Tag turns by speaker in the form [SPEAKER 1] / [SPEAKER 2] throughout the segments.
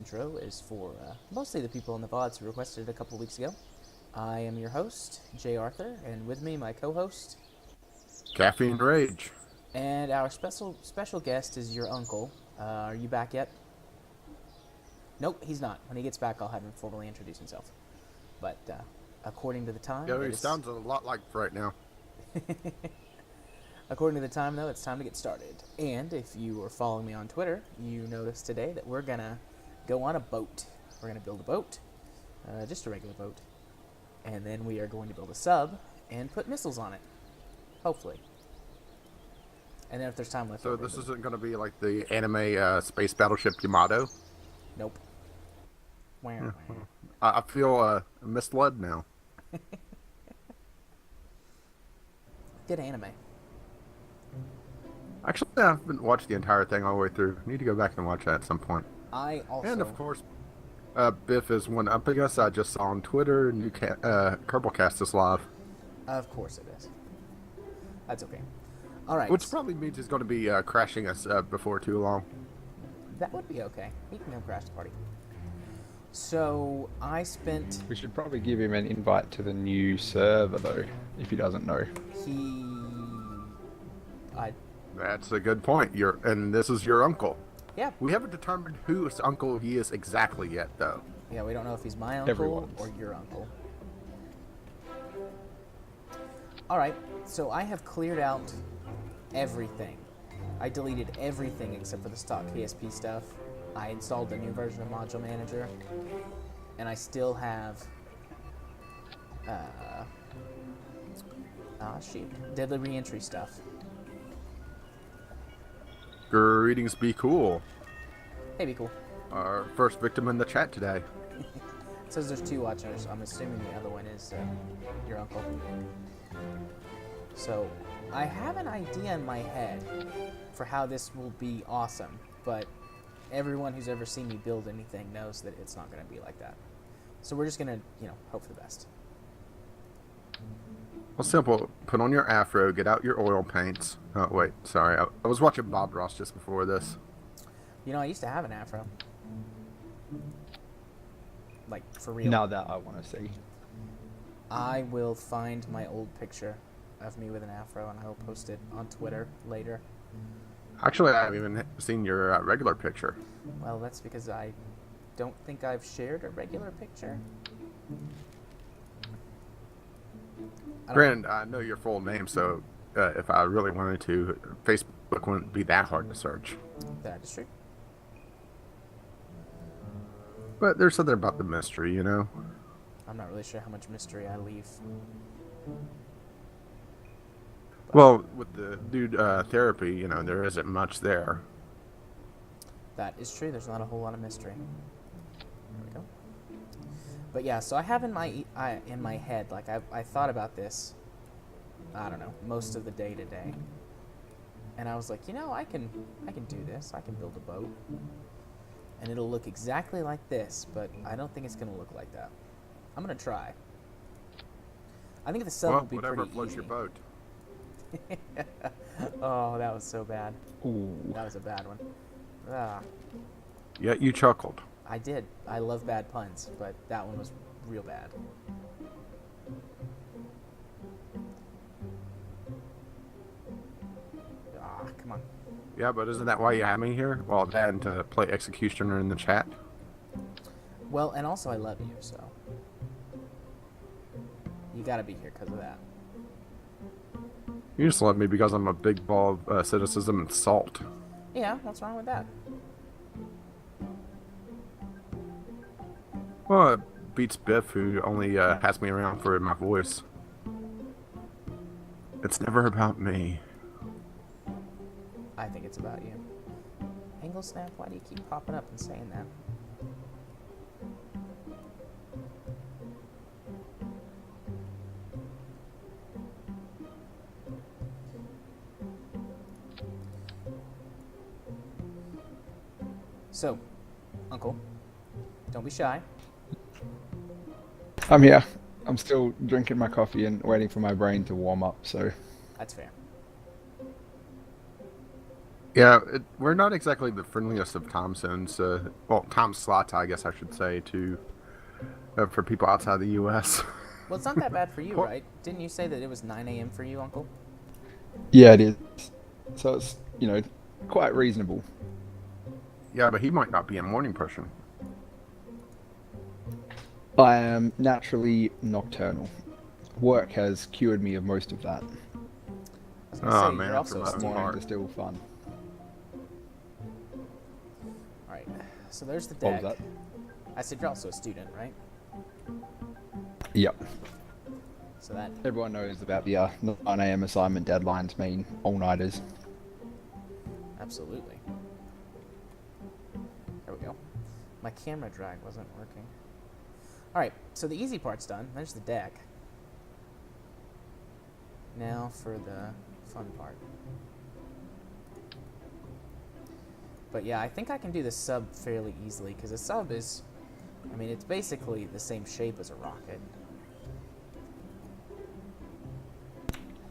[SPEAKER 1] intro is for mostly the people in the VODs who requested it a couple weeks ago. I am your host, Jay Arthur, and with me, my co-host,
[SPEAKER 2] Caffeine Rage.
[SPEAKER 1] and our special guest is your uncle. Are you back yet? Nope, he's not. When he gets back, I'll have him formally introduce himself. But according to the time,
[SPEAKER 2] Yeah, he sounds a lot like right now.
[SPEAKER 1] according to the time, though, it's time to get started. And if you are following me on Twitter, you noticed today that we're gonna go on a boat. We're gonna build a boat, just a regular boat, and then we are going to build a sub and put missiles on it, hopefully. And then if there's time left,
[SPEAKER 2] So this isn't going to be like the anime space battleship Yamato.
[SPEAKER 1] Nope.
[SPEAKER 2] Yeah, I feel misled now.
[SPEAKER 1] Good anime.
[SPEAKER 2] Actually, I haven't watched the entire thing all the way through. Need to go back and watch that at some point.
[SPEAKER 1] I also.
[SPEAKER 2] And of course, Biff is one upping us. I just saw on Twitter. New Kerbalcast is live.
[SPEAKER 1] Of course it is. That's okay. All right.
[SPEAKER 2] Which probably means he's going to be crashing us before too long.
[SPEAKER 1] That would be okay. He can come crash the party. So I spent.
[SPEAKER 3] We should probably give him an invite to the new server, though, if he doesn't know.
[SPEAKER 2] That's a good point. And this is your uncle.
[SPEAKER 1] Yeah.
[SPEAKER 2] We haven't determined whose uncle he is exactly yet, though.
[SPEAKER 1] Yeah, we don't know if he's my uncle
[SPEAKER 3] Everyone's.
[SPEAKER 1] or your uncle. All right. So I have cleared out everything. I deleted everything except for the stock KSP stuff. I installed the new version of Module Manager, and I still have deadly reentry stuff.
[SPEAKER 2] Greetings, be cool.
[SPEAKER 1] Hey, be cool.
[SPEAKER 2] Our first victim in the chat today.
[SPEAKER 1] It says there's 2 watchers. I'm assuming the other one is your uncle. So I have an idea in my head for how this will be awesome, but everyone who's ever seen me build anything knows that it's not going to be like that. So we're just going to, hope for the best.
[SPEAKER 2] Well, simple. Put on your afro, get out your oil paints. Oh, wait, sorry. I was watching Bob Ross just before this.
[SPEAKER 1] I used to have an afro. Like, for real.
[SPEAKER 3] Now that I want to see.
[SPEAKER 1] I will find my old picture of me with an afro, and I will post it on Twitter later.
[SPEAKER 2] Actually, I haven't even seen your regular picture.
[SPEAKER 1] Well, that's because I don't think I've shared a regular picture.
[SPEAKER 2] Granted, I know your full name, so if I really wanted to, Facebook wouldn't be that hard to search.
[SPEAKER 1] That is true.
[SPEAKER 2] But there's something about the mystery,
[SPEAKER 1] I'm not really sure how much mystery I leave.
[SPEAKER 2] Well, with the dude therapy, there isn't much there.
[SPEAKER 1] That is true. There's not a whole lot of mystery. There we go. But yeah, so I have in my head, like I thought about this, I don't know, most of the day today. And I was like, I can do this. I can build a boat. And it'll look exactly like this, but I don't think it's going to look like that. I'm going to try. I think the sub will be
[SPEAKER 2] whatever
[SPEAKER 1] pretty
[SPEAKER 2] floats
[SPEAKER 1] easy.
[SPEAKER 2] your boat.
[SPEAKER 1] Oh, that was so bad.
[SPEAKER 3] Ooh.
[SPEAKER 1] That was a bad one. Ah,
[SPEAKER 2] Yet you chuckled.
[SPEAKER 1] I did. I love bad puns, but that one was real bad. Ah, come on.
[SPEAKER 2] Yeah, but isn't that why you have me here? Well, that and to play Executioner in the chat.
[SPEAKER 1] Well, and also I love you, so you gotta be here because of that.
[SPEAKER 2] You just love me because I'm a big ball of cynicism and salt.
[SPEAKER 1] Yeah, what's wrong with that?
[SPEAKER 2] Well, it beats Biff, who only has me around for my voice. It's never about me.
[SPEAKER 1] I think it's about you. Angle Snap, why do you keep popping up and saying that? So, Uncle, don't be shy.
[SPEAKER 3] I'm here. I'm still drinking my coffee and waiting for my brain to warm up, so...
[SPEAKER 1] That's fair.
[SPEAKER 2] Yeah, we're not exactly the friendliest of time zones. Well, time slots, I guess I should say, to for people outside the U.S.
[SPEAKER 1] Well, it's not that bad for you,
[SPEAKER 2] Well,
[SPEAKER 1] right? Didn't you say that it was 9 a.m. for you, Uncle?
[SPEAKER 3] Yeah, it is. So it's, quite reasonable.
[SPEAKER 2] yeah, but he might not be a morning person.
[SPEAKER 3] I am naturally nocturnal. Work has cured me of most of that.
[SPEAKER 1] I was gonna
[SPEAKER 2] Oh
[SPEAKER 1] say,
[SPEAKER 2] man,
[SPEAKER 1] you're
[SPEAKER 2] for
[SPEAKER 1] also a
[SPEAKER 2] my
[SPEAKER 1] student.
[SPEAKER 3] Mornings
[SPEAKER 2] part.
[SPEAKER 3] are still fun.
[SPEAKER 1] Alright, so there's the
[SPEAKER 3] What
[SPEAKER 1] deck.
[SPEAKER 3] was that?
[SPEAKER 1] I said you're also a student, right?
[SPEAKER 3] Yep.
[SPEAKER 1] So that,
[SPEAKER 3] Everyone knows about the 9 a.m. assignment deadlines mean all-nighters.
[SPEAKER 1] absolutely. There we go. My camera drag wasn't working. Alright, so the easy part's done. There's the deck. Now for the fun part. But yeah, I think I can do the sub fairly easily, because a sub is, I mean, it's basically the same shape as a rocket.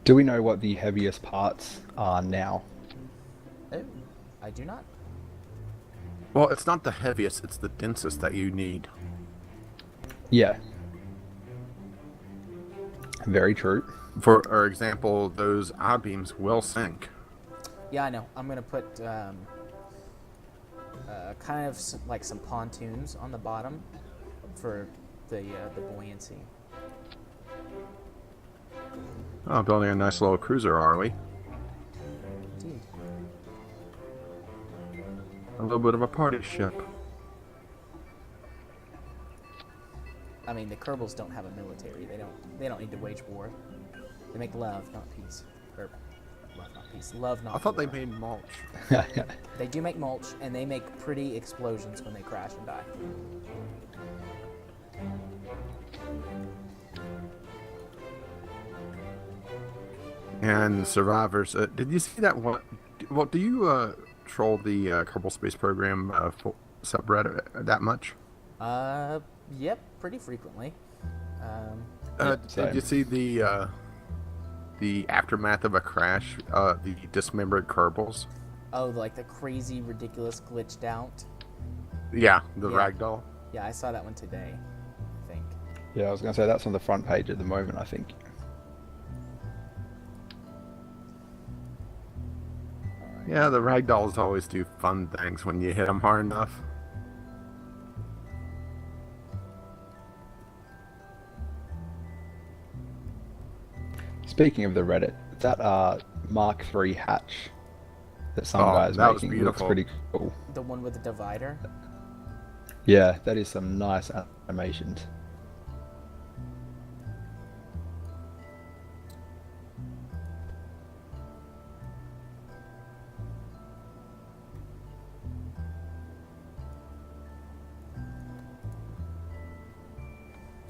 [SPEAKER 3] Do we know what the heaviest parts are now?
[SPEAKER 1] Oh, I do not.
[SPEAKER 2] Well, it's not the heaviest; it's the densest that you need.
[SPEAKER 3] Yeah. Very true.
[SPEAKER 2] For example, those I-beams will sink.
[SPEAKER 1] Yeah, I know. I'm gonna put kind of like some pontoons on the bottom for the buoyancy.
[SPEAKER 2] Oh, building a nice little cruiser, are we?
[SPEAKER 1] Indeed.
[SPEAKER 2] A little bit of a party ship.
[SPEAKER 1] I mean, the Kerbals don't have a military. They don't need to wage war. They make love, not peace. Or love, not peace. Love, not
[SPEAKER 2] I thought
[SPEAKER 1] war.
[SPEAKER 2] they made mulch.
[SPEAKER 1] They do make mulch, and they make pretty explosions when they crash and die.
[SPEAKER 2] And survivors. Did you see that one? Well, do you troll the Kerbal Space Program subreddit that much?
[SPEAKER 1] Yep, pretty frequently.
[SPEAKER 2] Did you see the aftermath of a crash? The dismembered Kerbals.
[SPEAKER 1] Oh, like the crazy, ridiculous, glitched out.
[SPEAKER 2] Yeah, the
[SPEAKER 1] Yeah.
[SPEAKER 2] ragdoll.
[SPEAKER 1] Yeah, I saw that one today, I think.
[SPEAKER 3] Yeah, I was going to say that's on the front page at the moment, I think.
[SPEAKER 2] Yeah, the ragdolls always do fun things when you hit them hard enough.
[SPEAKER 3] Speaking of the Reddit, that Mark III hatch that some guys
[SPEAKER 2] that was
[SPEAKER 3] making looks
[SPEAKER 2] beautiful.
[SPEAKER 3] pretty cool.
[SPEAKER 1] The one with the divider.
[SPEAKER 3] Yeah, that is some nice animations.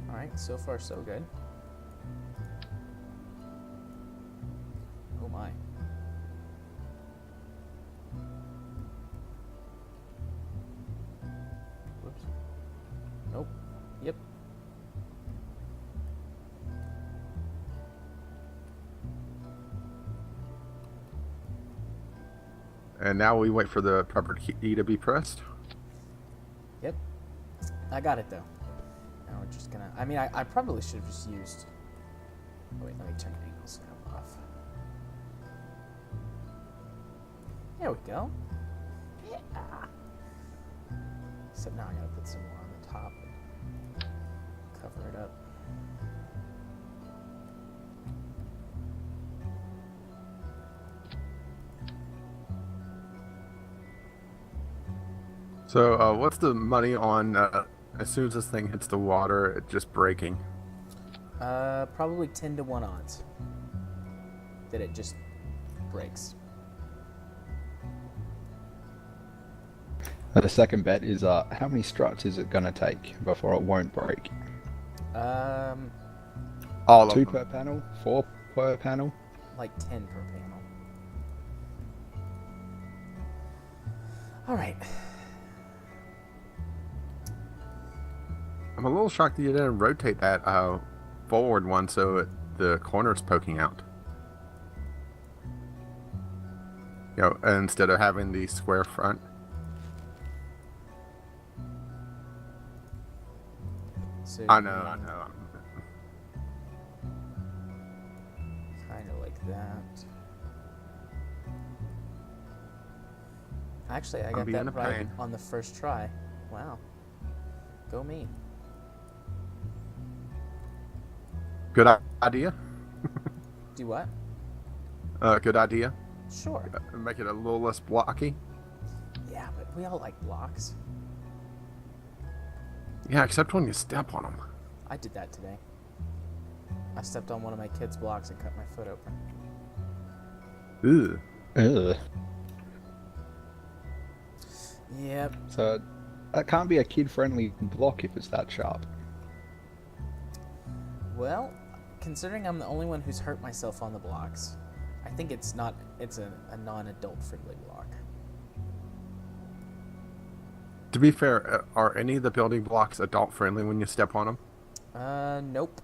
[SPEAKER 1] Alright, so far so good. Oh my. Whoops. Nope. Yep.
[SPEAKER 2] And now we wait for the proper key to be pressed.
[SPEAKER 1] Yep. I got it though. Now we're just gonna. I mean, I probably should have just used. Oh, wait, let me turn the angle scope off. There we go. Yeah. Except now I gotta put some more on the top and cover it up.
[SPEAKER 2] So, what's the money on as soon as this thing hits the water, it just breaking?
[SPEAKER 1] Probably 10 to 1 odds that it just breaks.
[SPEAKER 3] The second bet is how many struts is it going to take before it won't break?
[SPEAKER 2] All of
[SPEAKER 3] 2
[SPEAKER 2] them.
[SPEAKER 3] per panel? 4 per panel?
[SPEAKER 1] Like 10 per panel. Alright.
[SPEAKER 2] I'm a little shocked that you didn't rotate that forward one so the corner's poking out. instead of having the square front.
[SPEAKER 1] So
[SPEAKER 2] I know.
[SPEAKER 1] Kind of like that. Actually, I got
[SPEAKER 2] being
[SPEAKER 1] that
[SPEAKER 2] a
[SPEAKER 1] right
[SPEAKER 2] pain.
[SPEAKER 1] on the first try. Wow. Go me.
[SPEAKER 2] Good idea.
[SPEAKER 1] Do what?
[SPEAKER 2] Good idea.
[SPEAKER 1] Sure.
[SPEAKER 2] Make it a little less blocky.
[SPEAKER 1] Yeah, but we all like blocks.
[SPEAKER 2] Yeah, except when you step on them.
[SPEAKER 1] I did that today. I stepped on one of my kids' blocks and cut my foot open.
[SPEAKER 2] Ugh.
[SPEAKER 3] Ugh.
[SPEAKER 1] Yep.
[SPEAKER 3] So that can't be a kid-friendly block if it's that sharp.
[SPEAKER 1] Well, considering I'm the only one who's hurt myself on the blocks, I think it's a non-adult friendly block.
[SPEAKER 2] To be fair, are any of the building blocks adult friendly when you step on them?
[SPEAKER 1] Nope.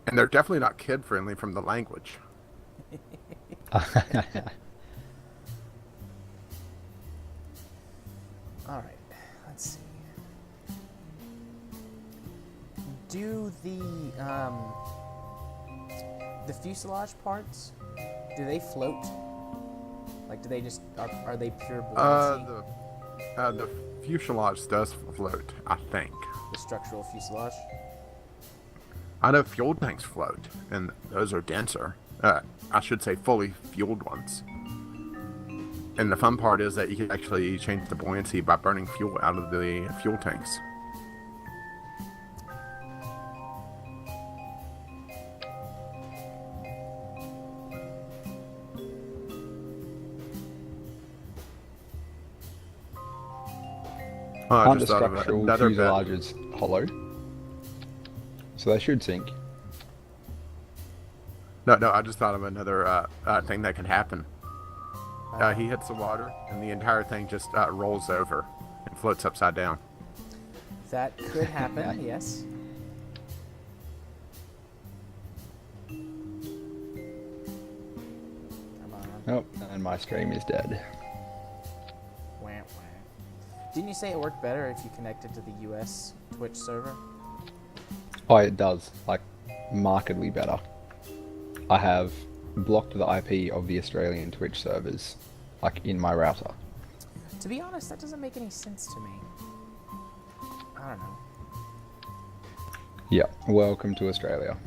[SPEAKER 2] And they're definitely not kid friendly from the language.
[SPEAKER 1] Alright, let's see. Do the fuselage parts, do they float? Like, do they just, are they pure buoyancy?
[SPEAKER 2] The fuselage does float, I think.
[SPEAKER 1] The structural fuselage?
[SPEAKER 2] I know fuel tanks float, and those are denser. I should say fully fueled ones. And the fun part is that you can actually change the buoyancy by burning fuel out of the fuel tanks.
[SPEAKER 3] Aren't the
[SPEAKER 2] Just thought of
[SPEAKER 3] structural
[SPEAKER 2] another bit.
[SPEAKER 3] fuselages hollow? So they should sink.
[SPEAKER 2] No, I just thought of another thing that could happen. He hits the water, and the entire thing just rolls over and floats upside down.
[SPEAKER 1] That could happen, yes. Come on.
[SPEAKER 3] Oh, and my stream is dead.
[SPEAKER 1] Wah, wah. Didn't you say it worked better if you connected to the US Twitch server?
[SPEAKER 3] Oh, it does. Like, markedly better. I have blocked the IP of the Australian Twitch servers, like, in my router.
[SPEAKER 1] To be honest, that doesn't make any sense to me. I don't know.
[SPEAKER 3] Yeah, welcome to Australia.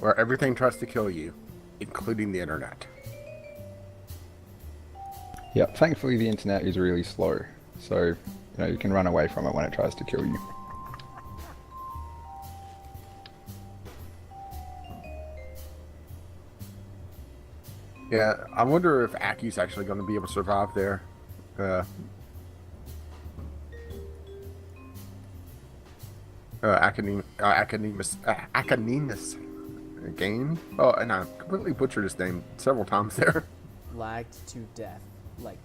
[SPEAKER 2] Where everything tries to kill you, including the internet.
[SPEAKER 3] Yeah, thankfully the internet is really slow, so you can run away from it when it tries to kill you.
[SPEAKER 2] Yeah, I wonder if Aki's actually going to be able to survive there. Academius game. Oh, and I completely butchered his name several times there.
[SPEAKER 1] Lagged to death. Like.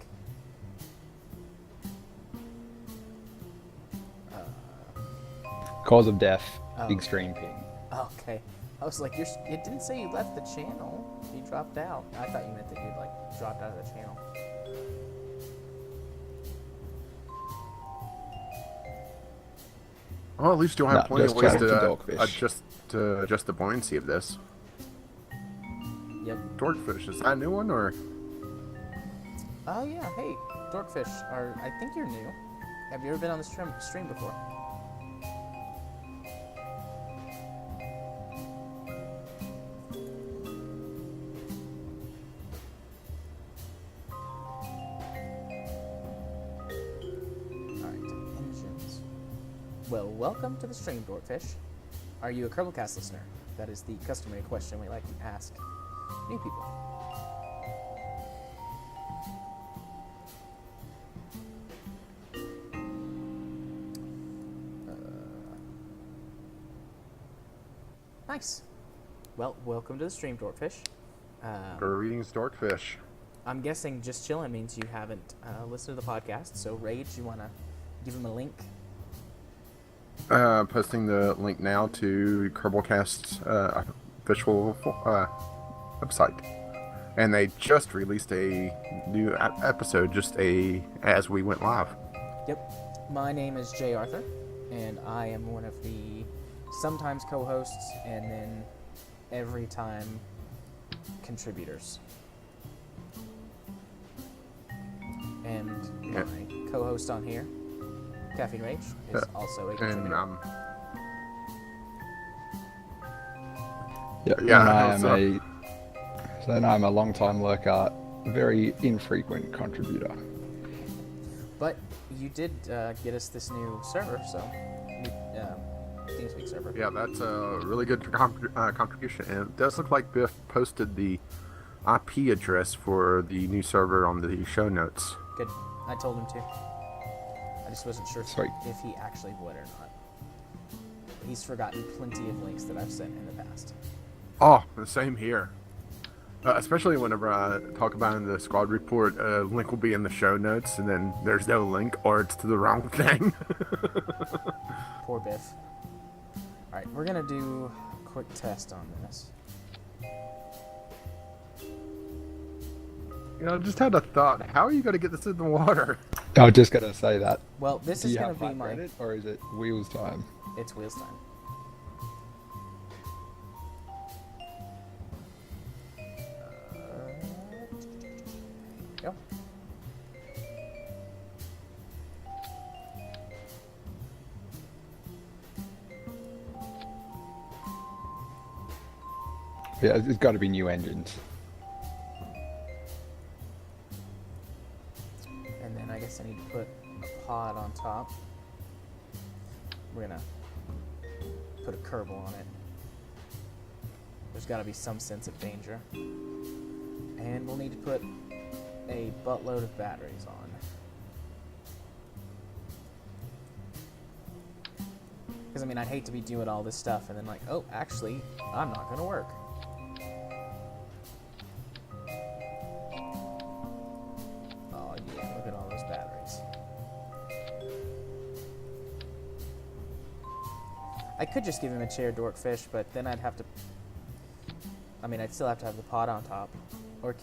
[SPEAKER 3] Cause of death,
[SPEAKER 1] Oh.
[SPEAKER 3] extreme ping.
[SPEAKER 1] Okay. I was like, it didn't say you left the channel. You dropped out. I thought you meant that you'd, like, dropped out of the channel.
[SPEAKER 2] Well, at least you'll have
[SPEAKER 3] No,
[SPEAKER 2] plenty of
[SPEAKER 3] just
[SPEAKER 2] ways
[SPEAKER 3] change to
[SPEAKER 2] to adjust the buoyancy of this.
[SPEAKER 1] Yep.
[SPEAKER 2] Dorkfish, is that a new one, or?
[SPEAKER 1] Oh, yeah. Hey, Dorkfish, I think you're new. Have you ever been on the stream before? Well, welcome to the stream, Dorkfish. Are you a Kerbalcast listener? That is the customary question we like to ask new people. Nice. Well, welcome to the stream, Dorkfish.
[SPEAKER 2] Greetings, Dorkfish.
[SPEAKER 1] I'm guessing just chillin' means you haven't listened to the podcast, so Rage, you want to give him a link?
[SPEAKER 2] Posting the link now to Kerbalcast's official website. And they just released a new episode as we went live.
[SPEAKER 1] Yep. My name is Jay Arthur, and I am one of the sometimes co-hosts and then every time contributors. And my co-host on here, Caffeine Rage, is also a contributor.
[SPEAKER 2] And
[SPEAKER 3] and I'm a long-time lurker, very infrequent contributor.
[SPEAKER 1] But you did get us this new server, so TeamSpeak server.
[SPEAKER 2] yeah, that's a really good contribution. And it does look like Biff posted the IP address for the new server on the show notes.
[SPEAKER 1] Good. I told him to. I just wasn't sure if he actually would or not. He's forgotten plenty of links that I've sent in the past.
[SPEAKER 2] Oh, the same here. Especially whenever I talk about it in the squad report, a link will be in the show notes, and then there's no link, or it's to the wrong thing.
[SPEAKER 1] Poor Biff. Alright, we're gonna do a quick test on this.
[SPEAKER 2] You know, I just had a thought. How are you going to get this in the water?
[SPEAKER 3] I was just going to say that.
[SPEAKER 1] Well, this
[SPEAKER 3] Do
[SPEAKER 1] is
[SPEAKER 3] you
[SPEAKER 1] gonna
[SPEAKER 3] have
[SPEAKER 1] be
[SPEAKER 3] flat
[SPEAKER 1] my...
[SPEAKER 3] Reddit, or is it Wheels time?
[SPEAKER 1] It's Wheels time. Go.
[SPEAKER 3] Yeah, it's got to be new engines.
[SPEAKER 1] And then I guess I need to put a pod on top. We're gonna put a Kerbal on it. There's gotta be some sense of danger. And we'll need to put a buttload of batteries on. Because, I mean, I'd hate to be doing all this stuff and then like, oh, actually, I'm not gonna work. Oh yeah, look at all those batteries. I could just give him a chair dorkfish, but then I'd have to... I mean, I'd still have to have the pod on top. Or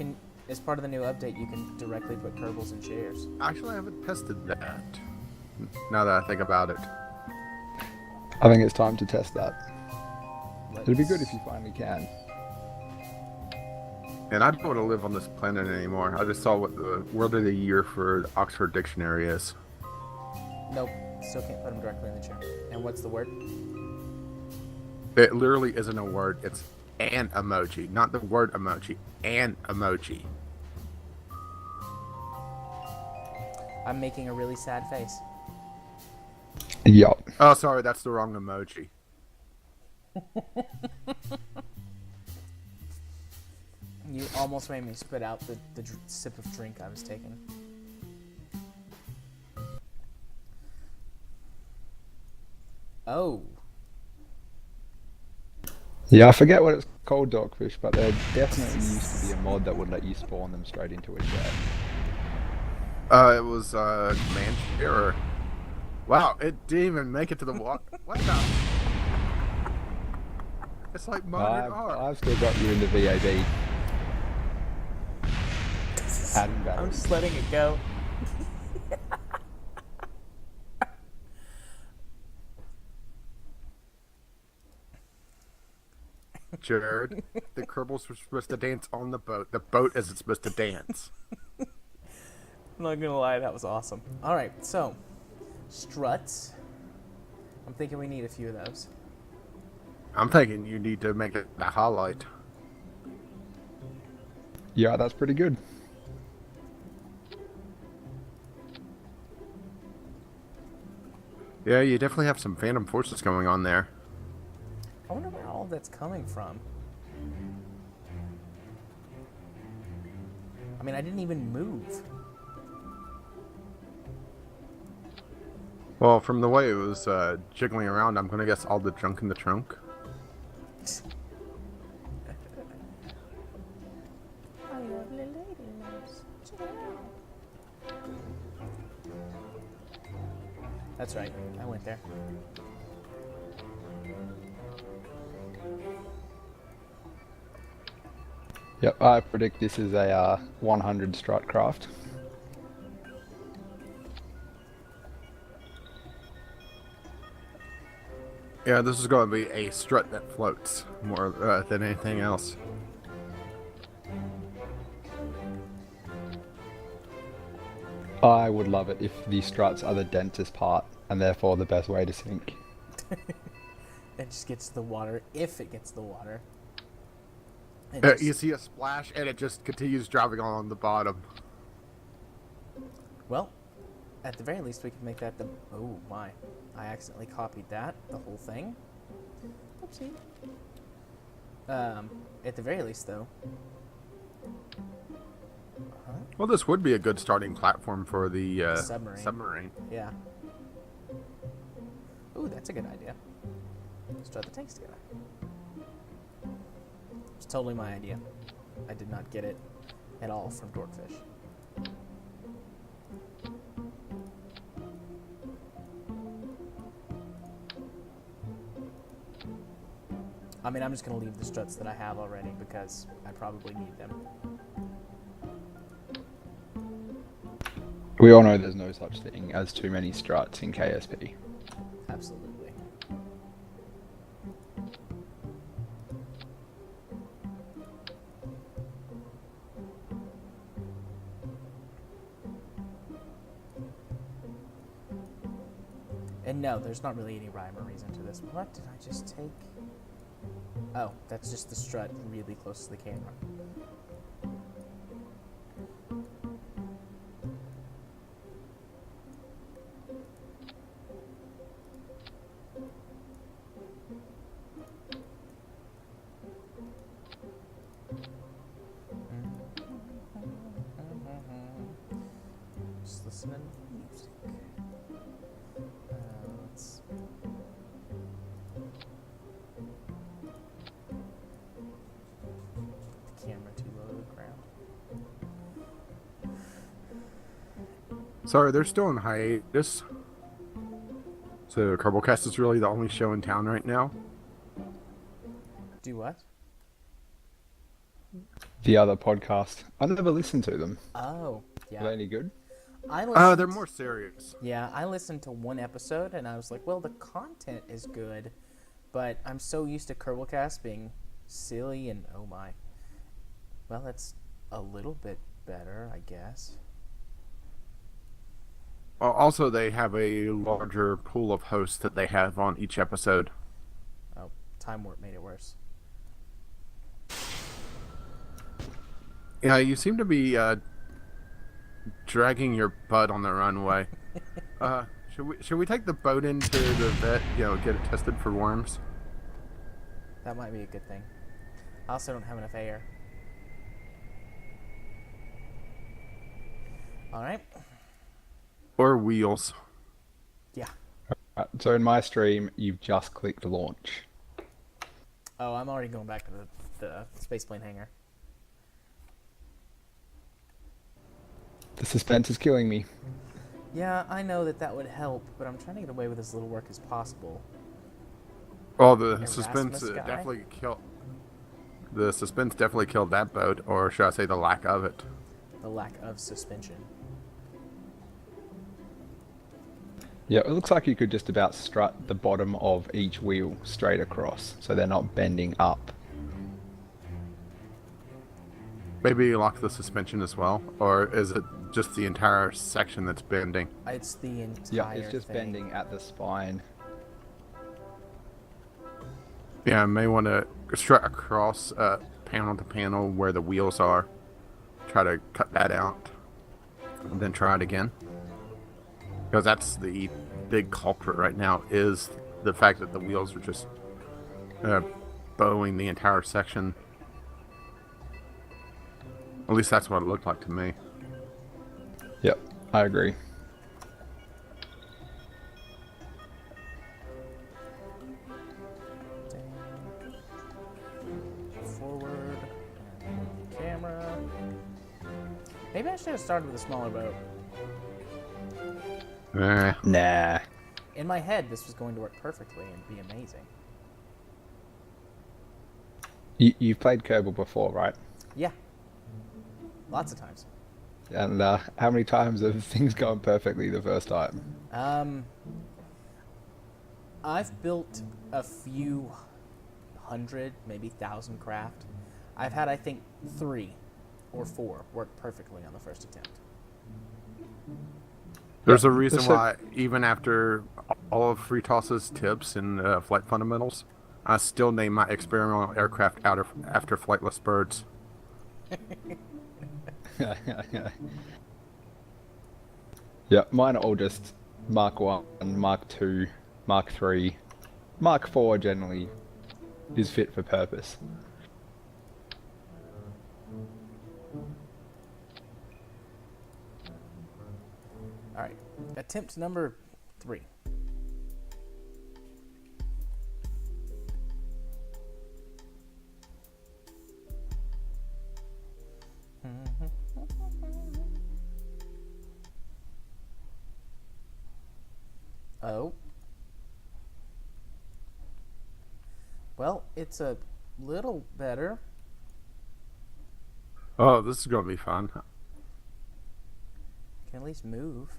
[SPEAKER 1] as part of the new update, you can directly put Kerbals in chairs.
[SPEAKER 2] Actually, I haven't tested that. Now that I think about it.
[SPEAKER 3] I think it's time to test that. It'd be good if you finally can.
[SPEAKER 2] And I don't want to live on this planet anymore. I just saw what the word of the year for the Oxford Dictionary is.
[SPEAKER 1] Nope, still can't put him directly in the chair. And what's the word?
[SPEAKER 2] It literally isn't a word. It's an emoji. Not the word emoji. An emoji.
[SPEAKER 1] I'm making a really sad face.
[SPEAKER 3] Yup.
[SPEAKER 2] Oh, sorry, that's the wrong emoji.
[SPEAKER 1] You almost made me spit out the sip of drink I was taking. Oh.
[SPEAKER 3] Yeah, I forget what it's called, Dogfish, but there definitely used to be a mod that would let you spawn them straight into a jet.
[SPEAKER 2] It was Command Error. Wow, it didn't even make it to the water. What the? It's like modern art.
[SPEAKER 3] I've still got you in the VAB.
[SPEAKER 1] I'm just letting it go.
[SPEAKER 2] Jared, the Kerbals were supposed to dance on the boat. The boat isn't supposed to dance.
[SPEAKER 1] I'm not gonna lie, that was awesome. Alright, so struts. I'm thinking we need a few of those.
[SPEAKER 2] I'm thinking you need to make it a highlight.
[SPEAKER 3] Yeah, that's pretty good.
[SPEAKER 2] Yeah, you definitely have some Phantom Forces going on there.
[SPEAKER 1] I wonder where all that's coming from. I mean, I didn't even move.
[SPEAKER 2] Well, from the way it was jiggling around, I'm gonna guess all the junk in the trunk.
[SPEAKER 1] My lovely ladies. Check it out. That's right, I went there.
[SPEAKER 3] Yep, I predict this is a 100 strut craft.
[SPEAKER 2] Yeah, this is going to be a strut that floats more than anything else.
[SPEAKER 3] I would love it if the struts are the densest part and therefore the best way to sink.
[SPEAKER 1] It just gets the water, if it gets the water.
[SPEAKER 2] You see a splash, and it just continues driving on the bottom.
[SPEAKER 1] Well, at the very least, we can make that the... Oh, my. I accidentally copied that, the whole thing. Oopsie. At the very least, though...
[SPEAKER 2] Well, this would be a good starting platform for the
[SPEAKER 1] submarine. Yeah. Ooh, that's a good idea. Start the tanks together. It's totally my idea. I did not get it at all from Dorkfish. I mean, I'm just going to leave the struts that I have already because I probably need them.
[SPEAKER 3] We all know there's no such thing as too many struts in KSP.
[SPEAKER 1] Absolutely. And no, there's not really any rhyme or reason to this. What did I just take? Oh, that's just the strut really close to the camera. Just listening to music. Let's... The camera too low to the ground.
[SPEAKER 2] Sorry, they're still in hiatus. So Kerbalcast is really the only show in town right now.
[SPEAKER 1] Do what?
[SPEAKER 3] The other podcast, I never listened to them.
[SPEAKER 1] Oh,
[SPEAKER 3] Are
[SPEAKER 1] yeah.
[SPEAKER 3] they any good?
[SPEAKER 1] I listened,
[SPEAKER 2] They're more serious.
[SPEAKER 1] yeah, I listened to one episode and I was like, well, the content is good, but I'm so used to Kerbalcast being silly and oh my. Well, it's a little bit better, I guess.
[SPEAKER 2] Also, they have a larger pool of hosts that they have on each episode.
[SPEAKER 1] Oh, Time Warp made it worse.
[SPEAKER 2] Yeah, you seem to be dragging your butt on the runway. Should we take the boat into the vet? Get it tested for worms.
[SPEAKER 1] That might be a good thing. I also don't have enough air. Alright.
[SPEAKER 2] Or wheels.
[SPEAKER 1] Yeah.
[SPEAKER 3] So in my stream, you've just clicked launch.
[SPEAKER 1] Oh, I'm already going back to the spaceplane hangar.
[SPEAKER 3] The suspense is killing me.
[SPEAKER 1] Yeah, I know that would help, but I'm trying to get away with as little work as possible.
[SPEAKER 2] Well, the
[SPEAKER 1] Erasmus
[SPEAKER 2] suspense
[SPEAKER 1] guy?
[SPEAKER 2] definitely killed. The suspense definitely killed that boat, or should I say, the lack of it.
[SPEAKER 1] The lack of suspension.
[SPEAKER 3] Yeah, it looks like you could just about strut the bottom of each wheel straight across, so they're not bending up.
[SPEAKER 2] Maybe you lock the suspension as well, or is it just the entire section that's bending?
[SPEAKER 1] It's the entire
[SPEAKER 3] Yeah, it's just
[SPEAKER 1] thing.
[SPEAKER 3] bending at the spine.
[SPEAKER 2] Yeah, I may want to strut across panel to panel where the wheels are. Try to cut that out, and then try it again. Because that's the big culprit right now, is the fact that the wheels are just bowing the entire section. At least that's what it looked like to me.
[SPEAKER 3] Yep, I agree.
[SPEAKER 1] Forward. And camera. Maybe I should have started with a smaller boat.
[SPEAKER 3] Nah.
[SPEAKER 1] In my head, this was going to work perfectly and be amazing.
[SPEAKER 3] You've played Kerbal before, right?
[SPEAKER 1] Yeah. Lots of times.
[SPEAKER 3] And how many times have things gone perfectly the first time?
[SPEAKER 1] I've built a few hundred, maybe thousand craft. I've had, I think, 3 or 4 work perfectly on the first attempt.
[SPEAKER 2] There's
[SPEAKER 3] Yeah,
[SPEAKER 2] a reason
[SPEAKER 3] so-
[SPEAKER 2] why, even after all of Freetoss's tips and flight fundamentals, I still name my experimental aircraft after flightless birds.
[SPEAKER 3] Yeah, mine are all just Mark 1, Mark 2, Mark 3. Mark 4 generally is fit for purpose.
[SPEAKER 1] All right. Attempt number 3. Oh. Well, it's a little better.
[SPEAKER 2] Oh, this is going to be fun.
[SPEAKER 1] Can at least move.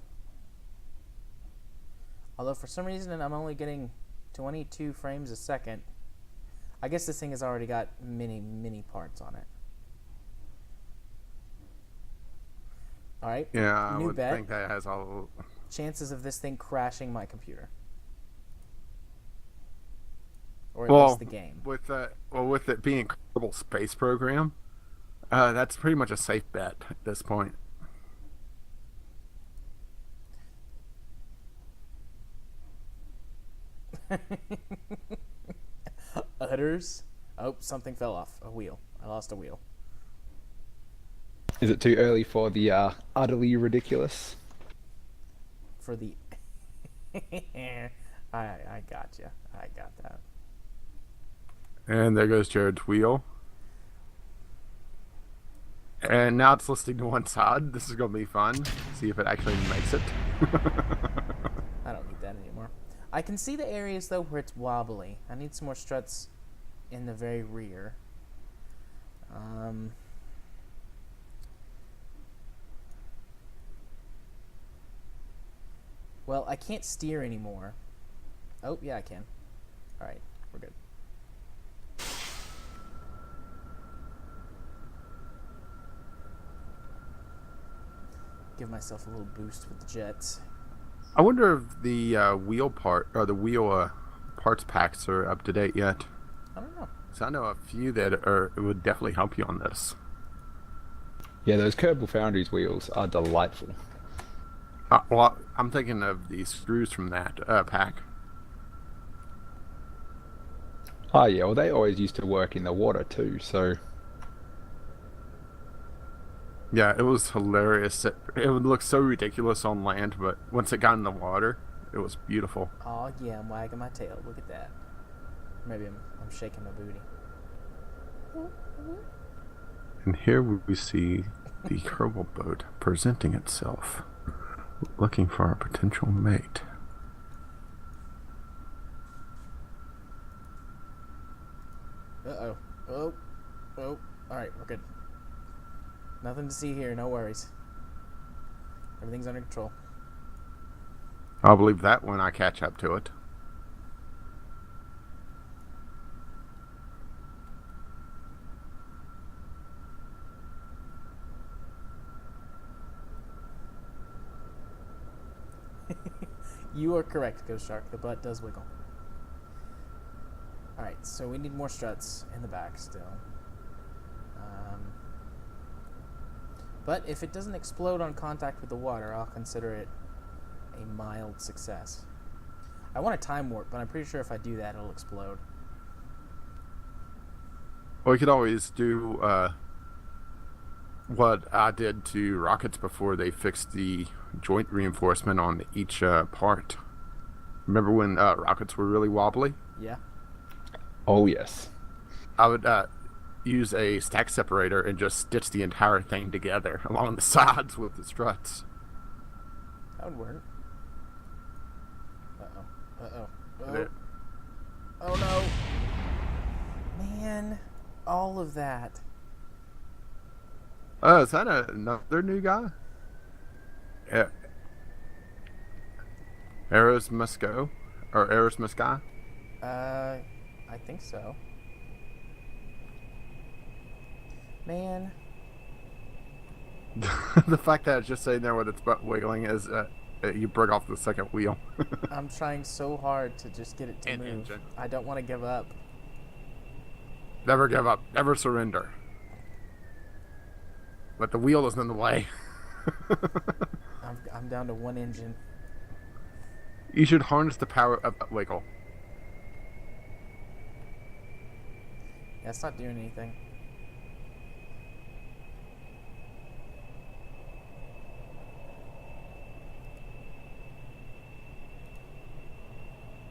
[SPEAKER 1] Although for some reason I'm only getting 22 frames a second. I guess this thing has already got many parts on it. All right.
[SPEAKER 2] Yeah, I
[SPEAKER 1] New
[SPEAKER 2] would
[SPEAKER 1] bet.
[SPEAKER 2] think that has all.
[SPEAKER 1] Chances of this thing crashing my computer. Or at
[SPEAKER 2] Well,
[SPEAKER 1] least the game.
[SPEAKER 2] with it being a Kerbal Space Program, that's pretty much a safe bet at this point.
[SPEAKER 1] Utters. Oh, something fell off. A wheel. I lost a wheel.
[SPEAKER 3] Is it too early for the utterly ridiculous?
[SPEAKER 1] For the... I got you. I got that.
[SPEAKER 2] And there goes Jared's wheel. And now it's listing to one side. This is going to be fun. See if it actually makes it.
[SPEAKER 1] I don't need that anymore. I can see the areas, though, where it's wobbly. I need some more struts in the very rear. Well, I can't steer anymore. Oh, yeah, I can. All right, we're good. Give myself a little boost with the jets.
[SPEAKER 2] I wonder if the wheel part or the wheel parts packs are up to date yet.
[SPEAKER 1] I don't know.
[SPEAKER 2] So I know a few that it would definitely help you on this.
[SPEAKER 3] Yeah, those Kerbal Foundries wheels are delightful.
[SPEAKER 2] Well, I'm thinking of the screws from that pack.
[SPEAKER 3] Oh yeah, well they always used to work in the water too, so...
[SPEAKER 2] Yeah, it was hilarious. It would look so ridiculous on land, but once it got in the water, it was beautiful.
[SPEAKER 1] Oh yeah, I'm wagging my tail. Look at that. Maybe I'm shaking my booty.
[SPEAKER 2] And here we see the Kerbal boat presenting itself, looking for a potential mate.
[SPEAKER 1] Uh-oh. Oh. Oh. Alright, we're good. Nothing to see here, no worries. Everything's under control.
[SPEAKER 2] I'll believe that when I catch up to it.
[SPEAKER 1] You are correct, Ghost Shark. The butt does wiggle. Alright, so we need more struts in the back still. But if it doesn't explode on contact with the water, I'll consider it a mild success. I want a time warp, but I'm pretty sure if I do that, it'll explode.
[SPEAKER 2] We could always do what I did to rockets before they fixed the joint reinforcement on each part. Remember when rockets were really wobbly?
[SPEAKER 1] Yeah.
[SPEAKER 3] Oh yes.
[SPEAKER 2] I would use a stack separator and just stitch the entire thing together along the sides with the struts.
[SPEAKER 1] That would work. Uh-oh. Uh-oh.
[SPEAKER 2] And
[SPEAKER 1] Oh no. Man, all of that.
[SPEAKER 2] Oh, is that another new guy? Yeah. Eros Musco? Or Eros Musca?
[SPEAKER 1] I think so. Man,
[SPEAKER 2] The fact that it's just sitting there with its butt wiggling is you break off the second wheel.
[SPEAKER 1] I'm trying so hard to just get it to
[SPEAKER 2] And
[SPEAKER 1] move.
[SPEAKER 2] engine.
[SPEAKER 1] I don't want to give up.
[SPEAKER 2] Never give up. Never surrender. But the wheel is in the way.
[SPEAKER 1] I'm down to one engine.
[SPEAKER 2] You should harness the power of that wiggle.
[SPEAKER 1] Yeah, it's not doing anything.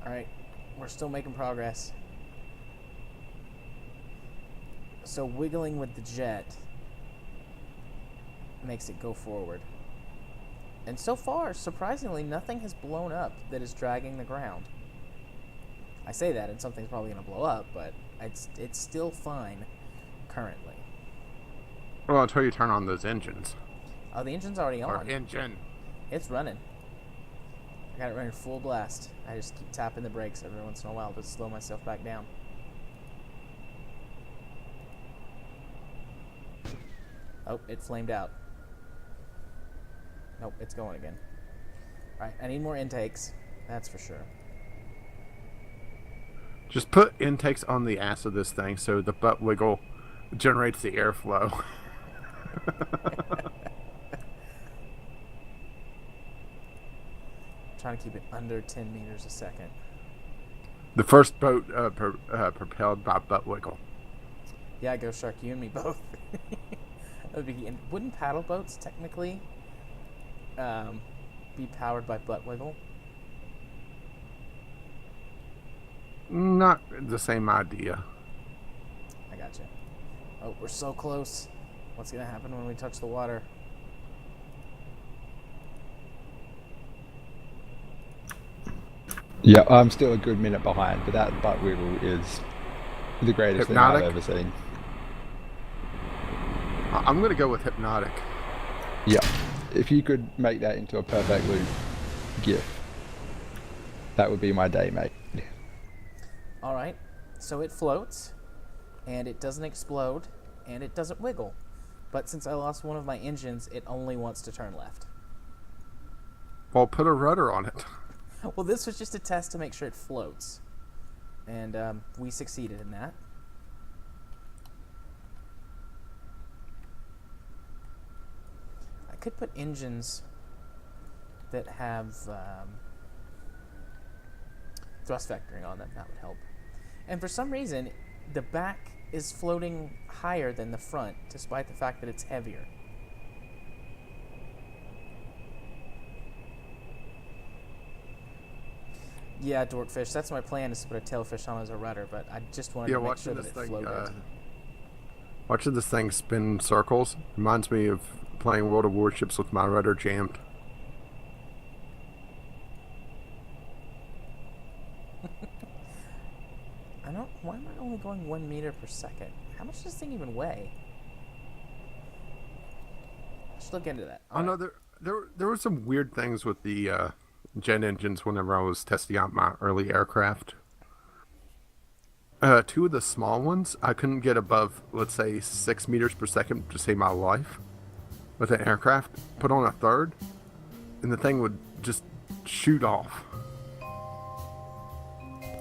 [SPEAKER 1] Alright, we're still making progress. So wiggling with the jet makes it go forward. And so far, surprisingly, nothing has blown up that is dragging the ground. I say that and something's probably going to blow up, but it's still fine currently.
[SPEAKER 2] Well, until you turn on those engines.
[SPEAKER 1] Oh, the engine's already
[SPEAKER 2] Or
[SPEAKER 1] on.
[SPEAKER 2] engine.
[SPEAKER 1] It's running. I got it running full blast. I just keep tapping the brakes every once in a while to slow myself back down. Oh, it flamed out. Nope, it's going again. Alright, I need more intakes. That's for sure.
[SPEAKER 2] Just put intakes on the ass of this thing so the butt wiggle generates the airflow.
[SPEAKER 1] Trying to keep it under 10 meters a second.
[SPEAKER 2] The first boat propelled by butt wiggle.
[SPEAKER 1] Yeah, Ghost Shark, you and me both. That would be, and wouldn't paddle boats technically be powered by butt wiggle?
[SPEAKER 2] Not the same idea.
[SPEAKER 1] I gotcha. Oh, we're so close. What's gonna happen when we touch the water?
[SPEAKER 3] Yeah, I'm still a good minute behind, but that butt wiggle is the greatest
[SPEAKER 2] Hypnotic?
[SPEAKER 3] thing I've ever seen.
[SPEAKER 2] I'm going to go with hypnotic.
[SPEAKER 3] Yeah, if you could make that into a perfect loop GIF, that would be my day, mate.
[SPEAKER 1] Alright, so it floats, and it doesn't explode, and it doesn't wiggle. But since I lost one of my engines, it only wants to turn left.
[SPEAKER 2] Well, put a rudder on it.
[SPEAKER 1] Well, this was just a test to make sure it floats. And we succeeded in that. I could put engines that have thrust vectoring on them. That would help. And for some reason, the back is floating higher than the front, despite the fact that it's heavier. Yeah, Dorkfish, that's my plan, is to put a tailfish on as a rudder, but I just wanted to make sure that it floated.
[SPEAKER 2] Watching this thing spin in circles reminds me of playing World of Warships with my rudder jammed.
[SPEAKER 1] Why am I only going 1 meter per second? How much does this thing even weigh? Let's look into that.
[SPEAKER 2] Oh no, there were some weird things with the jet engines whenever I was testing out my early aircraft. Two of the small ones, I couldn't get above, let's say, 6 meters per second to save my life with an aircraft. Put on a third, and the thing would just shoot off.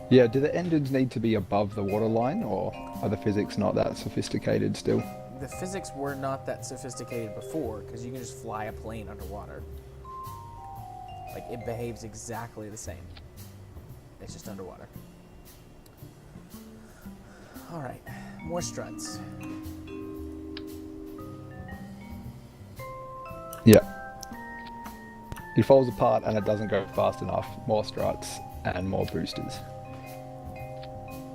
[SPEAKER 3] Yeah, do the engines need to be above the waterline, or are the physics not that sophisticated still?
[SPEAKER 1] The physics were not that sophisticated before, because you can just fly a plane underwater. Like, it behaves exactly the same. It's just underwater. Alright, more struts.
[SPEAKER 3] Yeah. It falls apart and it doesn't go fast enough. More struts and more boosters.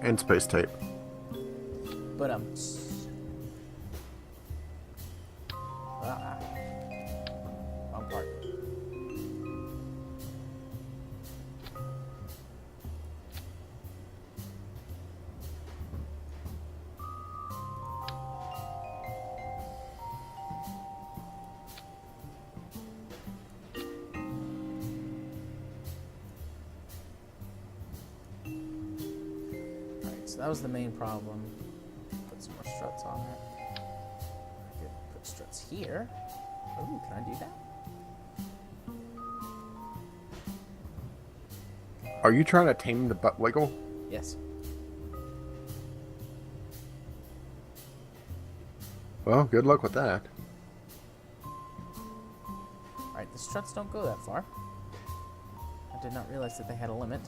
[SPEAKER 2] And space tape.
[SPEAKER 1] But, wrong part. so that was the main problem. Put some more struts on it. I could put struts here. Ooh, can I do that?
[SPEAKER 2] Are you trying to tame the butt wiggle?
[SPEAKER 1] Yes.
[SPEAKER 2] Well, good luck with that.
[SPEAKER 1] Alright, the struts don't go that far. I did not realize that they had a limit.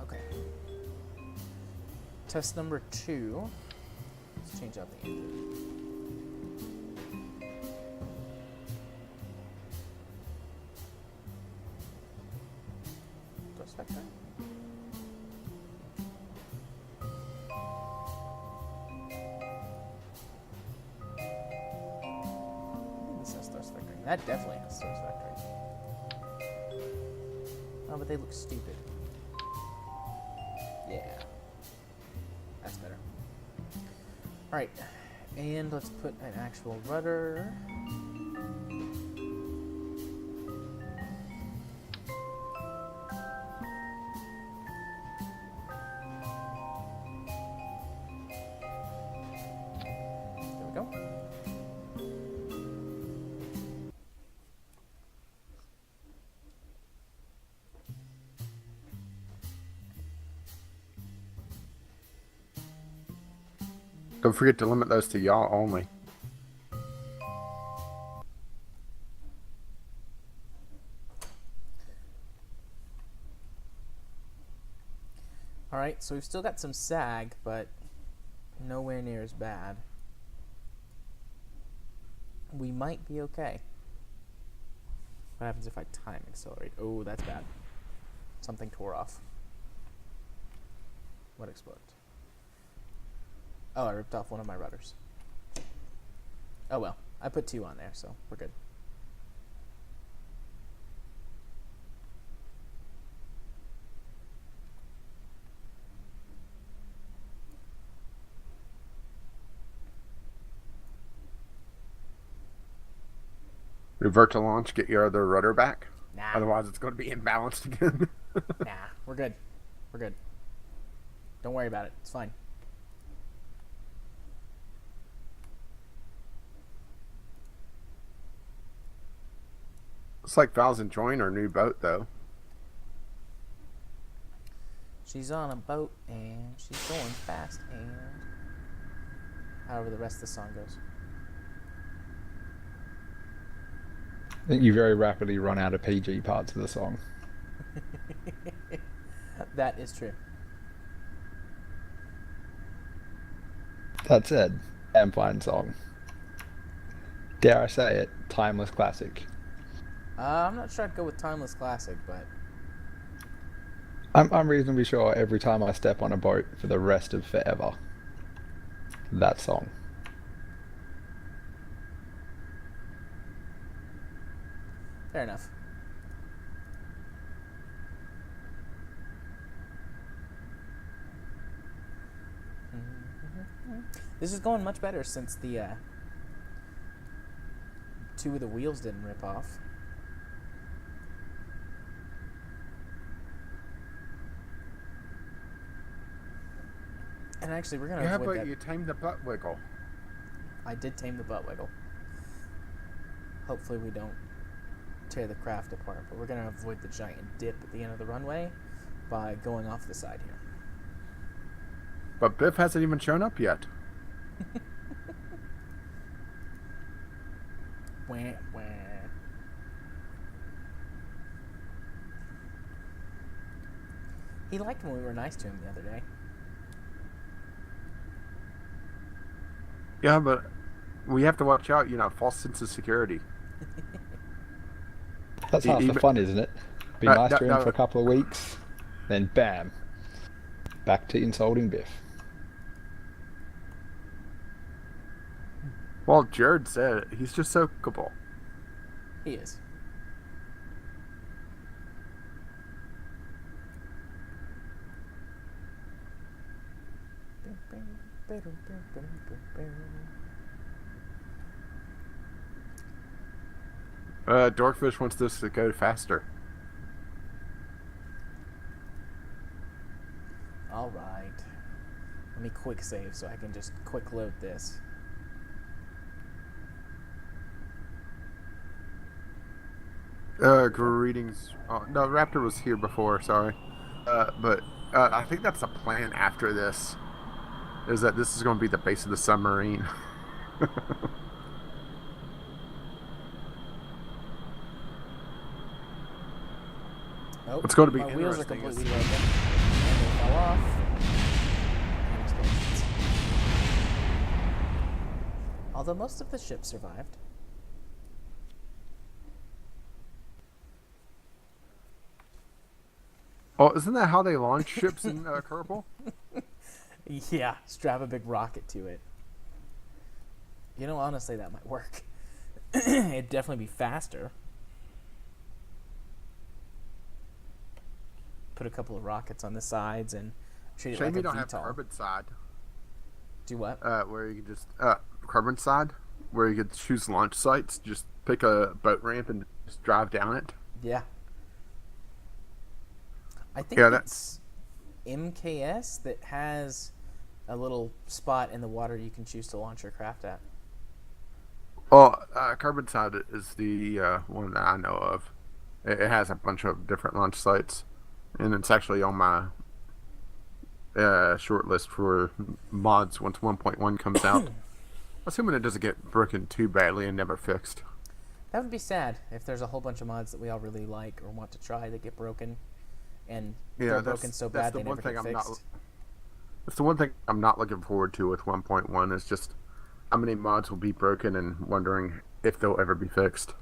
[SPEAKER 1] Okay. Test number 2. Let's change out the engine. Thrust vector? This has thrust vectoring. That definitely has thrust vectoring. Oh, but they look stupid. Yeah. That's better. Alright. And let's put an actual rudder. There we go.
[SPEAKER 2] Don't forget to limit those to yaw only.
[SPEAKER 1] Alright, so we've still got some sag, but nowhere near as bad. We might be okay. What happens if I time accelerate? Oh, that's bad. Something tore off. What exploded? Oh, I ripped off one of my rudders. Oh well, I put 2 on there, so we're good.
[SPEAKER 2] Revert to launch, get your other rudder back.
[SPEAKER 1] Nah.
[SPEAKER 2] Otherwise, it's going to be imbalanced again.
[SPEAKER 1] Nah, we're good. We're good. Don't worry about it. It's fine.
[SPEAKER 2] Looks like Val's enjoying her new boat, though.
[SPEAKER 1] She's on a boat and she's going fast and however the rest of the song goes.
[SPEAKER 3] I think you very rapidly run out of PG parts of the song.
[SPEAKER 1] That is true.
[SPEAKER 3] That said, damn fine song. Dare I say it, timeless classic.
[SPEAKER 1] I'm not sure I'd go with Timeless Classic, but
[SPEAKER 3] I'm reasonably sure every time I step on a boat for the rest of forever, that song.
[SPEAKER 1] fair enough. This is going much better since the 2 of the wheels didn't rip off. And actually, we're gonna
[SPEAKER 2] Yeah,
[SPEAKER 1] avoid
[SPEAKER 2] but
[SPEAKER 1] that.
[SPEAKER 2] you tamed the butt wiggle.
[SPEAKER 1] I did tame the butt wiggle. Hopefully, we don't tear the craft apart, but we're gonna avoid the giant dip at the end of the runway by going off the side here.
[SPEAKER 2] But Biff hasn't even shown up yet.
[SPEAKER 1] Wah, wah. He liked when we were nice to him the other day.
[SPEAKER 2] Yeah, but we have to watch out, false sense of security.
[SPEAKER 3] That's half the
[SPEAKER 2] Even-
[SPEAKER 3] fun, isn't it? Be
[SPEAKER 2] No,
[SPEAKER 3] nice
[SPEAKER 2] no,
[SPEAKER 3] to him
[SPEAKER 2] no.
[SPEAKER 3] for a couple of weeks, then bam, back to insulting Biff.
[SPEAKER 2] Well, Jared said it. He's just so capable.
[SPEAKER 1] He is.
[SPEAKER 2] Dorkfish wants this to go faster.
[SPEAKER 1] All right. Let me quick save so I can just quick load this.
[SPEAKER 2] Greetings. Oh, no, Raptor was here before, sorry. But I think that's the plan after this, is that this is going to be the base of the submarine.
[SPEAKER 1] Oh,
[SPEAKER 2] What's going to be
[SPEAKER 1] my wheels are
[SPEAKER 2] interesting
[SPEAKER 1] completely
[SPEAKER 2] is-
[SPEAKER 1] broken. And they fell off. And explosions. Although most of the ship survived.
[SPEAKER 2] Oh, isn't that how they launch ships in Kerbal?
[SPEAKER 1] Yeah, strap a big rocket to it. You know, honestly, that might work. It'd definitely be faster. Put a couple of rockets on the sides and treat it
[SPEAKER 2] Shame
[SPEAKER 1] like
[SPEAKER 2] you
[SPEAKER 1] a
[SPEAKER 2] don't have
[SPEAKER 1] VTOL.
[SPEAKER 2] carbon side.
[SPEAKER 1] Do what?
[SPEAKER 2] Where you can just carbon side, where you could choose launch sites. Just pick a boat ramp and just drive down it.
[SPEAKER 1] Yeah. I think
[SPEAKER 2] Yeah,
[SPEAKER 1] it's MKS that has a little spot in the water you can choose to launch your craft at.
[SPEAKER 2] Oh, carbon side is the one that I know of. It has a bunch of different launch sites, and it's actually on my short list for mods once 1.1 comes out. Assuming it doesn't get broken too badly and never fixed.
[SPEAKER 1] That would be sad if there's a whole bunch of mods that we all really like or want to try that get broken, and they're broken so bad they never get fixed.
[SPEAKER 2] That's the one thing I'm not looking forward to with 1.1 is just how many mods will be broken and wondering if they'll ever be fixed.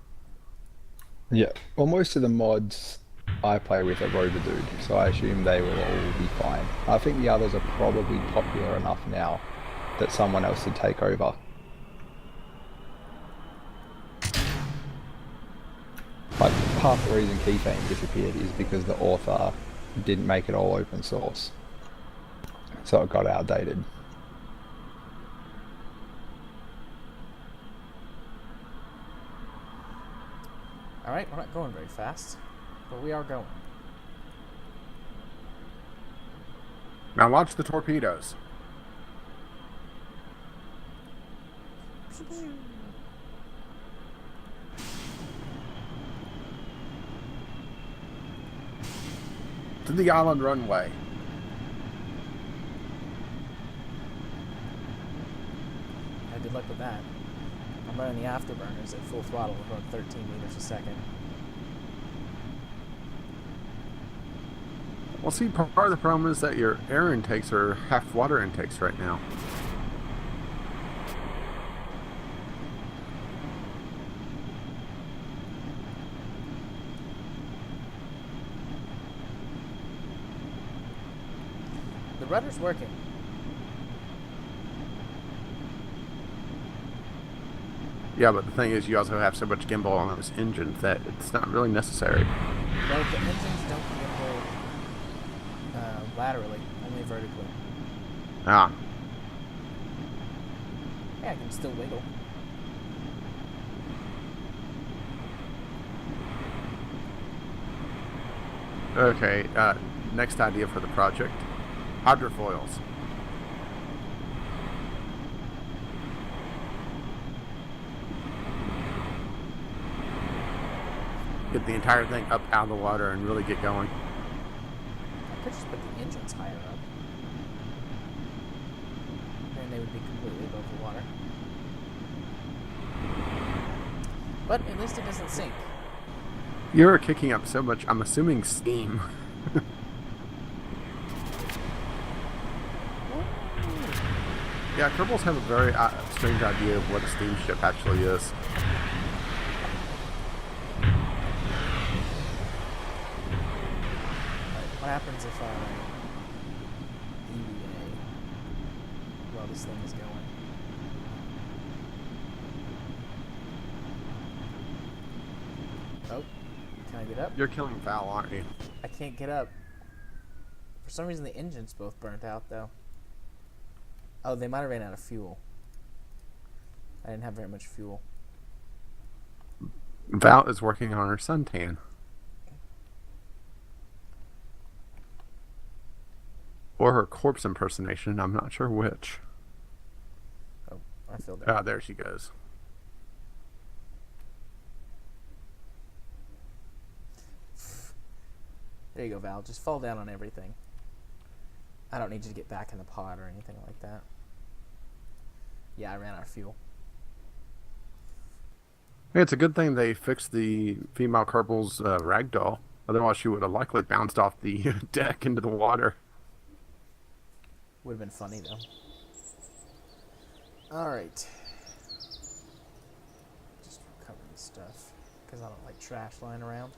[SPEAKER 3] Yeah. Well, most of the mods I play with are Rover Dude, so I assume they will all be fine. I think the others are probably popular enough now that someone else would take over. Like, half the reason Keyfame disappeared is because the author didn't make it all open source. So it got outdated.
[SPEAKER 1] Alright, we're not going very fast, but we are going.
[SPEAKER 2] Now watch the torpedoes. To the island runway.
[SPEAKER 1] Yeah, good luck with that. I'm running the afterburners at full throttle. We're going 13 meters a second.
[SPEAKER 2] Well, see, part of the problem is that your air intakes are half water intakes right now.
[SPEAKER 1] The rudder's working.
[SPEAKER 2] Yeah, but the thing is, you also have so much gimbal on those engines that it's not really necessary.
[SPEAKER 1] Well, the engines don't gimbal laterally, only vertically.
[SPEAKER 2] Ah,
[SPEAKER 1] Yeah, I can still wiggle.
[SPEAKER 2] okay. Next idea for the project: hydrofoils. Get the entire thing up out of the water and really get going.
[SPEAKER 1] I could just put the engines higher up. And they would be completely above the water. But at least it doesn't sink.
[SPEAKER 2] You're kicking up so much. I'm assuming steam. Yeah, Kerbals have a very strange idea of what a steamship actually is.
[SPEAKER 1] What happens if I EVA while this thing is going? Oh, can I get up?
[SPEAKER 2] You're killing Val, aren't you?
[SPEAKER 1] I can't get up. For some reason, the engine's both burnt out, though. Oh, they might have ran out of fuel. I didn't have very much fuel.
[SPEAKER 2] Val is working on her suntan. Or her corpse impersonation, I'm not sure which.
[SPEAKER 1] Oh, I feel that.
[SPEAKER 2] Ah, there she goes.
[SPEAKER 1] There you go, Val. Just fall down on everything. I don't need you to get back in the pod or anything like that. Yeah, I ran out of fuel.
[SPEAKER 2] Hey, it's a good thing they fixed the female Kerbal's ragdoll. Otherwise, she would have likely bounced off the deck into the water.
[SPEAKER 1] Would have been funny, though. Alright. Just recovering stuff. Because I don't like trash lying around.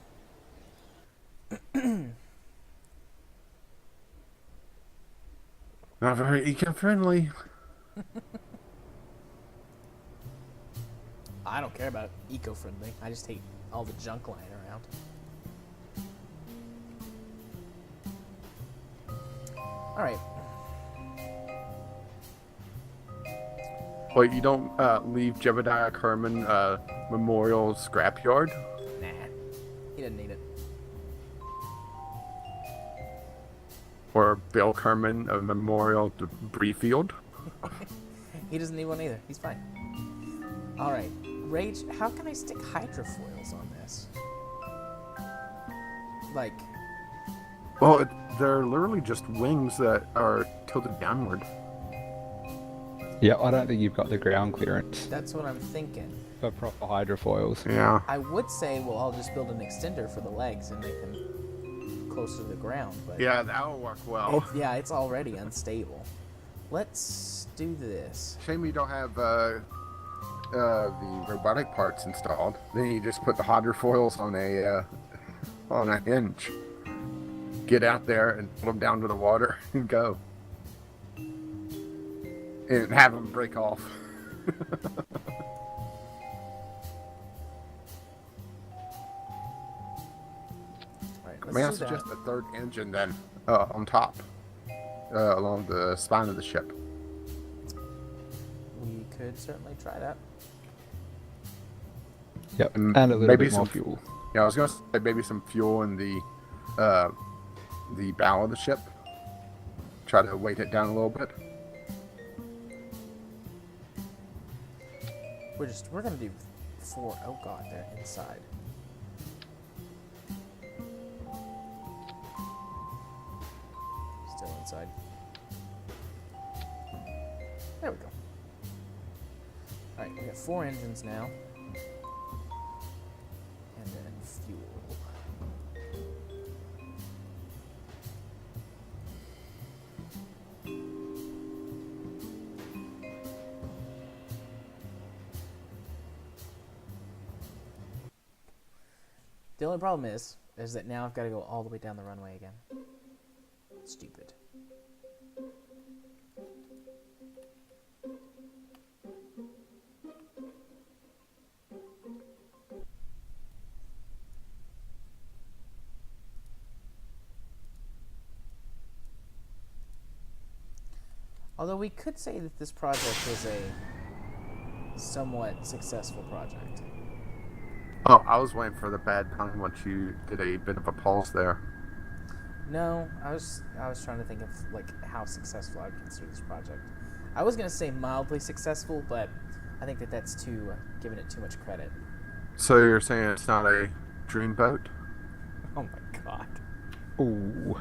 [SPEAKER 2] Not very eco-friendly.
[SPEAKER 1] I don't care about eco-friendly. I just hate all the junk lying around. Alright.
[SPEAKER 2] Wait, you don't leave Jebediah Kerman Memorial Scrapyard?
[SPEAKER 1] Nah. He doesn't need it.
[SPEAKER 2] Or Bill Kerman of Memorial Debris Field?
[SPEAKER 1] He doesn't need one either. He's fine. Alright. Rage, how can I stick hydrofoils on this? Like...
[SPEAKER 2] Well, they're literally just wings that are tilted downward.
[SPEAKER 3] Yeah, I don't think you've got the ground clearance
[SPEAKER 1] That's what I'm thinking.
[SPEAKER 3] for proper hydrofoils.
[SPEAKER 2] Yeah.
[SPEAKER 1] I would say, well, I'll just build an extender for the legs and make them closer to the ground, but...
[SPEAKER 2] Yeah, that'll work well.
[SPEAKER 1] Yeah, it's already unstable. Let's do this.
[SPEAKER 2] Shame you don't have the robotic parts installed. Then you just put the hydrofoils on a hinge. Get out there and pull them down to the water and go. And have them break off.
[SPEAKER 1] Alright,
[SPEAKER 2] May I
[SPEAKER 1] let's do that.
[SPEAKER 2] suggest a third engine then on top, along the spine of the ship.
[SPEAKER 1] We could certainly try that.
[SPEAKER 3] Yep,
[SPEAKER 2] And
[SPEAKER 3] and a little
[SPEAKER 2] maybe
[SPEAKER 3] bit more
[SPEAKER 2] some-
[SPEAKER 3] fuel.
[SPEAKER 2] Yeah, I was going to say maybe some fuel in the bow of the ship. Try to weight it down a little bit.
[SPEAKER 1] We're gonna do 4. Oh god, they're inside. Still inside. There we go. Alright, we got 4 engines now. And then fuel. The only problem is that now I've got to go all the way down the runway again. Stupid. Although we could say that this project is a somewhat successful project.
[SPEAKER 2] Oh, I was waiting for the bad pun once you did a bit of a pause there.
[SPEAKER 1] No, I was trying to think of like how successful I would consider this project. I was gonna say mildly successful, but I think that that's too giving it too much credit.
[SPEAKER 2] So you're saying it's not a dream boat?
[SPEAKER 1] Oh my god.
[SPEAKER 3] Ooh.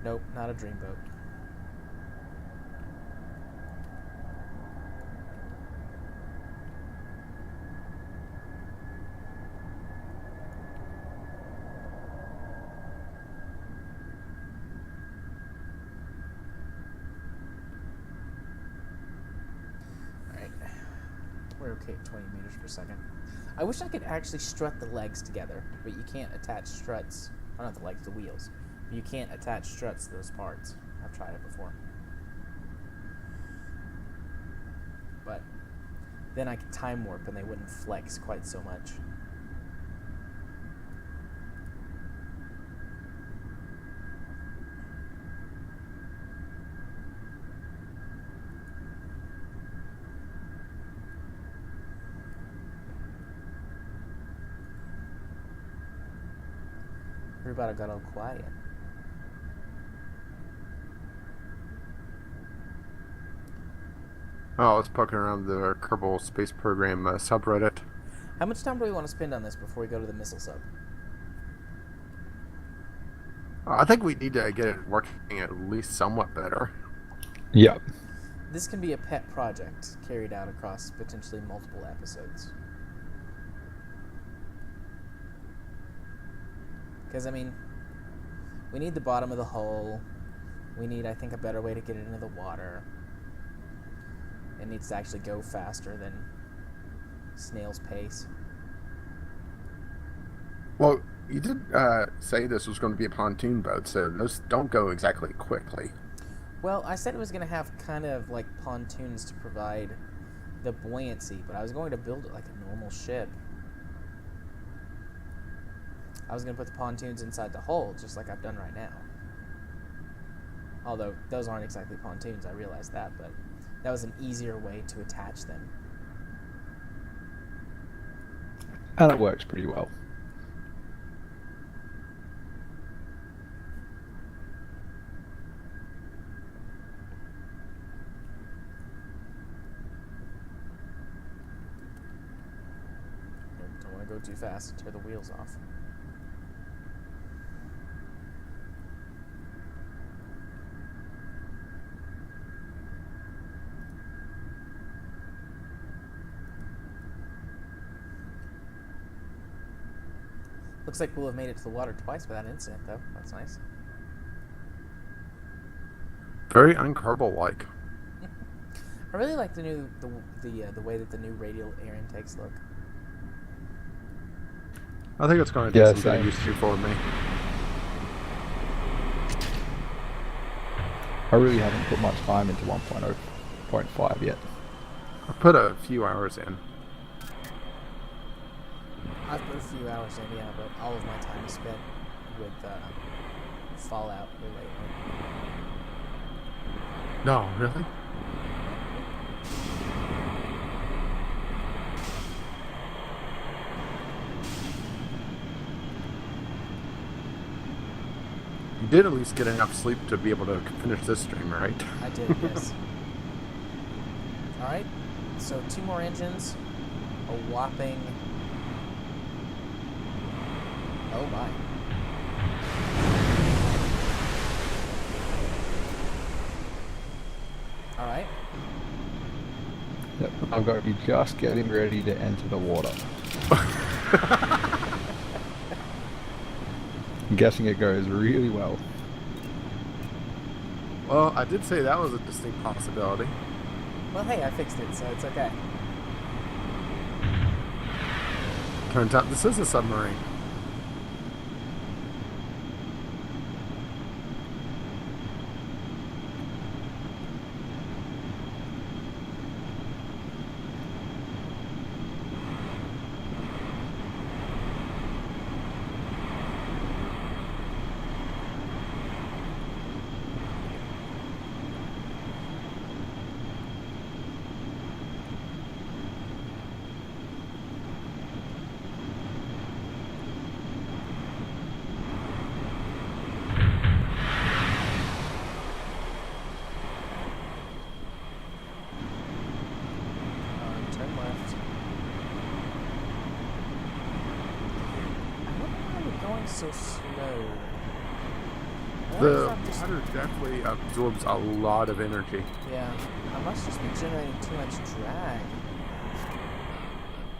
[SPEAKER 1] Nope, not a dreamboat. Alright. We're okay at 20 meters per second. I wish I could actually strut the legs together, but you can't attach struts. Or not the legs, the wheels. You can't attach struts to those parts. I've tried it before. But then I could time warp and they wouldn't flex quite so much. Everybody got all quiet.
[SPEAKER 2] Oh, let's poking around the Kerbal Space Program subreddit.
[SPEAKER 1] How much time do we want to spend on this before we go to the missile sub?
[SPEAKER 2] I think we need to get it working at least somewhat better.
[SPEAKER 3] Yep.
[SPEAKER 1] This can be a pet project carried out across potentially multiple episodes. Because, I mean, we need the bottom of the hull. We need, I think, a better way to get it into the water. It needs to actually go faster than snail's pace.
[SPEAKER 2] Well, you did say this was going to be a pontoon boat, so those don't go exactly quickly.
[SPEAKER 1] Well, I said it was going to have kind of like pontoons to provide the buoyancy, but I was going to build it like a normal ship. I was going to put the pontoons inside the hull, just like I've done right now. Although, those aren't exactly pontoons, I realize that, but that was an easier way to attach them.
[SPEAKER 3] And it works pretty well.
[SPEAKER 1] Don't want to go too fast and tear the wheels off. Looks like we'll have made it to the water twice without incident, though. That's nice.
[SPEAKER 2] Very un-Kerbal-like.
[SPEAKER 1] I really like the new the way that the new radial air intakes look.
[SPEAKER 2] I think it's going to do some getting used to for me.
[SPEAKER 3] I really haven't put much time into 1.0.5 yet.
[SPEAKER 2] I put a few hours in.
[SPEAKER 1] I've put a few hours in, yeah, but all of my time is spent with Fallout lately.
[SPEAKER 2] No, really? You did at least get enough sleep to be able to finish this stream, right?
[SPEAKER 1] I did, yes. Alright, so 2 more engines, a whopping... Oh my. Alright.
[SPEAKER 3] Yep, I've got to be just getting ready to enter the water. I'm guessing it goes really well.
[SPEAKER 2] Well, I did say that was a distinct possibility.
[SPEAKER 1] Well, hey, I fixed it, so it's okay.
[SPEAKER 2] Turns out this is a submarine.
[SPEAKER 1] Turn left. I wonder why we're going so slow.
[SPEAKER 2] The water definitely absorbs a lot of energy.
[SPEAKER 1] Yeah, I must just be generating too much drag.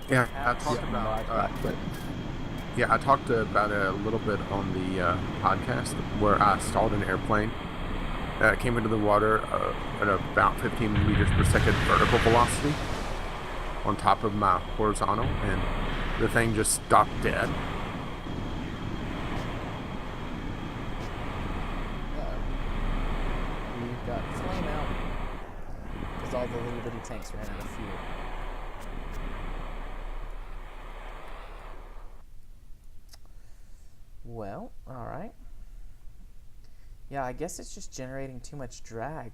[SPEAKER 2] Yeah, I talked about. I talked about it a little bit on the podcast where I stalled an airplane. Came into the water at about 15 meters per second vertical velocity on top of my horizontal, and the thing just stopped dead.
[SPEAKER 1] We've got flame out because all the little bitty tanks ran out of fuel. Well, all right. Yeah, I guess it's just generating too much drag.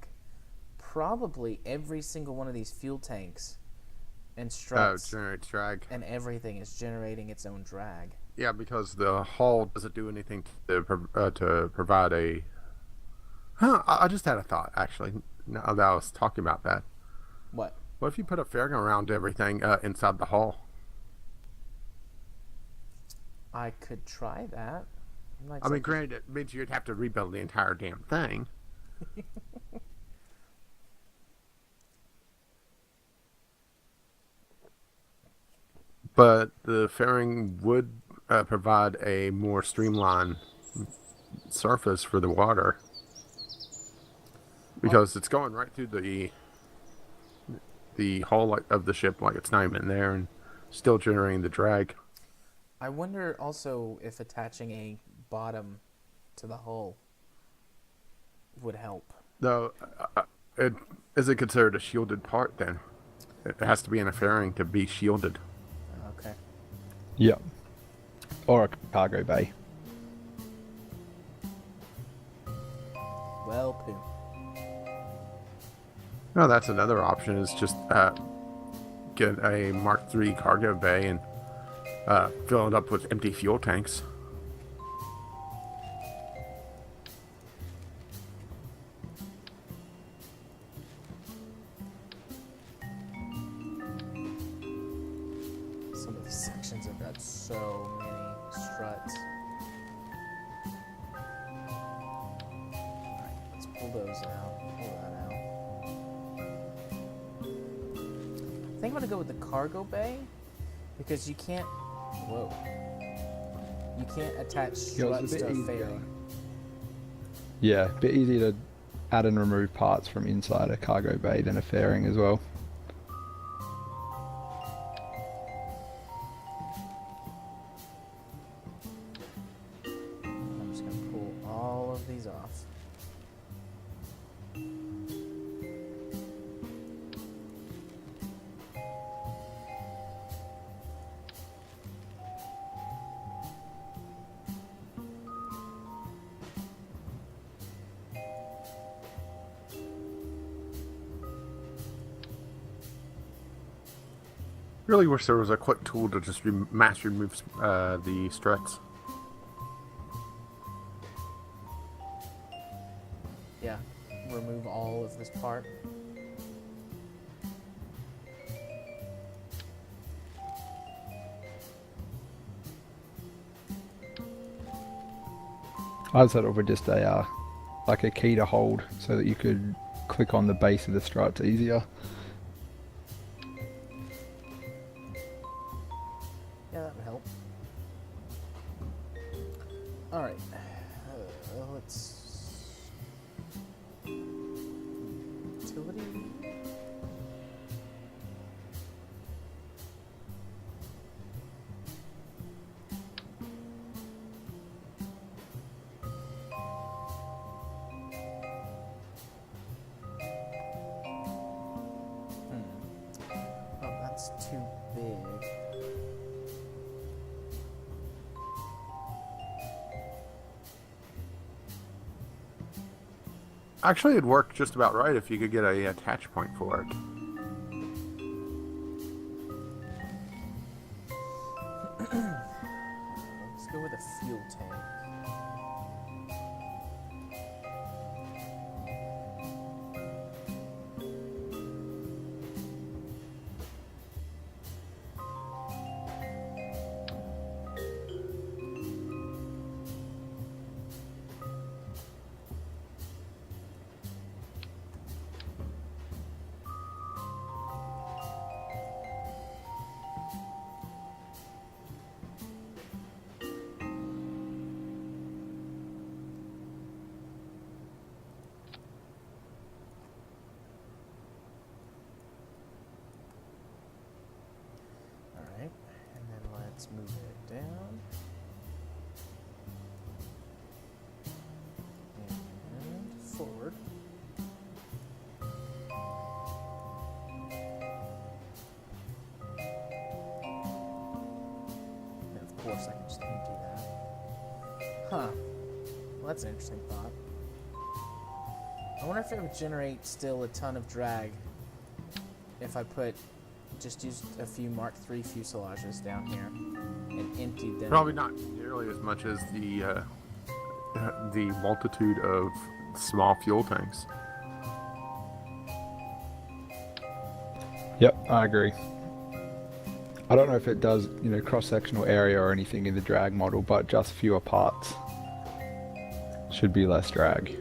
[SPEAKER 1] Probably every single one of these fuel tanks and struts
[SPEAKER 2] generates drag.
[SPEAKER 1] and everything is generating its own drag.
[SPEAKER 2] Yeah, because the hull doesn't do anything to provide a. Huh, I just had a thought, actually, now that I was talking about that.
[SPEAKER 1] What?
[SPEAKER 2] What if you put a fairing around everything inside the hull?
[SPEAKER 1] I could try that.
[SPEAKER 2] I mean, granted, it means you'd have to rebuild the entire damn thing. But the fairing would provide a more streamlined surface for the water. Because it's going right through the hull of the ship like it's not even there and still generating the drag.
[SPEAKER 1] I wonder also if attaching a bottom to the hull would help.
[SPEAKER 2] Though, is it considered a shielded part then? It has to be in a fairing to be shielded.
[SPEAKER 1] Okay.
[SPEAKER 3] Yep. Or a cargo bay.
[SPEAKER 1] Well, poo.
[SPEAKER 2] No, that's another option is just get a Mark III cargo bay and fill it up with empty fuel tanks.
[SPEAKER 1] Some of these sections have got so many struts. Alright, let's pull those out. Pull that out. I think I'm gonna go with the cargo bay because you can't. Whoa. You can't attach struts to a fairing.
[SPEAKER 3] Yeah, a bit easier to add and remove parts from inside a cargo bay than a fairing as well.
[SPEAKER 1] I'm just gonna pull all of these off.
[SPEAKER 2] Really wish there was a quick tool to just mass remove the struts.
[SPEAKER 1] Yeah, remove all of this part.
[SPEAKER 3] I set over just a like a key to hold so that you could click on the base of the struts easier.
[SPEAKER 1] Yeah, that would help. Alright. Let's... Utility? Oh, that's too big.
[SPEAKER 2] Actually, it'd work just about right if you could get a attach point for it.
[SPEAKER 1] Let's go with a fuel tank. Alright, and then let's move it down. And forward. And of course I can just empty that. Huh. Well, that's an interesting thought. I wonder if it would generate still a ton of drag if I just used a few Mark III fuselages down here and emptied them.
[SPEAKER 2] Probably not nearly as much as the multitude of small fuel tanks.
[SPEAKER 3] Yep, I agree. I don't know if it does, cross-sectional area or anything in the drag model, but just fewer parts should be less drag.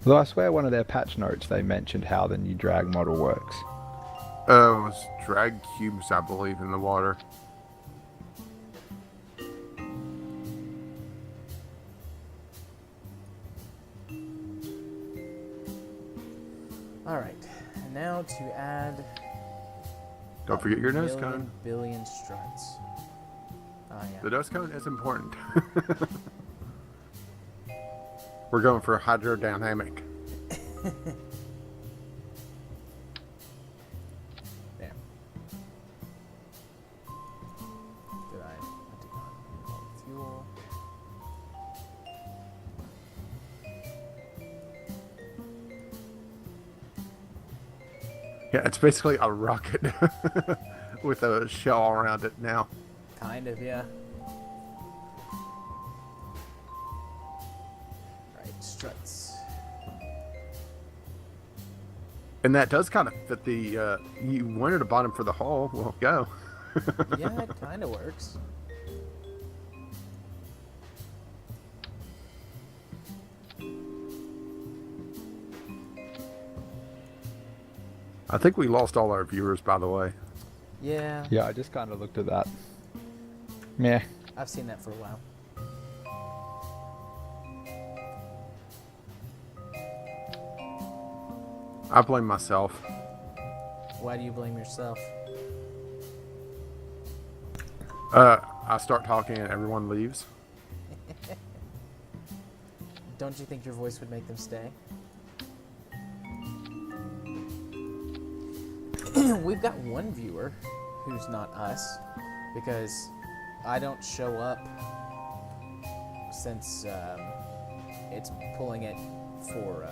[SPEAKER 3] Though I swear one of their patch notes they mentioned how the new drag model works.
[SPEAKER 2] It was drag cubes, I believe, in the water.
[SPEAKER 1] Alright, and now to add...
[SPEAKER 2] Don't forget your nose cone.
[SPEAKER 1] Billion struts. Oh, yeah.
[SPEAKER 2] The nose cone is important. We're going for hydrodynamic.
[SPEAKER 1] There. I did not involve fuel.
[SPEAKER 2] Yeah, it's basically a rocket with a shell around it now.
[SPEAKER 1] Kind of, yeah. Right, struts.
[SPEAKER 2] And that does kind of fit the, you wanted a bottom for the hull, well, go.
[SPEAKER 1] Yeah, it kind of works.
[SPEAKER 2] I think we lost all our viewers, by the way.
[SPEAKER 1] Yeah,
[SPEAKER 3] Yeah, I just kind of looked at that. Meh.
[SPEAKER 1] I've seen that for a while.
[SPEAKER 2] I blame myself.
[SPEAKER 1] Why do you blame yourself?
[SPEAKER 2] I start talking and everyone leaves.
[SPEAKER 1] Don't you think your voice would make them stay? We've got one viewer who's not us because I don't show up since it's pulling it for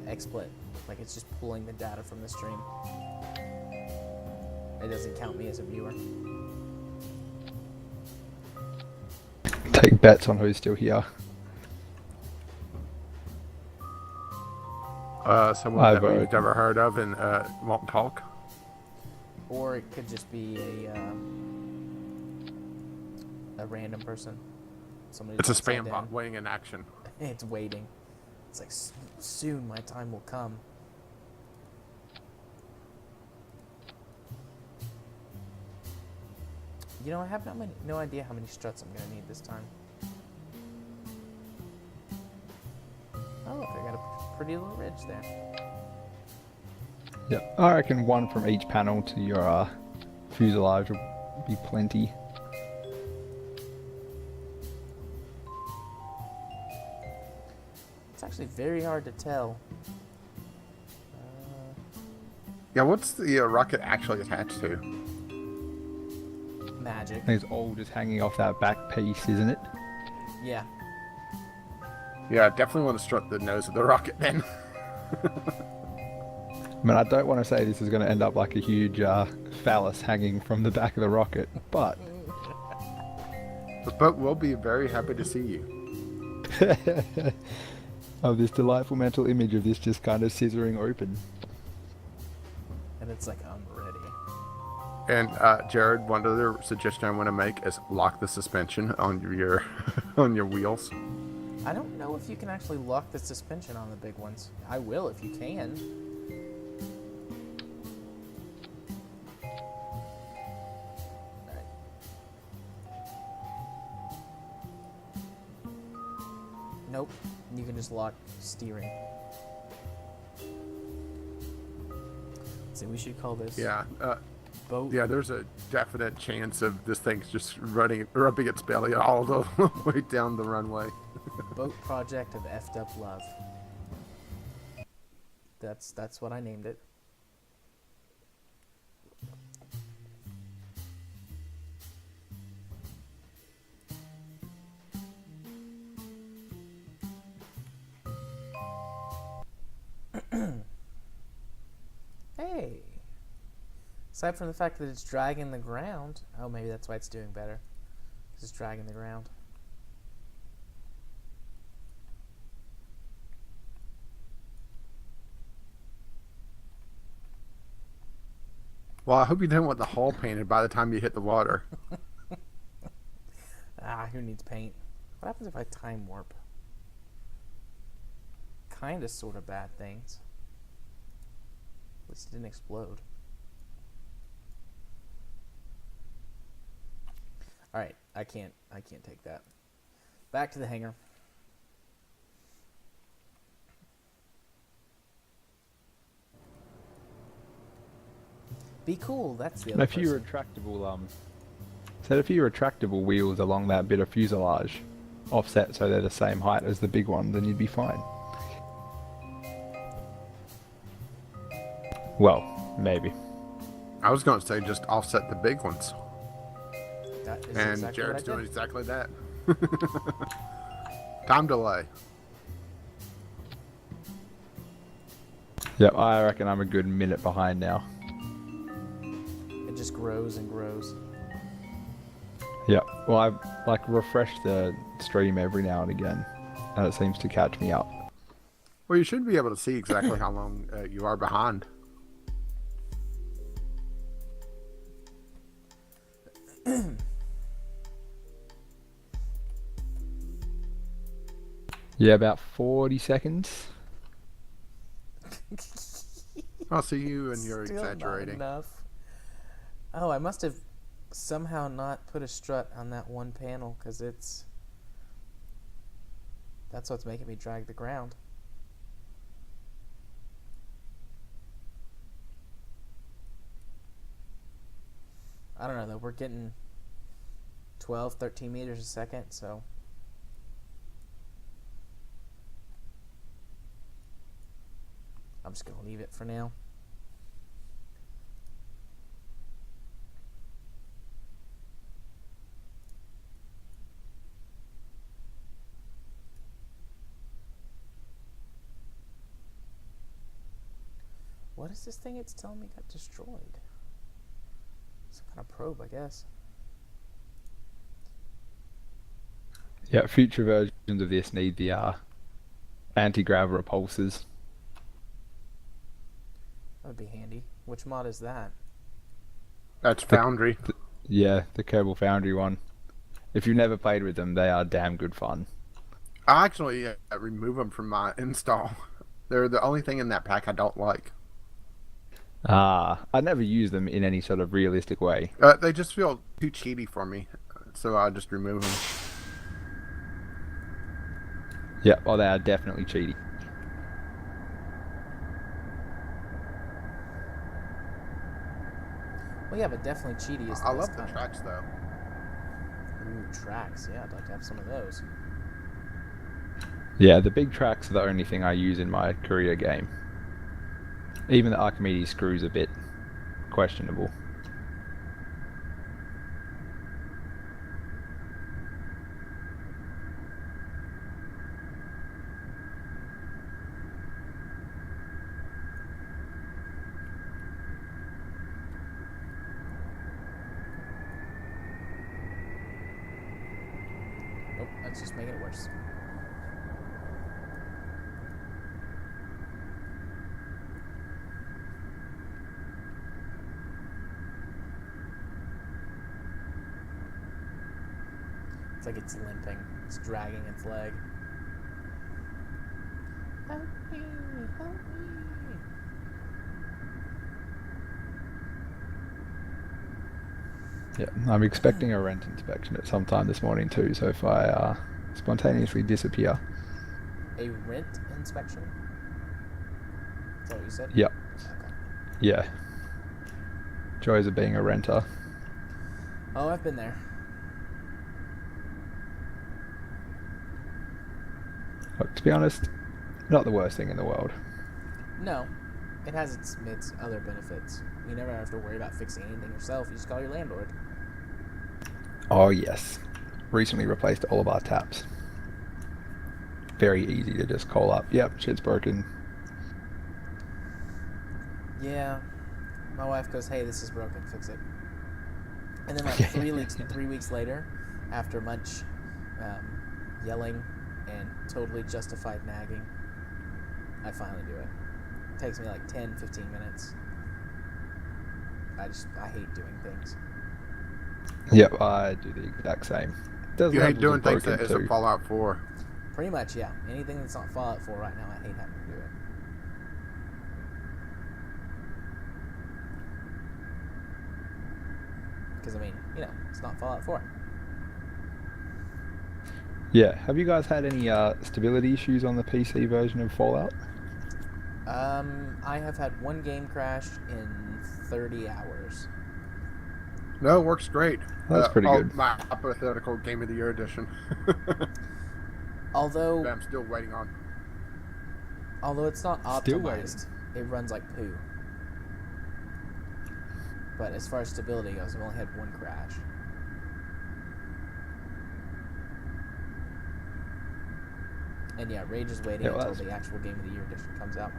[SPEAKER 1] XSplit. Like, it's just pulling the data from the stream. It doesn't count me as a viewer.
[SPEAKER 3] Take bets on who's still here.
[SPEAKER 2] Someone that we've never heard of and won't talk.
[SPEAKER 1] Or it could just be a random person. Somebody
[SPEAKER 2] It's a
[SPEAKER 1] that's upside
[SPEAKER 2] spam bot
[SPEAKER 1] down.
[SPEAKER 2] waiting in action.
[SPEAKER 1] It's waiting. It's like, soon my time will come. You know, I have no idea how many struts I'm going to need this time. Oh, look, I got a pretty little ridge there.
[SPEAKER 3] Yep. I reckon one from each panel to your fuselage will be plenty.
[SPEAKER 1] It's actually very hard to tell.
[SPEAKER 2] Yeah, what's the rocket actually attached to?
[SPEAKER 1] Magic.
[SPEAKER 3] It's all just hanging off that back piece, isn't it?
[SPEAKER 1] Yeah.
[SPEAKER 2] Yeah, definitely want to strut the nose of the rocket then.
[SPEAKER 3] I mean, I don't want to say this is going to end up like a huge phallus hanging from the back of the rocket, but...
[SPEAKER 2] But we'll be very happy to see you.
[SPEAKER 3] Of this delightful mental image of this just kind of scissoring open.
[SPEAKER 1] And it's like, I'm ready.
[SPEAKER 2] And Jared, one other suggestion I want to make is lock the suspension on your on your wheels.
[SPEAKER 1] I don't know if you can actually lock the suspension on the big ones. I will if you can. Alright. Nope. You can just lock steering. So we should call this
[SPEAKER 2] Yeah.
[SPEAKER 1] boat.
[SPEAKER 2] Yeah, there's a definite chance of this thing's just rubbing its belly all the way down the runway.
[SPEAKER 1] Boat project of effed up love. That's what I named it. Hey. Aside from the fact that it's dragging the ground. Oh, maybe that's why it's doing better. It's dragging the ground.
[SPEAKER 2] Well, I hope you didn't want the hull painted by the time you hit the water.
[SPEAKER 1] Who needs paint? What happens if I time warp? Kinda, sorta bad things. At least it didn't explode. Alright, I can't take that. Back to the hangar. Be cool, that's the other
[SPEAKER 3] A few
[SPEAKER 1] person.
[SPEAKER 3] retractable set a few retractable wheels along that bit of fuselage, offset so they're the same height as the big ones, and you'd be fine. Well, maybe.
[SPEAKER 2] I was going to say just offset the big ones.
[SPEAKER 1] That is
[SPEAKER 2] And
[SPEAKER 1] exactly
[SPEAKER 2] Jared's
[SPEAKER 1] what I
[SPEAKER 2] doing
[SPEAKER 1] did.
[SPEAKER 2] exactly that. Time delay.
[SPEAKER 3] Yep, I reckon I'm a good minute behind now.
[SPEAKER 1] It just grows and grows.
[SPEAKER 3] Yep. Well, I refresh the stream every now and again, and it seems to catch me up.
[SPEAKER 2] Well, you should be able to see exactly how long you are behind.
[SPEAKER 3] Yeah, about 40 seconds.
[SPEAKER 2] I'll see you, and you're
[SPEAKER 1] Still
[SPEAKER 2] exaggerating.
[SPEAKER 1] Not enough. Oh, I must have somehow not put a strut on that one panel because that's what's making me drag the ground. I don't know though, we're getting 12, 13 meters a second, so I'm just gonna leave it for now. What is this thing it's telling me got destroyed? Some kind of probe, I guess.
[SPEAKER 3] Yeah, future versions of this need the anti-grav repulsors.
[SPEAKER 1] That would be handy. Which mod is that?
[SPEAKER 2] That's Foundry.
[SPEAKER 3] Yeah, the Kerbal Foundry one. If you've never played with them, they are damn good fun.
[SPEAKER 2] I actually remove them from my install. They're the only thing in that pack I don't like.
[SPEAKER 3] I never use them in any sort of realistic way.
[SPEAKER 2] They just feel too cheaty for me, so I just remove them.
[SPEAKER 3] Yeah, well, they are definitely cheaty.
[SPEAKER 1] Well, yeah, but definitely cheaty is the
[SPEAKER 2] I
[SPEAKER 1] best
[SPEAKER 2] love the
[SPEAKER 1] kind.
[SPEAKER 2] tracks though.
[SPEAKER 1] Ooh, tracks. Yeah, I'd like to have some of those.
[SPEAKER 3] Yeah, the big tracks are the only thing I use in my career game. Even the Archimedes screw's a bit questionable.
[SPEAKER 1] Nope, that's just making it worse. It's like it's limping. It's dragging its leg. Help me! Help me!
[SPEAKER 3] Yeah, I'm expecting a rent inspection at some time this morning too, so if I spontaneously disappear...
[SPEAKER 1] A rent inspection? Is that what you said?
[SPEAKER 3] Yep.
[SPEAKER 1] Okay.
[SPEAKER 3] Yeah. Joys of being a renter.
[SPEAKER 1] Oh, I've been there.
[SPEAKER 3] Look, to be honest, not the worst thing in the world.
[SPEAKER 1] No. It has its other benefits. You never have to worry about fixing anything yourself. You just call your landlord.
[SPEAKER 3] Oh yes. Recently replaced all of our taps. Very easy to just call up. Yep, shit's broken.
[SPEAKER 1] Yeah. My wife goes, "Hey, this is broken. Fix it." And then like 3 weeks later, after much yelling and totally justified nagging, I finally do it. It takes me like 10, 15 minutes. I hate doing things.
[SPEAKER 3] Yep, I do the exact same. There's
[SPEAKER 2] You hate
[SPEAKER 3] levels
[SPEAKER 2] doing
[SPEAKER 3] of
[SPEAKER 2] things
[SPEAKER 3] broken
[SPEAKER 2] that isn't
[SPEAKER 3] too.
[SPEAKER 2] Fallout 4.
[SPEAKER 1] Pretty much, yeah. Anything that's not Fallout 4 right now, I hate having to do it. Because, I mean, it's not Fallout 4.
[SPEAKER 3] Yeah, have you guys had any stability issues on the PC version of Fallout?
[SPEAKER 1] I have had one game crash in 30 hours.
[SPEAKER 2] No, it works great.
[SPEAKER 3] That's pretty good.
[SPEAKER 2] My hypothetical Game of the Year edition.
[SPEAKER 1] Although
[SPEAKER 2] that I'm still waiting on.
[SPEAKER 1] it's not
[SPEAKER 3] Still
[SPEAKER 1] optimized, it runs like poo. But as far as stability goes, I've only had one crash. And yeah, Rage is waiting until the actual Game of the Year edition comes out.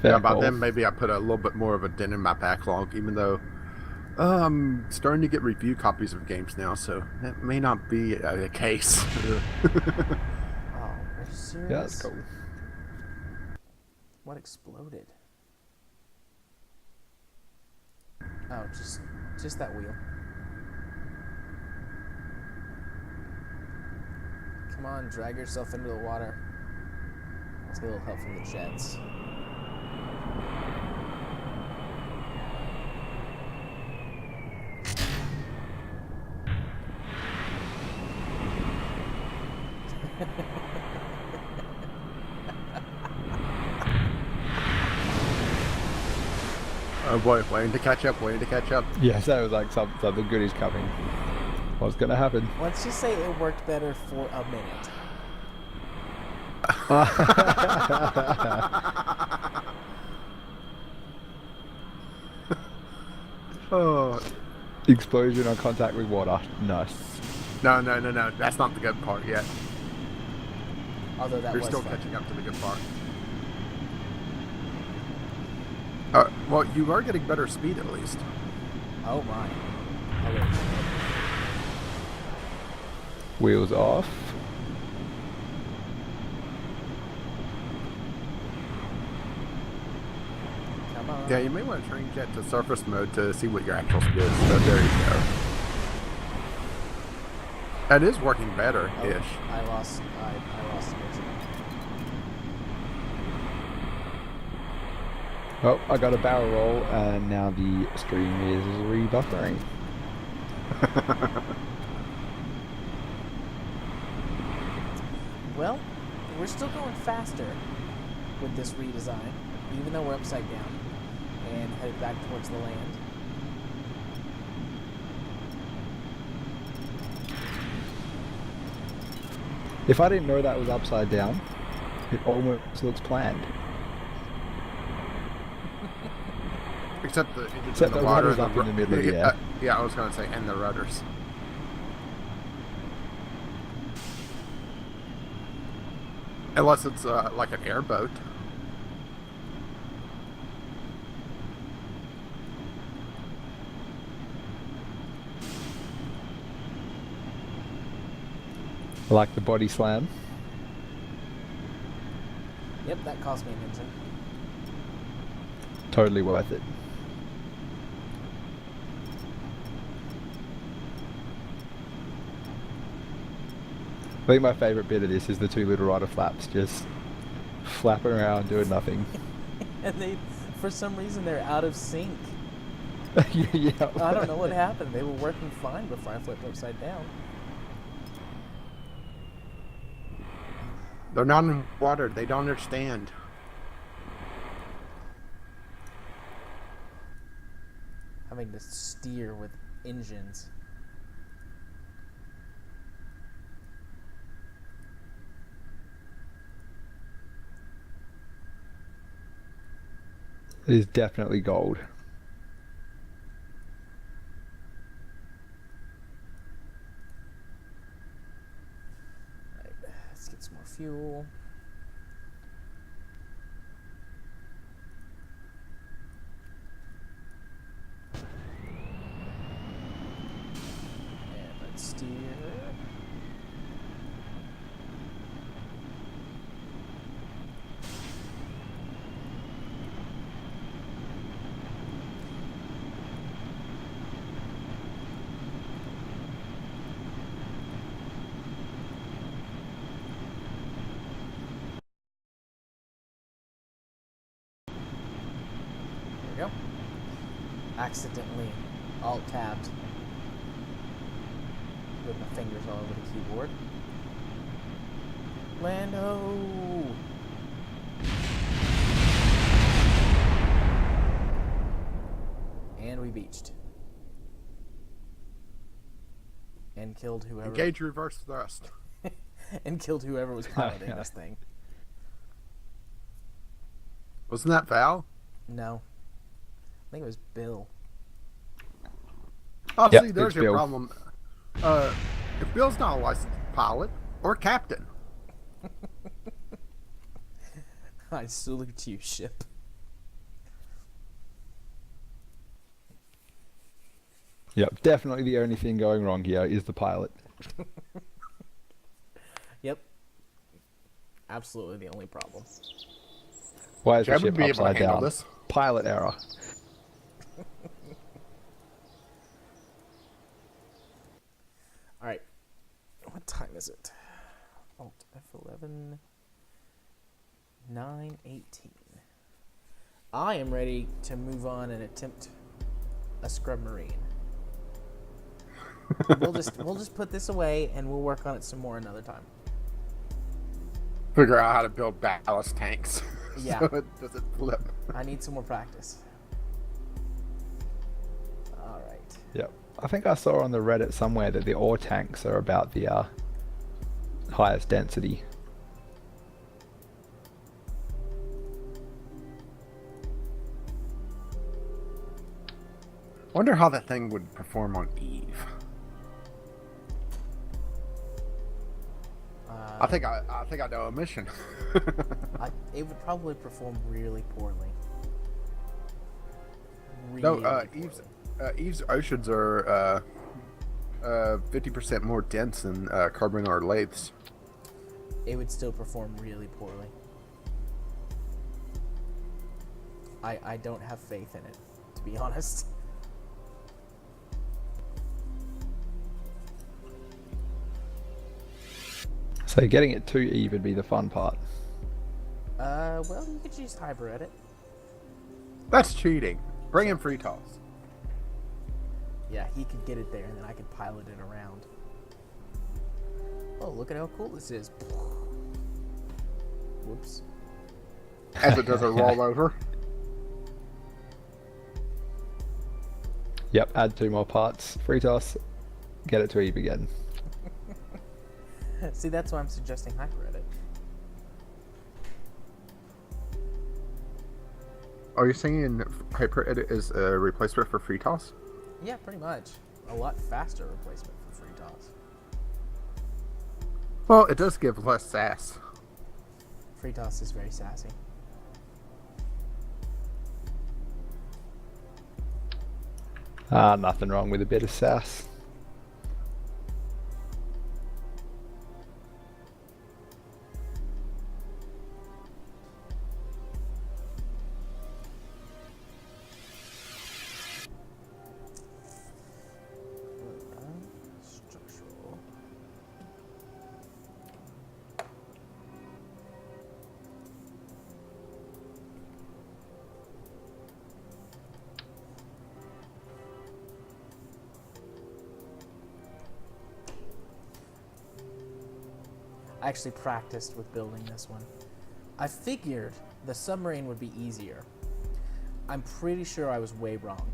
[SPEAKER 2] Yeah, about then maybe I put a little bit more of a dent in my backlog, even though I'm starting to get review copies of games now, so that may not be a case.
[SPEAKER 1] Oh, are you serious?
[SPEAKER 3] Yeah, that's cool.
[SPEAKER 1] What exploded? Oh, just that wheel. Come on, drag yourself into the water. Let's get a little help from the jets.
[SPEAKER 2] Oh boy, waiting to catch up.
[SPEAKER 3] Yes, that was like something good is coming. What's going to happen?
[SPEAKER 1] Let's just say it worked better for a minute.
[SPEAKER 2] Oh.
[SPEAKER 3] Explosion on contact with water. Nice.
[SPEAKER 2] No. That's not the good part yet.
[SPEAKER 1] Although that
[SPEAKER 2] You're
[SPEAKER 1] was
[SPEAKER 2] still
[SPEAKER 1] fun.
[SPEAKER 2] catching up to the good part. Well, you are getting better speed at least.
[SPEAKER 1] Oh my. Okay.
[SPEAKER 3] Wheels off.
[SPEAKER 1] Come on.
[SPEAKER 2] Yeah, you may want to change that to surface mode to see what your actual speed is. So there you go. That is working better-ish.
[SPEAKER 1] Oh, I lost vision.
[SPEAKER 3] Oh, I got a barrel roll, and now the stream is rebuffering.
[SPEAKER 1] Well, we're still going faster with this redesign, even though we're upside down and headed back towards the land.
[SPEAKER 3] If I didn't know that was upside down, it almost looks planned.
[SPEAKER 2] Except the engines
[SPEAKER 3] Except
[SPEAKER 2] in the
[SPEAKER 3] the
[SPEAKER 2] water
[SPEAKER 3] rudder's
[SPEAKER 2] and
[SPEAKER 3] up in the middle, yeah.
[SPEAKER 2] Yeah, I was going to say, and the rudders. Unless it's like an airboat.
[SPEAKER 3] Like the body slam.
[SPEAKER 1] Yep, that cost me an engine.
[SPEAKER 3] Totally worth it. I think my favourite bit of this is the two little rudder flaps just flapping around doing nothing.
[SPEAKER 1] And for some reason, they're out of sync.
[SPEAKER 3] Yeah.
[SPEAKER 1] I don't know what happened. They were working fine before I flipped upside down.
[SPEAKER 2] They're not in water. They don't understand.
[SPEAKER 1] Having to steer with engines.
[SPEAKER 3] It is definitely gold.
[SPEAKER 1] Right, let's get some more fuel. steer. There we go. Accidentally alt-tabbed with my fingers all over the keyboard. Lando! And we beached. And killed whoever...
[SPEAKER 2] Engage reverse thrust.
[SPEAKER 1] and killed whoever was piloting this thing.
[SPEAKER 2] Wasn't that Val?
[SPEAKER 1] No. I think it was Bill.
[SPEAKER 2] Oh,
[SPEAKER 3] Yep,
[SPEAKER 2] see, there's
[SPEAKER 3] it's
[SPEAKER 2] your
[SPEAKER 3] Bill.
[SPEAKER 2] problem. If Bill's not a licensed pilot or captain,
[SPEAKER 1] I salute you, ship.
[SPEAKER 3] Yep, definitely the only thing going wrong here is the pilot.
[SPEAKER 1] Yep. Absolutely the only problem.
[SPEAKER 3] Why is the
[SPEAKER 2] Jeb
[SPEAKER 3] ship
[SPEAKER 2] would be able to
[SPEAKER 3] upside
[SPEAKER 2] handle
[SPEAKER 3] down?
[SPEAKER 2] this.
[SPEAKER 3] Pilot error.
[SPEAKER 1] Alright. What time is it? Alt F11. 9:18. I am ready to move on and attempt a scrub marine. we'll just put this away and we'll work on it some more another time.
[SPEAKER 2] Figure out how to build ballast tanks.
[SPEAKER 1] Yeah.
[SPEAKER 2] So it doesn't flip.
[SPEAKER 1] I need some more practice. Alright.
[SPEAKER 3] Yep. I think I saw on the Reddit somewhere that the ore tanks are about the highest density.
[SPEAKER 2] Wonder how that thing would perform on Eve. I think I know a mission.
[SPEAKER 1] It would probably perform really poorly.
[SPEAKER 2] No,
[SPEAKER 1] Really
[SPEAKER 2] Eve's oceans are 50% more dense than carbon or lathes.
[SPEAKER 1] it would still perform really poorly. I don't have faith in it, to be honest.
[SPEAKER 3] So getting it to Eve would be the fun part.
[SPEAKER 1] Well, you could just hybrid it.
[SPEAKER 2] That's cheating. Bring in free toss.
[SPEAKER 1] Yeah, he could get it there, and then I could pilot it around. Oh, look at how cool this is. Whoops.
[SPEAKER 2] As it does a rollover.
[SPEAKER 3] Yep, add 2 more parts. Free toss. Get it to Eve again.
[SPEAKER 1] See, that's why I'm suggesting hybrid it.
[SPEAKER 2] Are you saying Hyper Edit is a replacement for free toss?
[SPEAKER 1] Yeah, pretty much. A lot faster replacement for free toss.
[SPEAKER 2] Well, it does give less sass.
[SPEAKER 1] Free toss is very sassy.
[SPEAKER 3] Nothing wrong with a bit of sass.
[SPEAKER 1] Structural. I actually practiced with building this one. I figured the submarine would be easier. I'm pretty sure I was way wrong.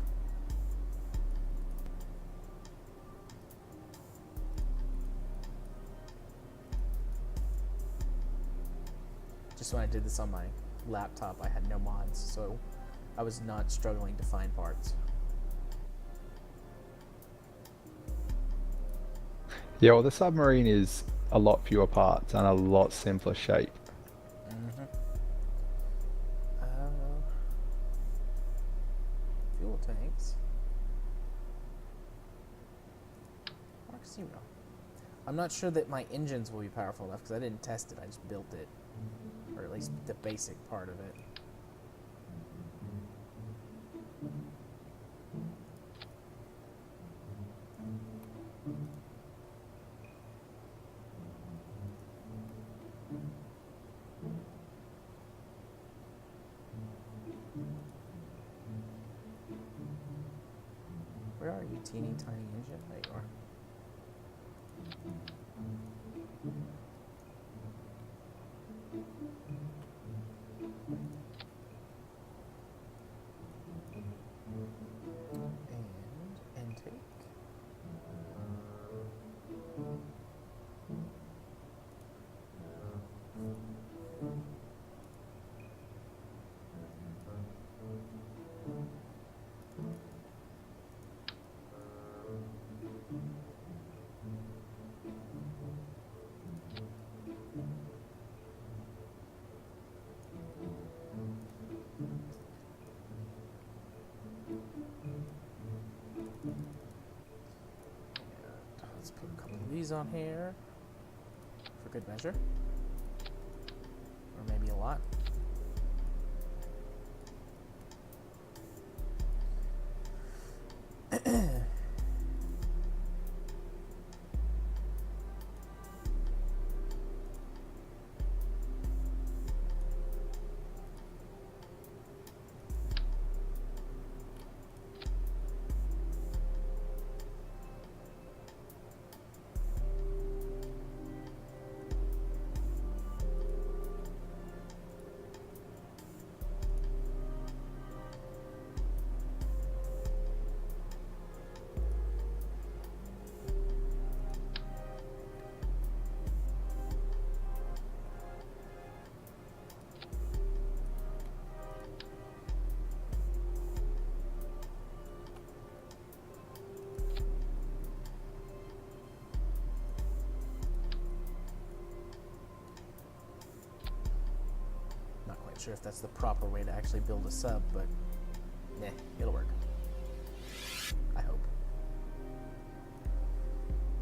[SPEAKER 1] Just when I did this on my laptop, I had no mods, so I was not struggling to find parts.
[SPEAKER 3] Yeah, well, the submarine is a lot fewer parts and a lot simpler shape.
[SPEAKER 1] Mm-hmm. Fuel tanks. Mark 0. I'm not sure that my engines will be powerful enough because I didn't test it. I just built it. Or at least the basic part of it. Where are you, teeny tiny engine? There you are. And intake. Let's put a couple of these on here for good measure. Or maybe a lot. Sure if that's the proper way to actually build a sub, but yeah, it'll work. I hope.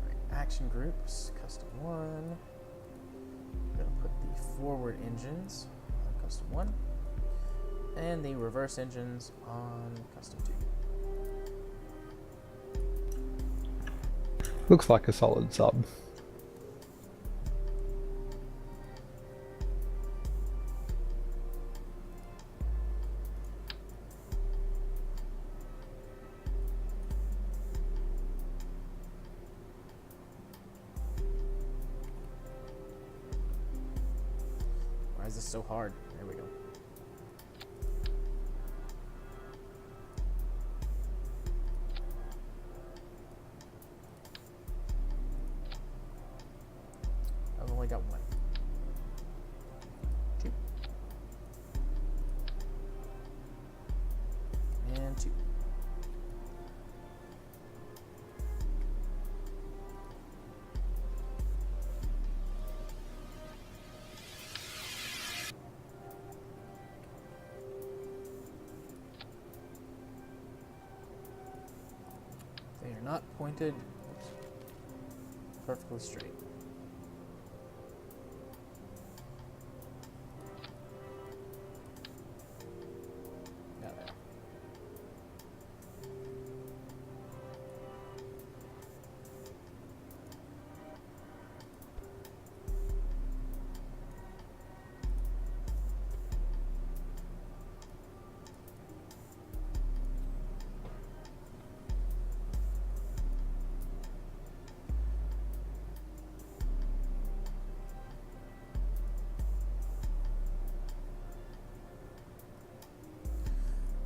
[SPEAKER 1] Right, action groups, custom 1. I'm gonna put the forward engines on custom 1, and the reverse engines on custom 2.
[SPEAKER 3] Looks like a solid sub.
[SPEAKER 1] Why is this so hard? There we go. I've only got 1. 2. And 2. They are not pointed perfectly straight. Yeah, there.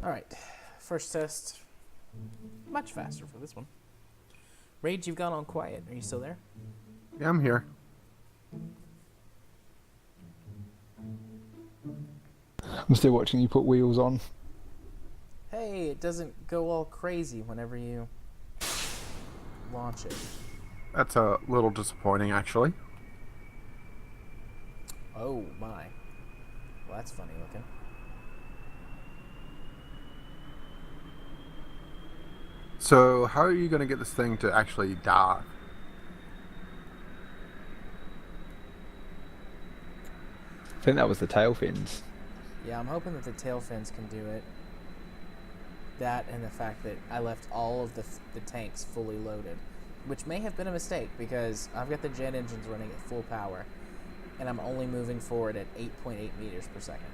[SPEAKER 1] All right, first test, much faster for this one. Rage, you've gone on quiet. Are you still there?
[SPEAKER 2] Yeah, I'm here.
[SPEAKER 3] I'm still watching you put wheels on.
[SPEAKER 1] Hey, it doesn't go all crazy whenever you launch it.
[SPEAKER 2] That's a little disappointing, actually.
[SPEAKER 1] Oh my. Well, that's funny looking.
[SPEAKER 2] So, how are you going to get this thing to actually dive?
[SPEAKER 3] I think that was the tail fins.
[SPEAKER 1] Yeah, I'm hoping that the tail fins can do it. That and the fact that I left all of the tanks fully loaded, which may have been a mistake because I've got the jet engines running at full power, and I'm only moving forward at 8.8 meters per second.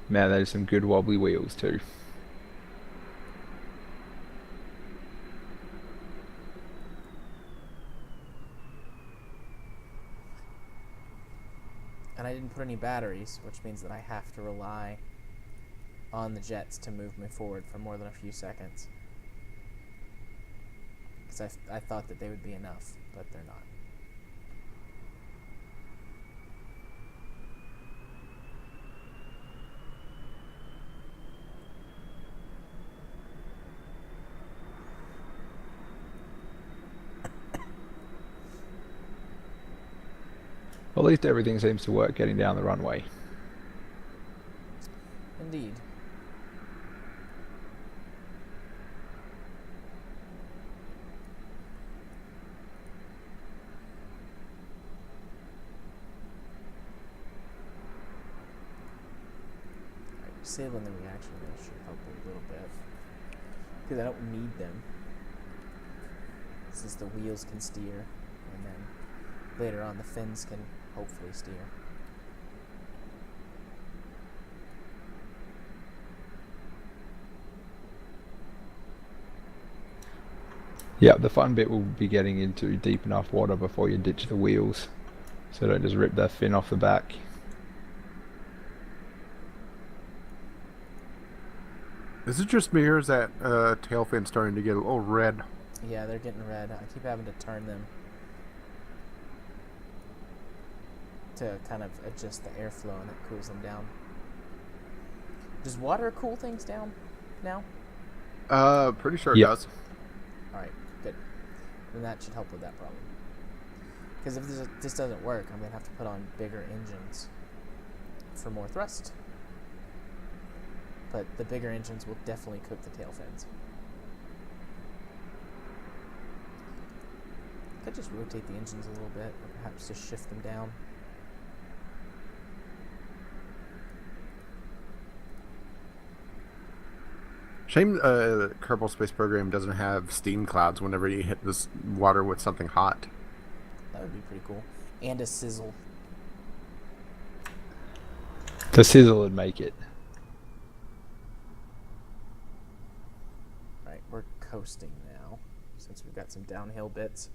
[SPEAKER 3] Man, there's some good wobbly wheels too.
[SPEAKER 1] And I didn't put any batteries, which means that I have to rely on the jets to move me forward for more than a few seconds. Because I thought that they would be enough, but they're not.
[SPEAKER 3] At least everything seems to work getting down the runway.
[SPEAKER 1] Indeed. Disabling the reaction wheels should help a little bit. Because I don't need them. Since the wheels can steer, and then later on the fins can hopefully steer.
[SPEAKER 3] Yeah, the fun bit will be getting into deep enough water before you ditch the wheels, so don't just rip that fin off the back.
[SPEAKER 2] Is it just me or is that tail fin starting to get a little red?
[SPEAKER 1] Yeah, they're getting red. I keep having to turn them to kind of adjust the airflow, and it cools them down. Does water cool things down now?
[SPEAKER 2] Pretty sure it
[SPEAKER 3] Yep.
[SPEAKER 2] does.
[SPEAKER 1] Alright, good. Then that should help with that problem. Because if this doesn't work, I'm going to have to put on bigger engines for more thrust. But the bigger engines will definitely cook the tail fins. Could just rotate the engines a little bit, or perhaps just shift them down.
[SPEAKER 2] Shame Kerbal Space Program doesn't have steam clouds whenever you hit this water with something hot.
[SPEAKER 1] That would be pretty cool. And a sizzle.
[SPEAKER 3] The sizzle would make it.
[SPEAKER 1] Alright, we're coasting now, since we've got some downhill bits.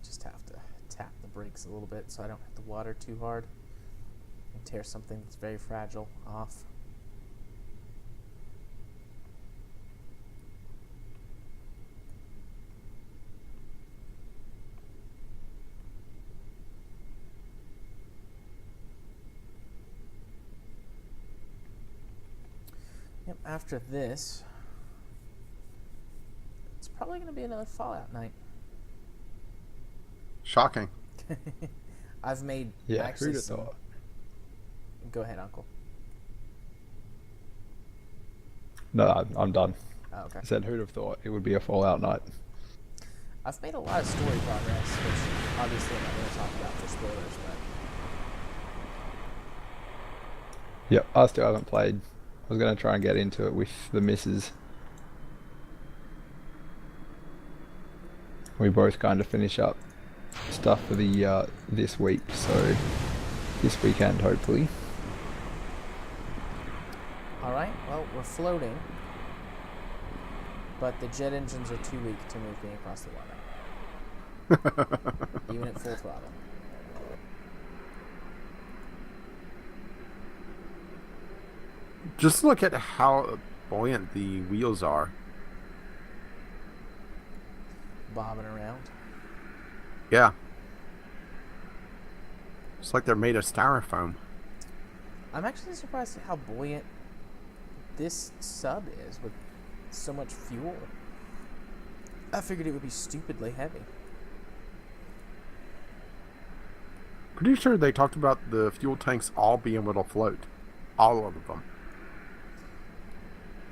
[SPEAKER 1] Just have to tap the brakes a little bit so I don't hit the water too hard and tear something that's very fragile off. Yep, after this, it's probably going to be another Fallout night.
[SPEAKER 2] Shocking.
[SPEAKER 1] I've made
[SPEAKER 3] Yeah,
[SPEAKER 1] actually
[SPEAKER 3] who'd have
[SPEAKER 1] some...
[SPEAKER 3] thought?
[SPEAKER 1] Go ahead, Uncle.
[SPEAKER 3] No, I'm done.
[SPEAKER 1] Oh, okay.
[SPEAKER 3] I said, who'd have thought it would be a Fallout night?
[SPEAKER 1] I've made a lot of story progress, which obviously I'm not going to talk about for spoilers, but
[SPEAKER 3] Yep, I still haven't played. I was going to try and get into it with the missus. We both kind of finish up stuff for the this week, so this weekend hopefully.
[SPEAKER 1] alright, well, we're floating, but the jet engines are too weak to move me across the water, even at full throttle.
[SPEAKER 2] Just look at how buoyant the wheels are.
[SPEAKER 1] Bobbing around.
[SPEAKER 2] Yeah. It's like they're made of styrofoam.
[SPEAKER 1] I'm actually surprised at how buoyant this sub is with so much fuel. I figured it would be stupidly heavy.
[SPEAKER 2] Pretty sure they talked about the fuel tanks all being able to float. All of them.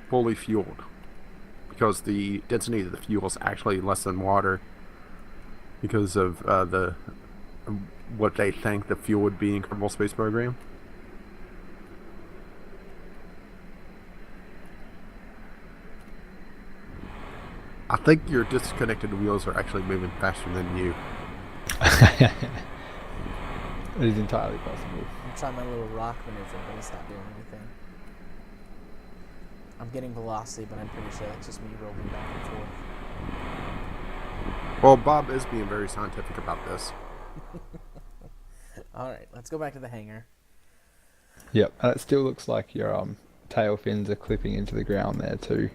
[SPEAKER 2] Fully fueled. Because the density of the fuel is actually less than water. Because of what they think the fuel would be in Kerbal Space Program. I think your disconnected wheels are actually moving faster than you.
[SPEAKER 3] It is entirely possible.
[SPEAKER 1] I'm trying my little rock maneuver, but it's not doing anything. I'm getting velocity, but I'm pretty sure that's just me rolling back and forth.
[SPEAKER 2] Well, Bob is being very scientific about this.
[SPEAKER 1] Alright, let's go back to the hangar.
[SPEAKER 3] Yep, and it still looks like your tail fins are clipping into the ground there too.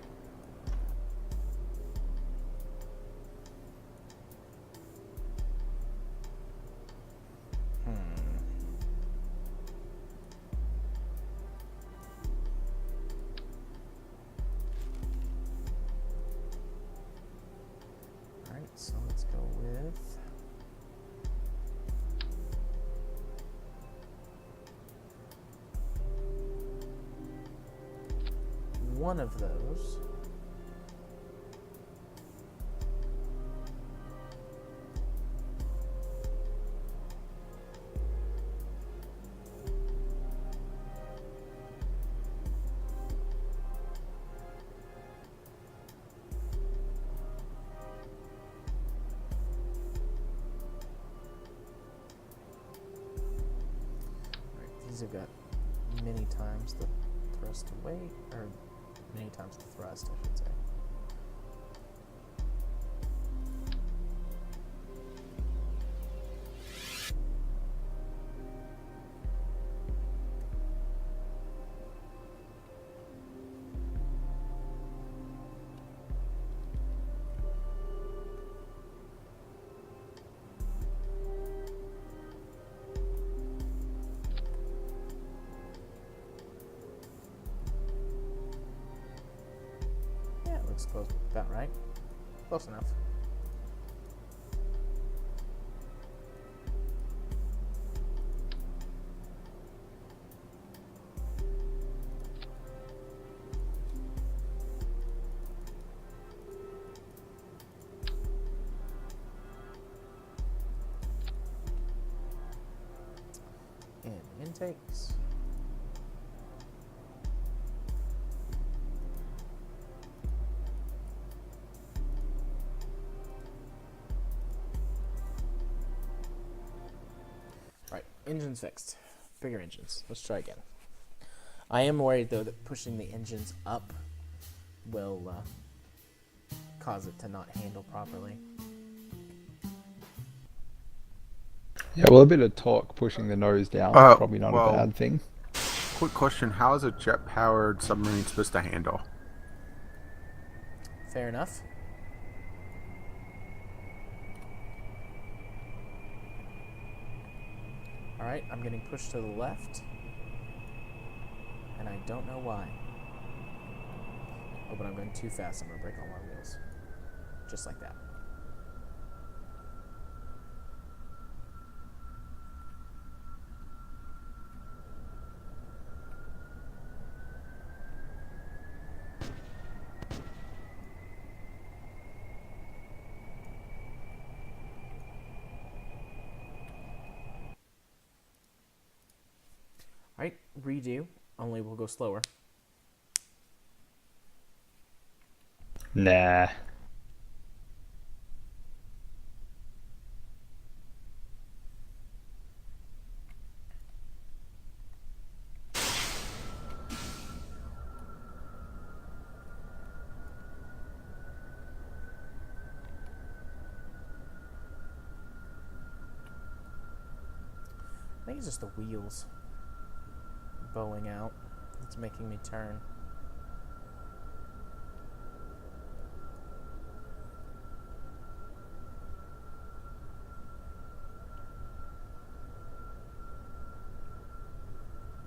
[SPEAKER 1] Alright, so let's go with... one of those. Right, these have got many times the thrust to weight, or many times the thrust, I should say. Looks close, about right. Close enough. And intakes. Engines fixed. Bigger engines. Let's try again. I am worried, though, that pushing the engines up will cause it to not handle properly.
[SPEAKER 3] Yeah, well, a bit of torque pushing the nose down is probably not a bad thing.
[SPEAKER 2] Quick question, how is a jet-powered submarine supposed to handle?
[SPEAKER 1] Fair enough. Alright, I'm getting pushed to the left. And I don't know why. Oh, but I'm going too fast. I'm going to break all my wheels. Just like that. Alright, redo, only we'll go slower.
[SPEAKER 3] Nah.
[SPEAKER 1] I think it's just the wheels bowing out. It's making me turn.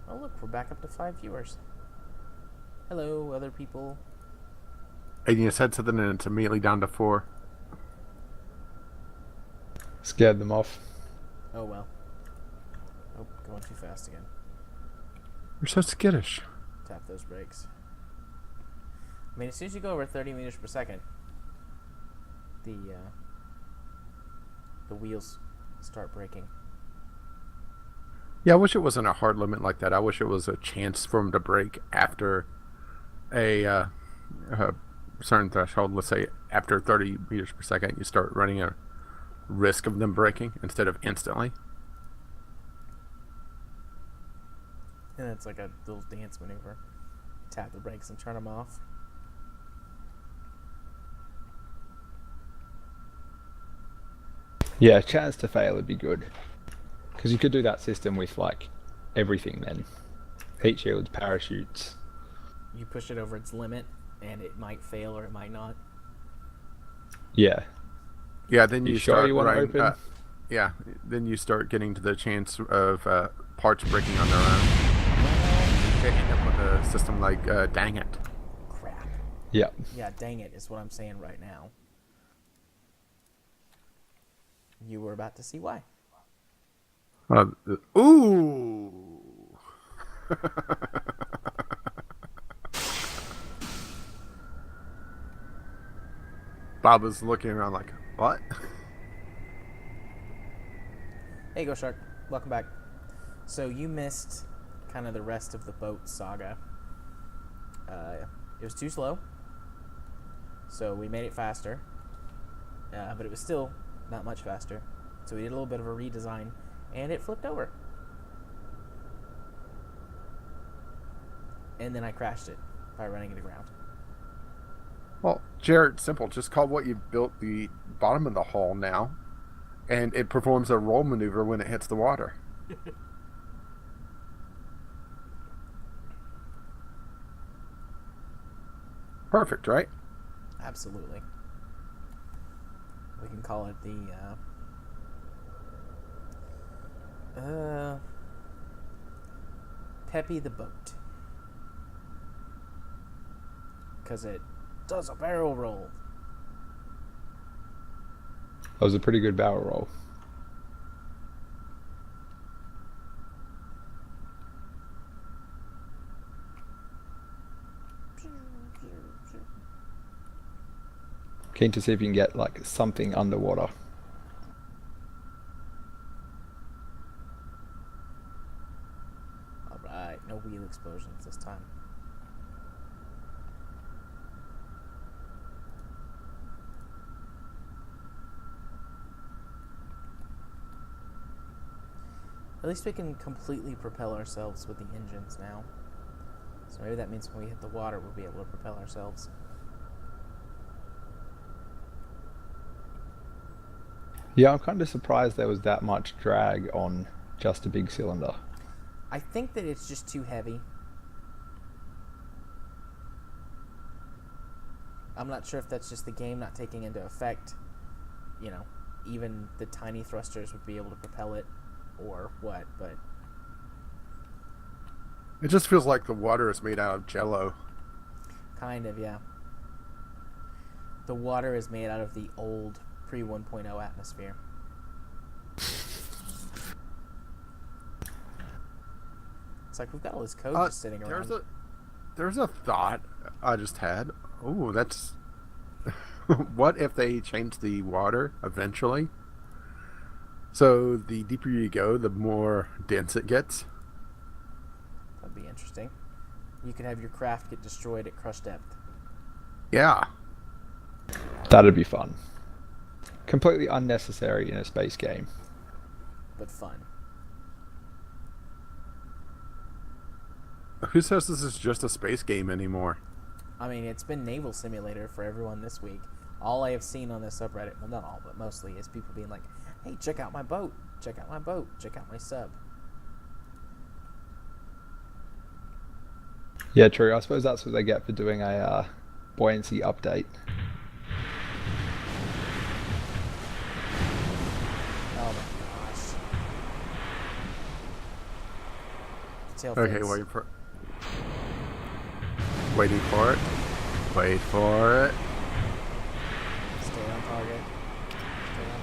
[SPEAKER 1] Oh look, we're back up to 5 viewers. Hello, other people.
[SPEAKER 2] And you said something and it's immediately down to 4.
[SPEAKER 3] Scared them off.
[SPEAKER 1] Oh well. Oh, going too fast again.
[SPEAKER 2] You're so skittish.
[SPEAKER 1] Tap those brakes. I mean, as soon as you go over 30 meters per second, the wheels start braking.
[SPEAKER 2] Yeah, I wish it wasn't a hard limit like that. I wish it was a chance for them to brake after a certain threshold. Let's say after 30 meters per second, you start running a risk of them braking instead of instantly.
[SPEAKER 1] And it's like a little dance maneuver. Tap the brakes and turn them off.
[SPEAKER 3] Yeah, chance to fail would be good. Because you could do that system with, like, everything then. Heat shields, parachutes.
[SPEAKER 1] You push it over its limit, and it might fail or it might not.
[SPEAKER 3] Yeah.
[SPEAKER 2] Yeah, then
[SPEAKER 3] You
[SPEAKER 2] you
[SPEAKER 3] sure
[SPEAKER 2] start
[SPEAKER 3] you want to
[SPEAKER 2] running,
[SPEAKER 3] open?
[SPEAKER 2] yeah, then you start getting to the chance of parts breaking on their own. You could end up with a system like dang it.
[SPEAKER 1] Crap.
[SPEAKER 3] Yeah.
[SPEAKER 1] Yeah, dang it is what I'm saying right now. You were about to see why.
[SPEAKER 2] Ooh. Bob was looking around like, what?
[SPEAKER 1] Hey, Go Shark. Welcome back. So you missed kind of the rest of the boat saga. It was too slow, so we made it faster, but it was still not much faster. So we did a little bit of a redesign, and it flipped over. And then I crashed it by running it aground.
[SPEAKER 2] Well, Jared, simple. Just call what you built the bottom of the hull now, and it performs a roll maneuver when it hits the water. Perfect, right?
[SPEAKER 1] Absolutely. We can call it the Peppy the Boat. Because it does a barrel roll.
[SPEAKER 3] That was a pretty good barrel roll. Keen to see if you can get like something underwater.
[SPEAKER 1] Alright, no wheel explosions this time. At least we can completely propel ourselves with the engines now. So maybe that means when we hit the water, we'll be able to propel ourselves.
[SPEAKER 3] Yeah, I'm kind of surprised there was that much drag on just a big cylinder.
[SPEAKER 1] I think that it's just too heavy. I'm not sure if that's just the game not taking into effect, you know, even the tiny thrusters would be able to propel it, or what, but...
[SPEAKER 2] It just feels like the water is made out of jello.
[SPEAKER 1] Kind of, yeah. The water is made out of the old pre-1.0 atmosphere. It's like we've got all this code just sitting around.
[SPEAKER 2] There's a thought I just had. Oh, that's... What if they change the water eventually? So the deeper you go, the more dense it gets.
[SPEAKER 1] That'd be interesting. You could have your craft get destroyed at crush depth.
[SPEAKER 2] Yeah.
[SPEAKER 3] That'd be fun. Completely unnecessary in a space game.
[SPEAKER 1] But fun.
[SPEAKER 2] Who says this is just a space game anymore?
[SPEAKER 1] I mean, it's been Naval Simulator for everyone this week. All I have seen on this subreddit, well, not all, but mostly, is people being like, hey, check out my boat. Check out my boat. Check out my sub.
[SPEAKER 3] Yeah, true. I suppose that's what they get for doing a buoyancy update.
[SPEAKER 1] Oh my gosh. Tail
[SPEAKER 2] Okay,
[SPEAKER 1] fins.
[SPEAKER 2] waiting for it. Wait for it.
[SPEAKER 1] Stay on target. Stay on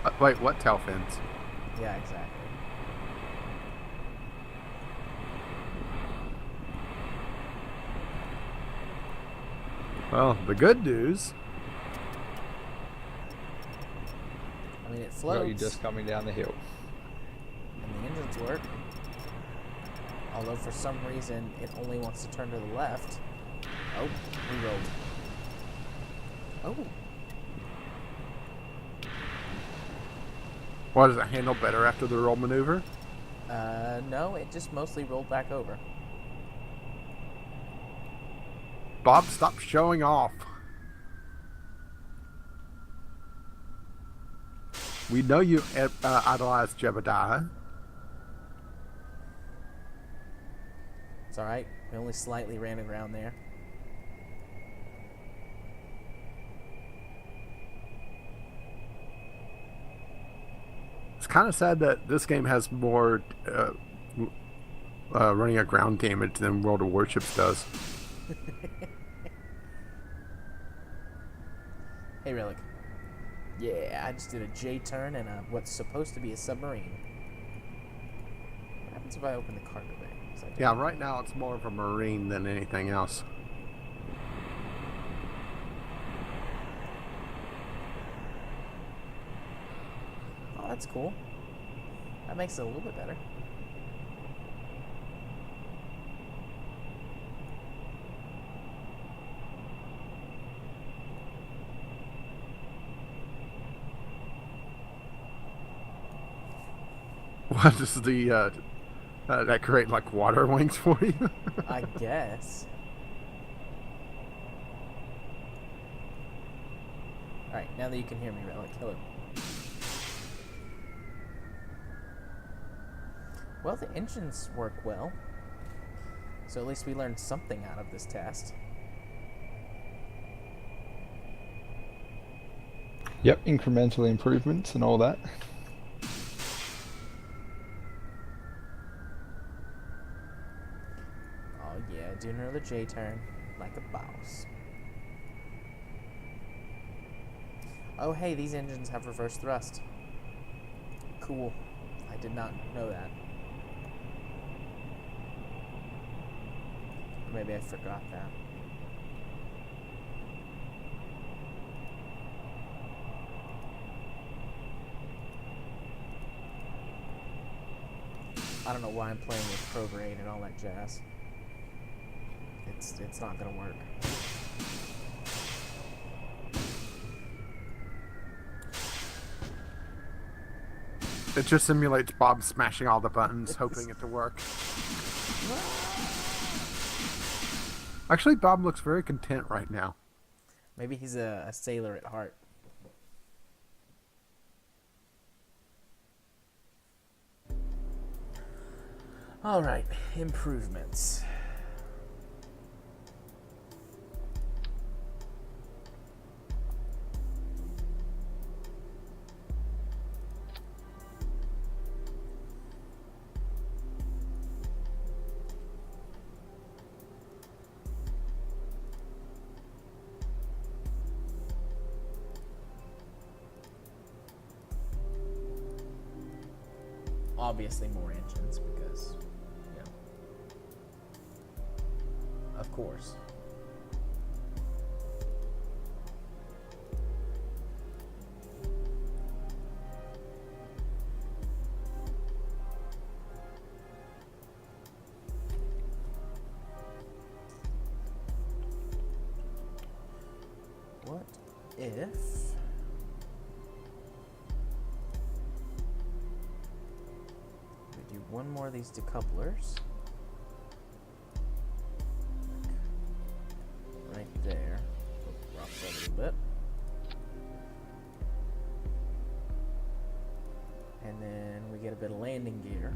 [SPEAKER 1] target.
[SPEAKER 2] Wait, what tail fins?
[SPEAKER 1] Yeah, exactly.
[SPEAKER 2] Well, the good news.
[SPEAKER 1] I mean, it
[SPEAKER 3] Got
[SPEAKER 1] floats.
[SPEAKER 3] you just coming down the hill.
[SPEAKER 1] And the engines work. Although for some reason it only wants to turn to the left. Oh, we rolled. Oh.
[SPEAKER 2] Why does it handle better after the roll maneuver?
[SPEAKER 1] No, it just mostly rolled back over.
[SPEAKER 2] Bob, stop showing off. We know you idolize Jebediah.
[SPEAKER 1] It's alright. We only slightly ran aground there.
[SPEAKER 2] It's kind of sad that this game has more running aground damage than World of Warships does.
[SPEAKER 1] Hey, Relic. Yeah, I just did a J turn and what's supposed to be a submarine. What happens if I open the cargo bay?
[SPEAKER 2] Yeah, right now it's more of a marine than anything else.
[SPEAKER 1] Oh, that's cool. That makes it a little bit better.
[SPEAKER 2] What is the that create like water wings for you?
[SPEAKER 1] I guess. Alright, now that you can hear me, Relic, hello. Well, the engines work well. So at least we learned something out of this test.
[SPEAKER 3] Yep, incremental improvements and all that.
[SPEAKER 1] Oh yeah, do another J turn, like a boss. Oh hey, these engines have reverse thrust. Cool. I did not know that. Or maybe I forgot that. I don't know why I'm playing with prograde and all that jazz. It's not gonna work.
[SPEAKER 2] It just simulates Bob smashing all the buttons, hoping it to work. Actually, Bob looks very content right now.
[SPEAKER 1] Maybe he's a sailor at heart. Alright, improvements. Obviously more engines because, you know, of course. What if we do one more of these decouplers? Right there. Drop that a little bit. And then we get a bit of landing gear.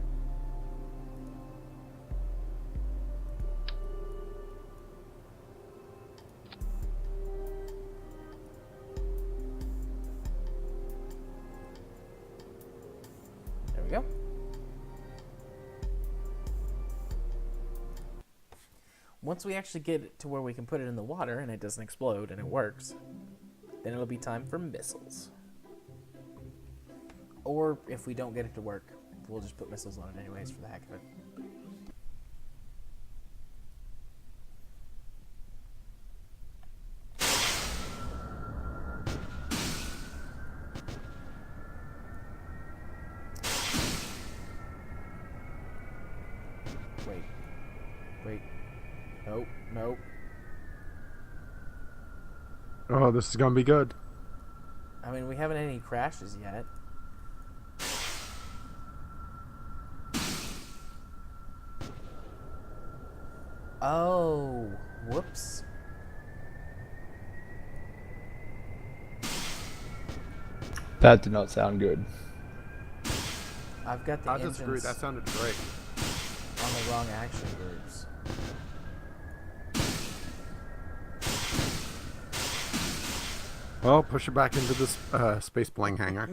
[SPEAKER 1] There we go. once we actually get it to where we can put it in the water and it doesn't explode and it works, then it'll be time for missiles. Or if we don't get it to work, we'll just put missiles on it anyways for the heck of it. Wait. Nope.
[SPEAKER 2] Oh, this is gonna be good.
[SPEAKER 1] I mean, we haven't had any crashes yet. Oh, whoops.
[SPEAKER 3] That did not sound good.
[SPEAKER 1] I've got the
[SPEAKER 2] I disagree.
[SPEAKER 1] engines
[SPEAKER 2] That sounded great.
[SPEAKER 1] on the wrong action groups.
[SPEAKER 2] Well, push it back into this space bling hangar.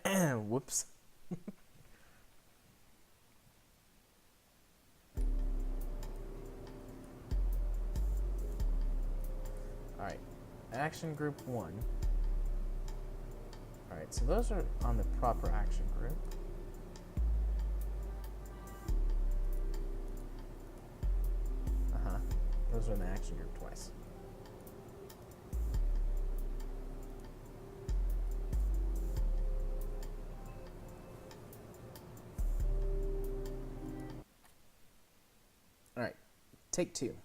[SPEAKER 1] Whoops. Alright. Action group 1. Alright, so those are on the proper action group. Those are in the action group twice. Alright, take 2.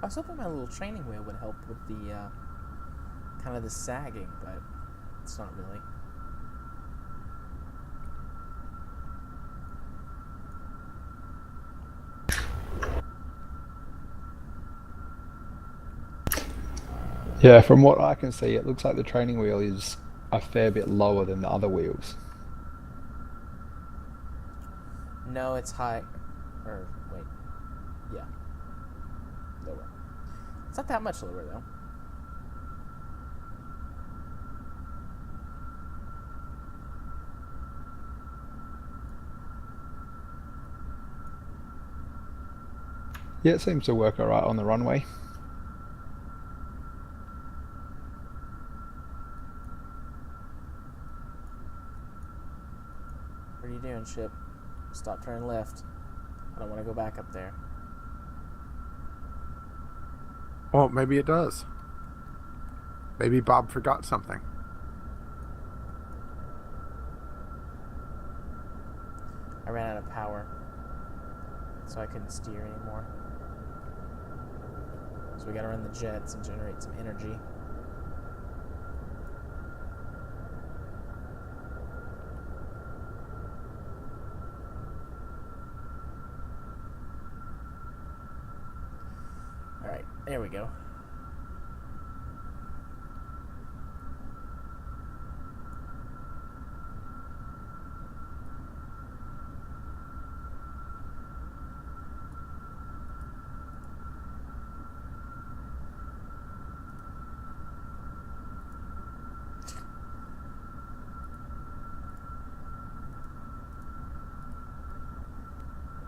[SPEAKER 1] I was hoping my little training wheel would help with the kind of the sagging, but it's not really.
[SPEAKER 3] Yeah, from what I can see, it looks like the training wheel is a fair bit lower than the other wheels.
[SPEAKER 1] No, it's high. Or, wait. Yeah. Lower. It's not that much lower, though.
[SPEAKER 3] Yeah, it seems to work alright on the runway.
[SPEAKER 1] What are you doing, ship? Stop turning left. I don't want to go back up there.
[SPEAKER 2] Well, maybe it does. Maybe Bob forgot something.
[SPEAKER 1] I ran out of power, so I couldn't steer anymore. So we gotta run the jets and generate some energy. Alright, there we go.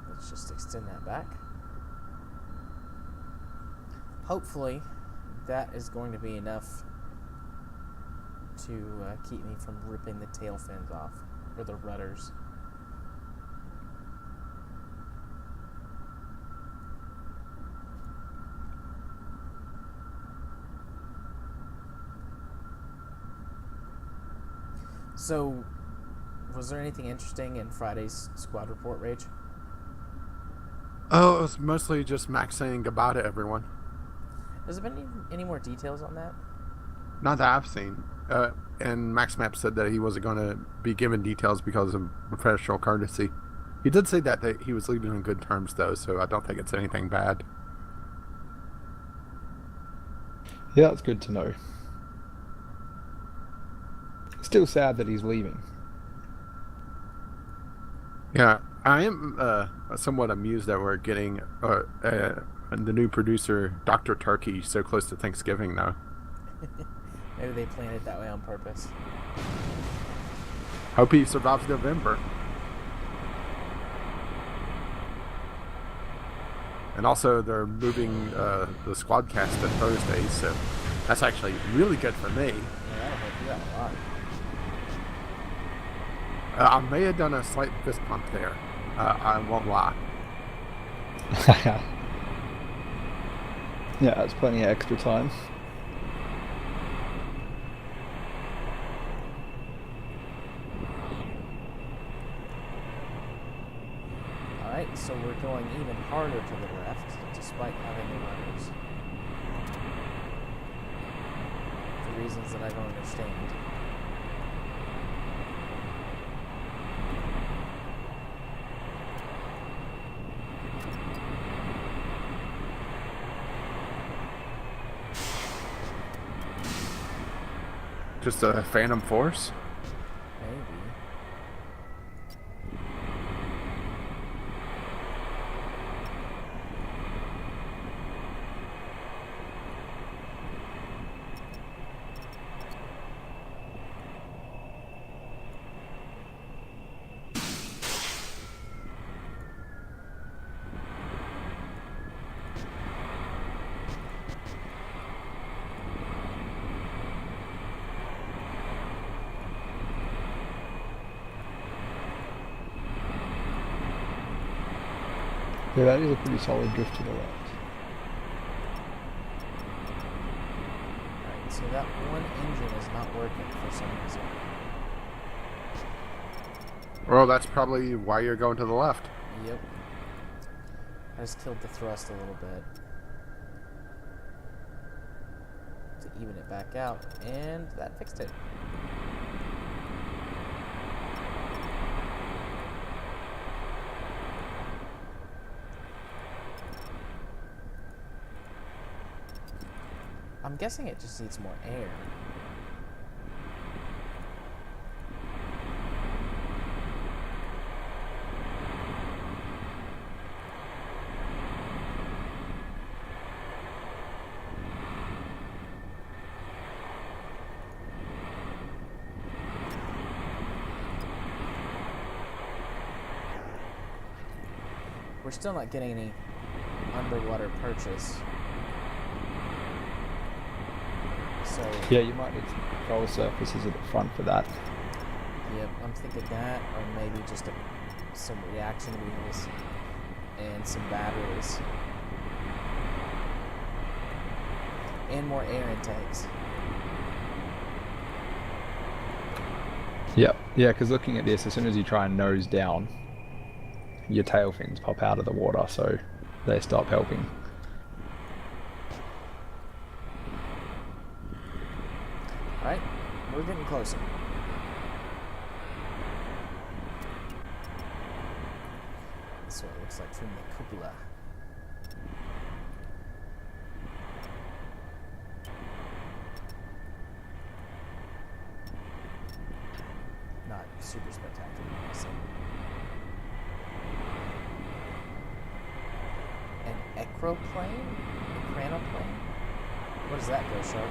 [SPEAKER 1] Let's just extend that back. Hopefully, that is going to be enough to keep me from ripping the tail fins off, or the rudders. So, was there anything interesting in Friday's squad report, Rage?
[SPEAKER 2] Oh, it was mostly just Max saying goodbye to everyone.
[SPEAKER 1] Has there been any more details on that?
[SPEAKER 2] Not that I've seen. And Max Map said that he wasn't going to be given details because of professional courtesy. He did say that he was leaving on good terms, though, so I don't think it's anything bad.
[SPEAKER 3] Yeah, that's good to know. Still sad that he's leaving.
[SPEAKER 2] Yeah, I am somewhat amused that we're getting the new producer, Dr. Turkey, so close to Thanksgiving, though.
[SPEAKER 1] Maybe they planned it that way on purpose.
[SPEAKER 2] Hope he survives November. And also, they're moving the Squadcast to Thursdays, so that's actually really good for me.
[SPEAKER 1] Yeah, that'll help you out a lot.
[SPEAKER 2] I may have done a slight fist pump there. I won't lie.
[SPEAKER 3] Yeah, that's plenty of extra time.
[SPEAKER 1] Alright, so we're going even harder to the left, despite having the runners. For reasons that I don't understand.
[SPEAKER 2] Just a phantom force?
[SPEAKER 1] Maybe.
[SPEAKER 3] Yeah, that is a pretty solid drift to the left.
[SPEAKER 1] Alright, so that one engine is not working for some reason.
[SPEAKER 2] Well, that's probably why you're going to the left.
[SPEAKER 1] Yep. I just killed the thrust a little bit. To even it back out, and that fixed it. I'm guessing it just needs more air. We're still not getting any underwater purchase. So,
[SPEAKER 3] Yeah, you might need some control surfaces at the front for that.
[SPEAKER 1] yep, I'm thinking that, or maybe just some reaction wheels and some batteries. And more air intakes.
[SPEAKER 3] Yep. Yeah, because looking at this, as soon as you try and nose down, your tail fins pop out of the water, so they stop helping.
[SPEAKER 1] Alright, we're getting closer. That's what it looks like from the cupola. Not super spectacular, honestly. An ecroplane? Ecranoplane? What does that go, Shark?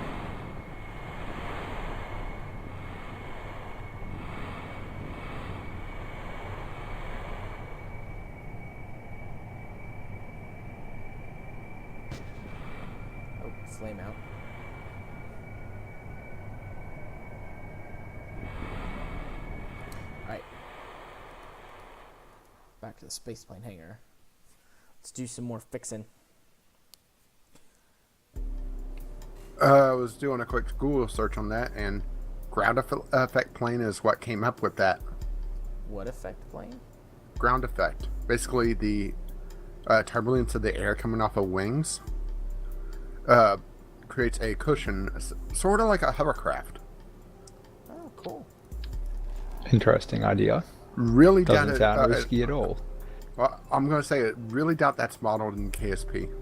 [SPEAKER 1] Oh, flame out. Alright. Back to the spaceplane hangar. Let's do some more fixing.
[SPEAKER 2] I was doing a quick Google search on that, and ground effect plane is what came up with that.
[SPEAKER 1] What effect plane?
[SPEAKER 2] Ground effect. Basically, the turbulence of the air coming off of wings creates a cushion, sort of like a hovercraft.
[SPEAKER 1] Oh, cool.
[SPEAKER 3] Interesting idea.
[SPEAKER 2] Really
[SPEAKER 3] Doesn't sound risky at all.
[SPEAKER 2] Well, I'm going to say it. Really doubt that's modeled in KSP.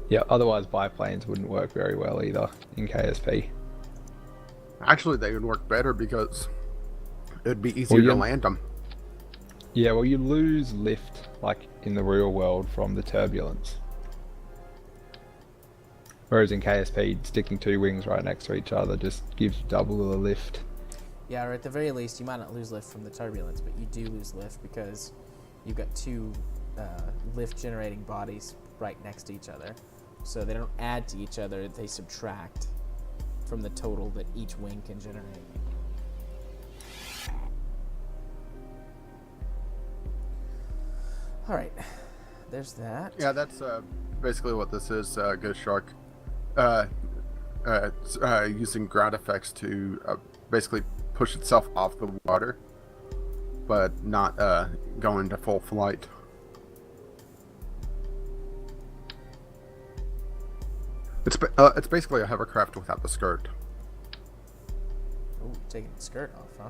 [SPEAKER 3] Yeah, otherwise biplanes wouldn't work very well either in KSP.
[SPEAKER 2] Actually, they would work better because it'd be easier to land them.
[SPEAKER 3] Yeah, well, you lose lift, like in the real world, from the turbulence. Whereas in KSP, sticking two wings right next to each other just gives you double the lift.
[SPEAKER 1] Yeah, or at the very least, you might not lose lift from the turbulence, but you do lose lift because you've got two lift-generating bodies right next to each other. So they don't add to each other, they subtract from the total that each wing can generate. Alright, there's that.
[SPEAKER 2] Yeah, that's basically what this is, Ghost Shark. Using ground effects to basically push itself off the water, but not go into full flight. It's basically a hovercraft without the skirt.
[SPEAKER 1] Ooh, taking the skirt off, huh?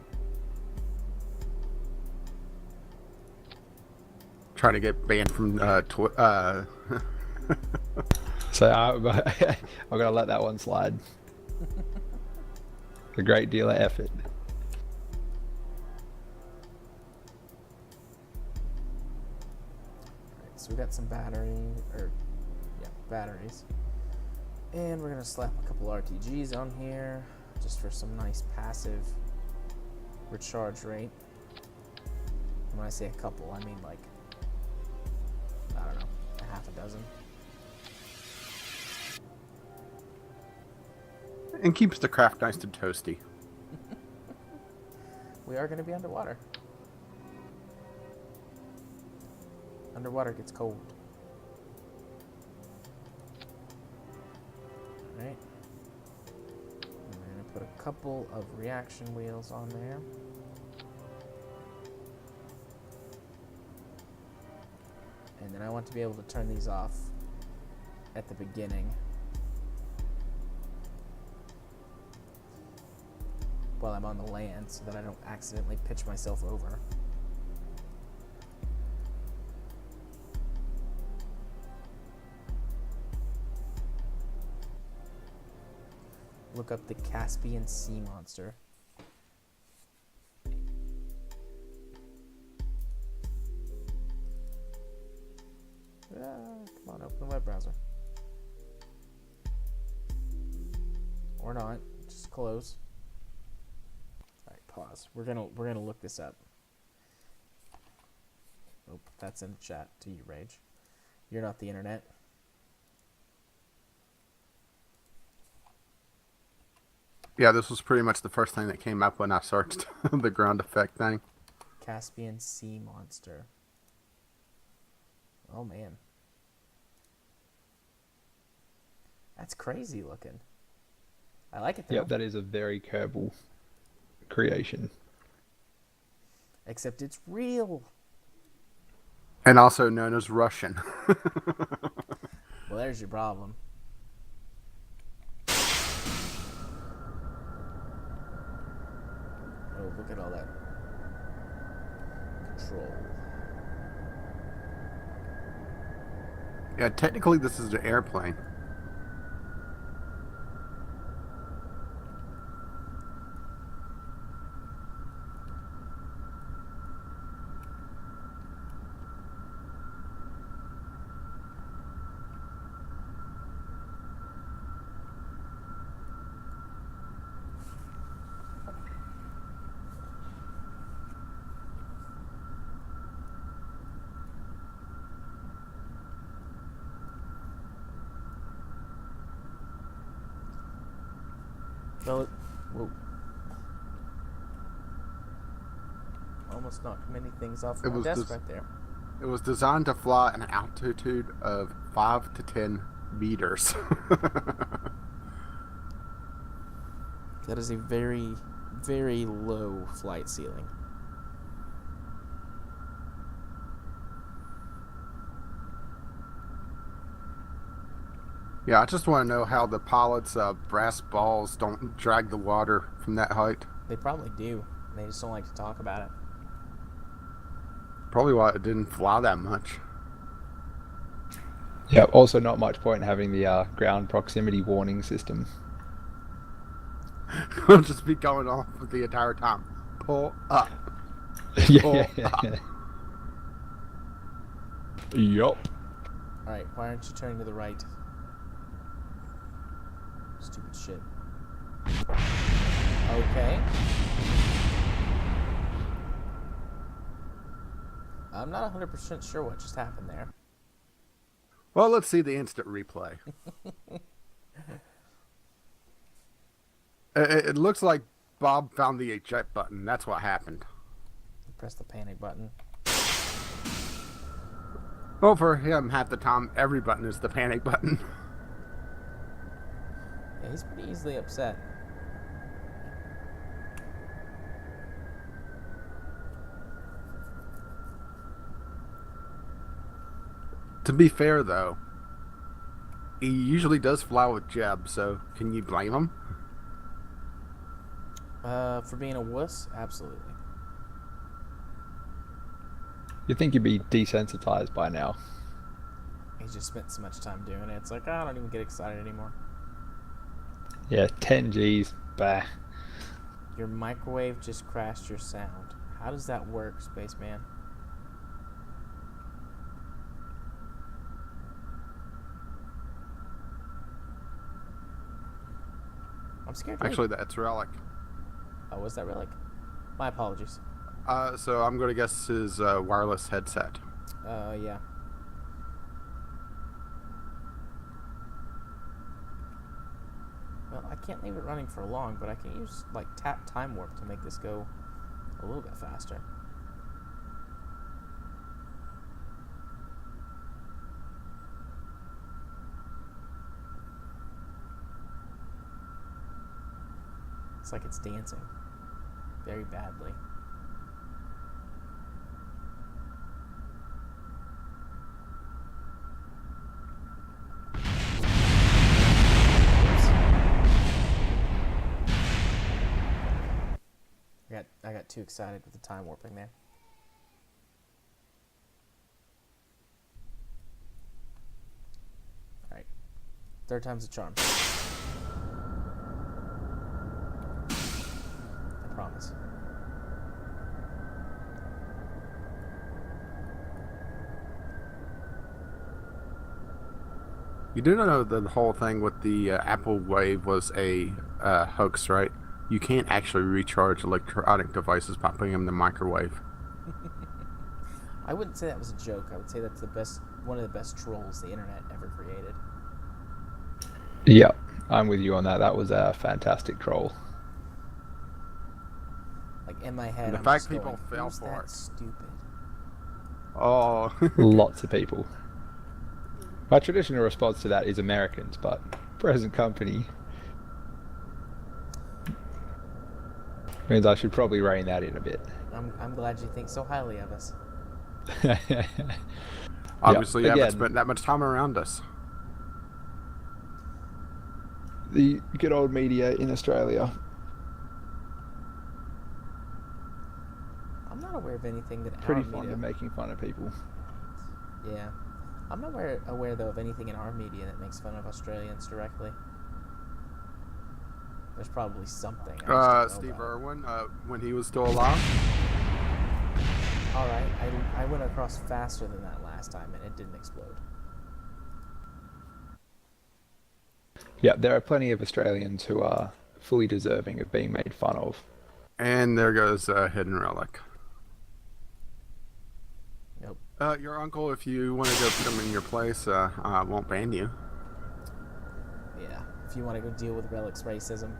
[SPEAKER 2] Trying to get banned from
[SPEAKER 3] So I'm gonna let that one slide. A great deal of effort.
[SPEAKER 1] Alright, so we got some batteries. And we're gonna slap a couple RTGs on here, just for some nice passive recharge rate. And when I say a couple, I mean like, I don't know, a half a dozen.
[SPEAKER 2] and keeps the craft nice and toasty.
[SPEAKER 1] We are gonna be underwater. Underwater gets cold. Alright. We're going to put a couple of reaction wheels on there. And then I want to be able to turn these off at the beginning. While I'm on the land so that I don't accidentally pitch myself over. Look up the Caspian Sea Monster. Come on, open the web browser. Or not, just close. Alright, pause. We're gonna look this up. Oh, that's in the chat to you, Rage. You're not the internet.
[SPEAKER 2] Yeah, this was pretty much the first thing that came up when I searched the ground effect thing.
[SPEAKER 1] Caspian Sea Monster. Oh man. That's crazy looking. I like it though.
[SPEAKER 3] Yep, that is a very Kerbal creation.
[SPEAKER 1] Except it's real.
[SPEAKER 2] And also known as Russian.
[SPEAKER 1] Well, there's your problem. Oh, look at all that control.
[SPEAKER 2] Yeah, technically this is an airplane.
[SPEAKER 1] Well, whoa. Almost knocked many things off my desk right there.
[SPEAKER 2] It was designed to fly at an altitude of 5 to 10 meters.
[SPEAKER 1] That is a very, very low flight ceiling.
[SPEAKER 2] Yeah, I just want to know how the pilot's brass balls don't drag the water from that height.
[SPEAKER 1] They probably do. They just don't like to talk about it.
[SPEAKER 2] Probably why it didn't fly that much.
[SPEAKER 3] Yeah. Also, not much point in having the ground proximity warning system.
[SPEAKER 2] It'll just be going off the entire time. Pull up.
[SPEAKER 3] Yeah. Yup.
[SPEAKER 1] Alright, why aren't you turning to the right? Stupid shit. Okay. I'm not 100% sure what just happened there.
[SPEAKER 2] Well, let's see the instant replay. It looks like Bob found the eject button. That's what happened.
[SPEAKER 1] Press the panic button.
[SPEAKER 2] Well, for him, half the time, every button is the panic button.
[SPEAKER 1] Yeah, he's pretty easily upset.
[SPEAKER 2] To be fair, though, he usually does fly with Jeb, so can you blame him?
[SPEAKER 1] For being a wuss? Absolutely.
[SPEAKER 3] You'd think you'd be desensitized by now.
[SPEAKER 1] He just spent so much time doing it. It's like, I don't even get excited anymore.
[SPEAKER 3] Yeah, 10 Gs. Bah.
[SPEAKER 1] Your microwave just crashed your sound. How does that work, spaceman? I'm scared.
[SPEAKER 2] Actually, that's Relic.
[SPEAKER 1] Oh, was that Relic? My apologies.
[SPEAKER 2] So I'm going to guess his wireless headset.
[SPEAKER 1] Yeah. Well, I can't leave it running for long, but I can use, like, tap time warp to make this go a little bit faster. It's like it's dancing. Very badly. I got too excited with the time warping there. Alright. Third time's a charm. I promise.
[SPEAKER 2] You do know the whole thing with the Apple Wave was a hoax, right? You can't actually recharge electronic devices by putting them in the microwave.
[SPEAKER 1] I wouldn't say that was a joke. I would say that's one of the best trolls the internet ever created.
[SPEAKER 3] Yeah, I'm with you on that. That was a fantastic troll.
[SPEAKER 1] Like, in my head,
[SPEAKER 2] And the
[SPEAKER 1] I'm
[SPEAKER 2] fact
[SPEAKER 1] just
[SPEAKER 2] people
[SPEAKER 1] going,
[SPEAKER 2] fell
[SPEAKER 1] who's
[SPEAKER 2] for
[SPEAKER 1] that
[SPEAKER 2] it.
[SPEAKER 1] stupid?
[SPEAKER 2] Oh.
[SPEAKER 3] Lots of people. My traditional response to that is Americans, but present company means I should probably rein that in a bit.
[SPEAKER 1] I'm glad you think so highly of us.
[SPEAKER 2] Obviously, you
[SPEAKER 3] again,
[SPEAKER 2] haven't spent that much time around us.
[SPEAKER 3] the good old media in Australia.
[SPEAKER 1] I'm not aware of anything that
[SPEAKER 3] Pretty
[SPEAKER 1] our
[SPEAKER 3] fond
[SPEAKER 1] media...
[SPEAKER 3] of making fun of people.
[SPEAKER 1] Yeah. I'm not aware, though, of anything in our media that makes fun of Australians directly. There's probably something. I just don't know
[SPEAKER 2] Steve
[SPEAKER 1] about it.
[SPEAKER 2] Irwin, when he was still alive.
[SPEAKER 1] Alright, I went across faster than that last time, and it didn't explode.
[SPEAKER 3] Yeah, there are plenty of Australians who are fully deserving of being made fun of.
[SPEAKER 2] And there goes Hidden Relic.
[SPEAKER 1] Nope.
[SPEAKER 2] Your uncle, if you want to go put him in your place, won't ban you.
[SPEAKER 1] Yeah. If you want to go deal with Relic's racism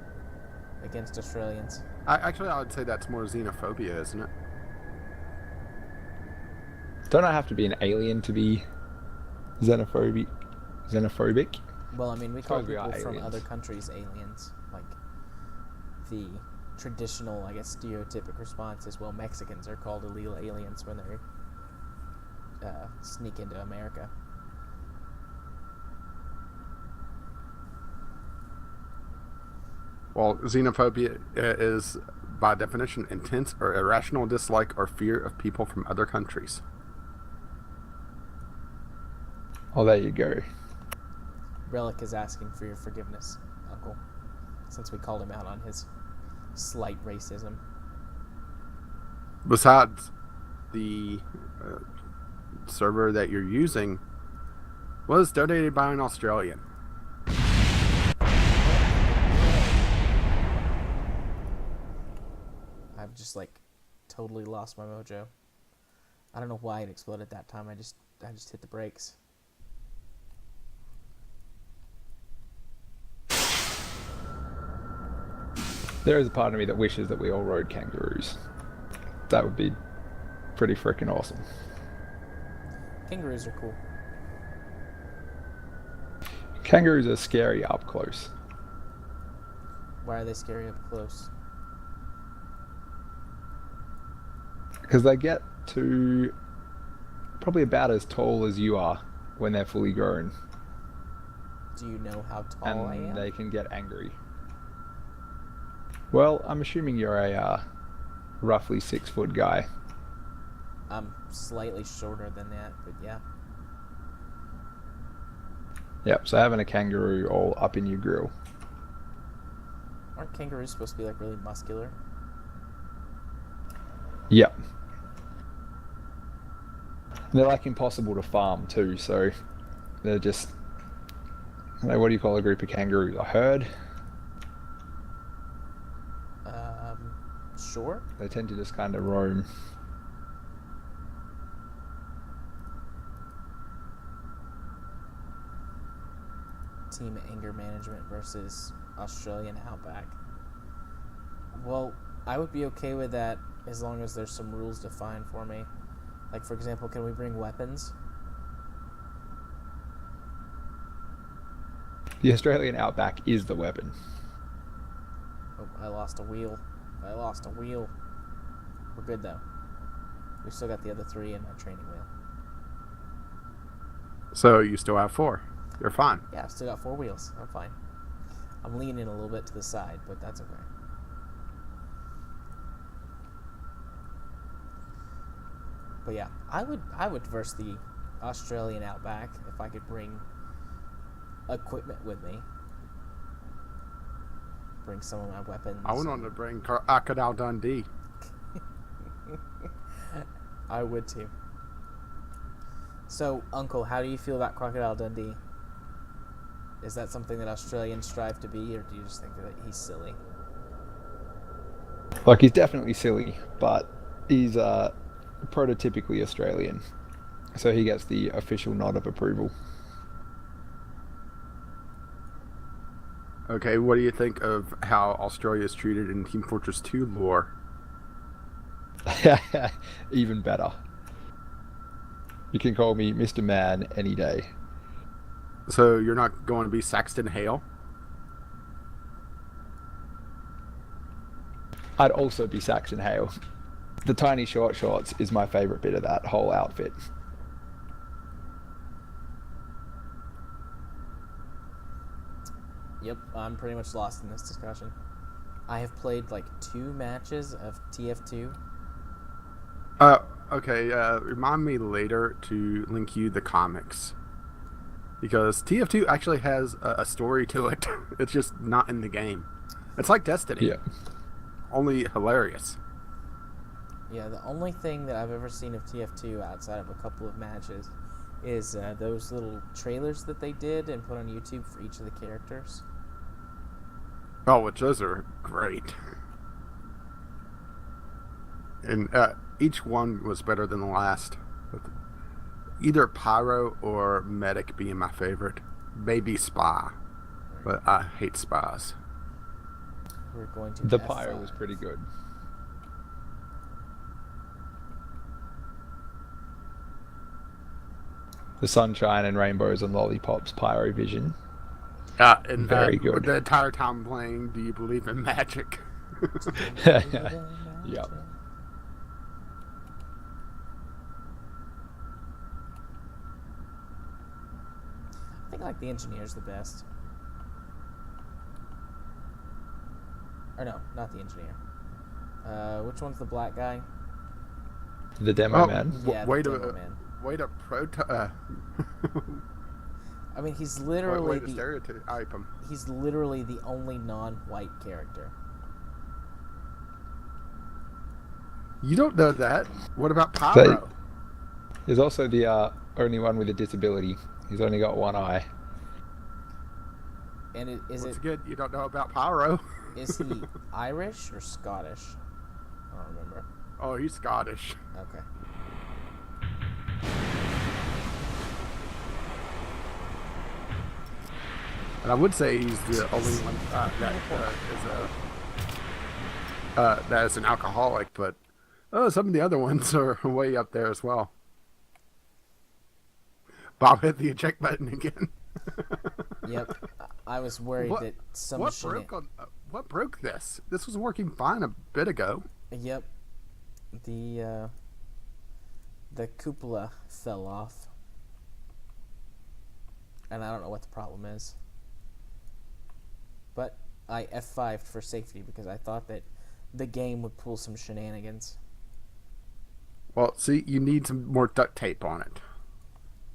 [SPEAKER 1] against Australians.
[SPEAKER 2] Actually, I would say that's more xenophobia, isn't it?
[SPEAKER 3] Don't I have to be an alien to be xenophobic?
[SPEAKER 1] Well, I mean, we call
[SPEAKER 3] Suppose we are
[SPEAKER 1] people from
[SPEAKER 3] aliens.
[SPEAKER 1] other countries aliens. Like, the traditional, I guess, stereotypic response is, well, Mexicans are called illegal aliens when they sneak into America.
[SPEAKER 2] Well, xenophobia is, by definition, intense or irrational dislike or fear of people from other countries.
[SPEAKER 3] Oh, there you go.
[SPEAKER 1] Relic is asking for your forgiveness, Uncle, since we called him out on his slight racism.
[SPEAKER 2] Besides, the server that you're using was donated by an Australian.
[SPEAKER 1] I've just like totally lost my mojo. I don't know why it exploded at that time. I just hit the brakes.
[SPEAKER 3] There is a part of me that wishes that we all rode kangaroos. That would be pretty freaking awesome.
[SPEAKER 1] Kangaroos are cool.
[SPEAKER 3] Kangaroos are scary up close.
[SPEAKER 1] Why are they scary up close?
[SPEAKER 3] Because they get to probably about as tall as you are when they're fully grown.
[SPEAKER 1] Do you know how tall I am?
[SPEAKER 3] And they can get angry. Well, I'm assuming you're a roughly 6 foot guy.
[SPEAKER 1] I'm slightly shorter than that, but yeah.
[SPEAKER 3] Yep, so having a kangaroo all up in your grill.
[SPEAKER 1] Aren't kangaroos supposed to be like really muscular?
[SPEAKER 3] Yep. They're like impossible to farm too, so they're just, what do you call a group of kangaroos? A herd?
[SPEAKER 1] Sure.
[SPEAKER 3] They tend to just kind of roam.
[SPEAKER 1] Team anger management versus Australian outback. Well, I would be okay with that as long as there's some rules defined for me. Like, for example, can we bring weapons?
[SPEAKER 3] The Australian outback is the weapon.
[SPEAKER 1] Oh, I lost a wheel. We're good, though. We still got the other 3 in my training wheel.
[SPEAKER 2] So you still have 4. You're fine.
[SPEAKER 1] Yeah, I've still got 4 wheels. I'm fine. I'm leaning a little bit to the side, but that's okay. But yeah, I would verse the Australian outback if I could bring equipment with me. Bring some of my weapons.
[SPEAKER 2] I went on to bring Crocodile Dundee.
[SPEAKER 1] I would too. So, Uncle, how do you feel about Crocodile Dundee? Is that something that Australians strive to be, or do you just think that he's silly?
[SPEAKER 3] Like, he's definitely silly, but he's prototypically Australian. So he gets the official nod of approval.
[SPEAKER 2] Okay, what do you think of how Australia is treated in Team Fortress 2 lore?
[SPEAKER 3] Even better. You can call me Mr. Man any day.
[SPEAKER 2] So you're not going to be Saxton Hale?
[SPEAKER 3] I'd also be Saxon Hale. The tiny short shorts is my favorite bit of that whole outfit.
[SPEAKER 1] Yep, I'm pretty much lost in this discussion. I have played like 2 matches of TF2.
[SPEAKER 2] Okay, remind me later to link you the comics. Because TF2 actually has a story to it. It's just not in the game. It's like Destiny.
[SPEAKER 3] Yeah.
[SPEAKER 2] Only hilarious.
[SPEAKER 1] Yeah, the only thing that I've ever seen of TF2 outside of a couple of matches is those little trailers that they did and put on YouTube for each of the characters.
[SPEAKER 2] Oh, which those are great. And each one was better than the last. With either Pyro or Medic being my favorite. Maybe Spy. But I hate spies.
[SPEAKER 1] We're going to
[SPEAKER 3] The
[SPEAKER 1] F5.
[SPEAKER 3] Pyro was pretty good. The sunshine and rainbows and lollipops Pyro Vision.
[SPEAKER 2] And
[SPEAKER 3] Very good.
[SPEAKER 2] The entire time playing Do You Believe in Magic?
[SPEAKER 3] Yep.
[SPEAKER 1] I think I like the engineers the best. Or no, not the engineer. Which one's the black guy?
[SPEAKER 3] The demo man.
[SPEAKER 1] Yeah, the demo man.
[SPEAKER 2] Way to
[SPEAKER 1] I mean, he's
[SPEAKER 2] way
[SPEAKER 1] literally
[SPEAKER 2] to stereotype him.
[SPEAKER 1] he's literally the only non-white character.
[SPEAKER 2] You don't know that. What about Pyro?
[SPEAKER 3] He's also the only one with a disability. He's only got one eye.
[SPEAKER 1] And
[SPEAKER 2] Once again, you don't know about Pyro.
[SPEAKER 1] Is he Irish or Scottish? I don't remember.
[SPEAKER 2] Oh, he's Scottish.
[SPEAKER 1] Okay.
[SPEAKER 2] And I would say he's the only one that is an alcoholic, but some of the other ones are way up there as well. Bob hit the eject button again.
[SPEAKER 1] Yep. I was worried that some
[SPEAKER 2] what broke this? This was working fine a bit ago.
[SPEAKER 1] Yep. The cupola fell off. And I don't know what the problem is. But I F5'd for safety because I thought that the game would pull some shenanigans.
[SPEAKER 2] Well, see, you need some more duct tape on it.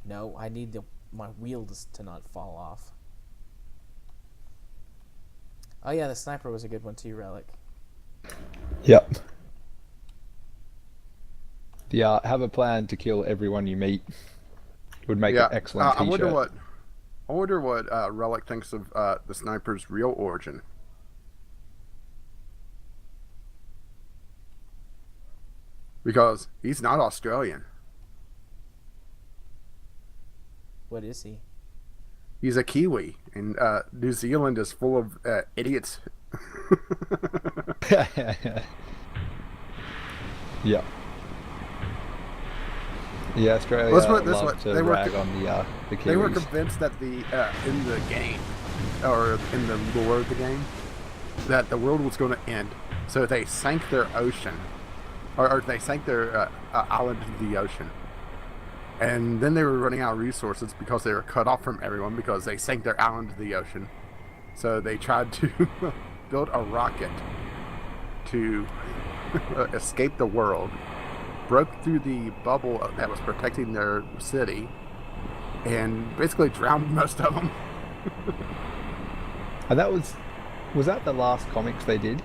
[SPEAKER 1] No, I need my wheels to not fall off. Oh yeah, the sniper was a good one too, Relic.
[SPEAKER 3] Yep. Have a plan to kill everyone you meet. Would make an excellent t-shirt.
[SPEAKER 2] I wonder what Relic thinks of the sniper's real origin. Because he's not Australian.
[SPEAKER 1] What is he?
[SPEAKER 2] He's a Kiwi, and New Zealand is full of idiots.
[SPEAKER 3] Yeah. Yeah, Australia
[SPEAKER 2] Let's put it this
[SPEAKER 3] love
[SPEAKER 2] way.
[SPEAKER 3] to rag on the Kiwis.
[SPEAKER 2] They were convinced that in the game, or in the lore of the game, that the world was going to end. So they sank their ocean, or they sank their island into the ocean. And then they were running out of resources because they were cut off from everyone because they sank their island into the ocean. So they tried to build a rocket to escape the world, broke through the bubble that was protecting their city, and basically drowned most of them.
[SPEAKER 3] And that was that the last comics they did?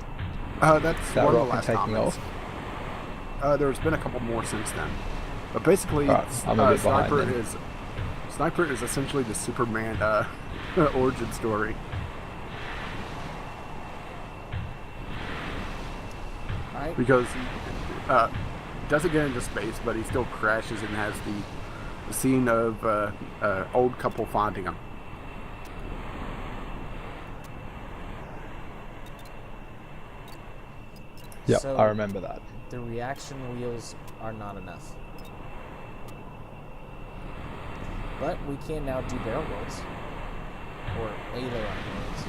[SPEAKER 2] That's
[SPEAKER 3] that
[SPEAKER 2] one of the
[SPEAKER 3] rocket
[SPEAKER 2] last
[SPEAKER 3] taking
[SPEAKER 2] comics. There's been a couple more since then. But basically,
[SPEAKER 3] I'm a bit behind then.
[SPEAKER 2] Sniper is essentially the Superman origin story.
[SPEAKER 1] Right.
[SPEAKER 2] Because he doesn't get into space, but he still crashes and has the scene of old couple finding him.
[SPEAKER 3] Yeah,
[SPEAKER 1] So
[SPEAKER 3] I remember that.
[SPEAKER 1] the reaction wheels are not enough. But we can now do barrel rolls. Or aileron rolls.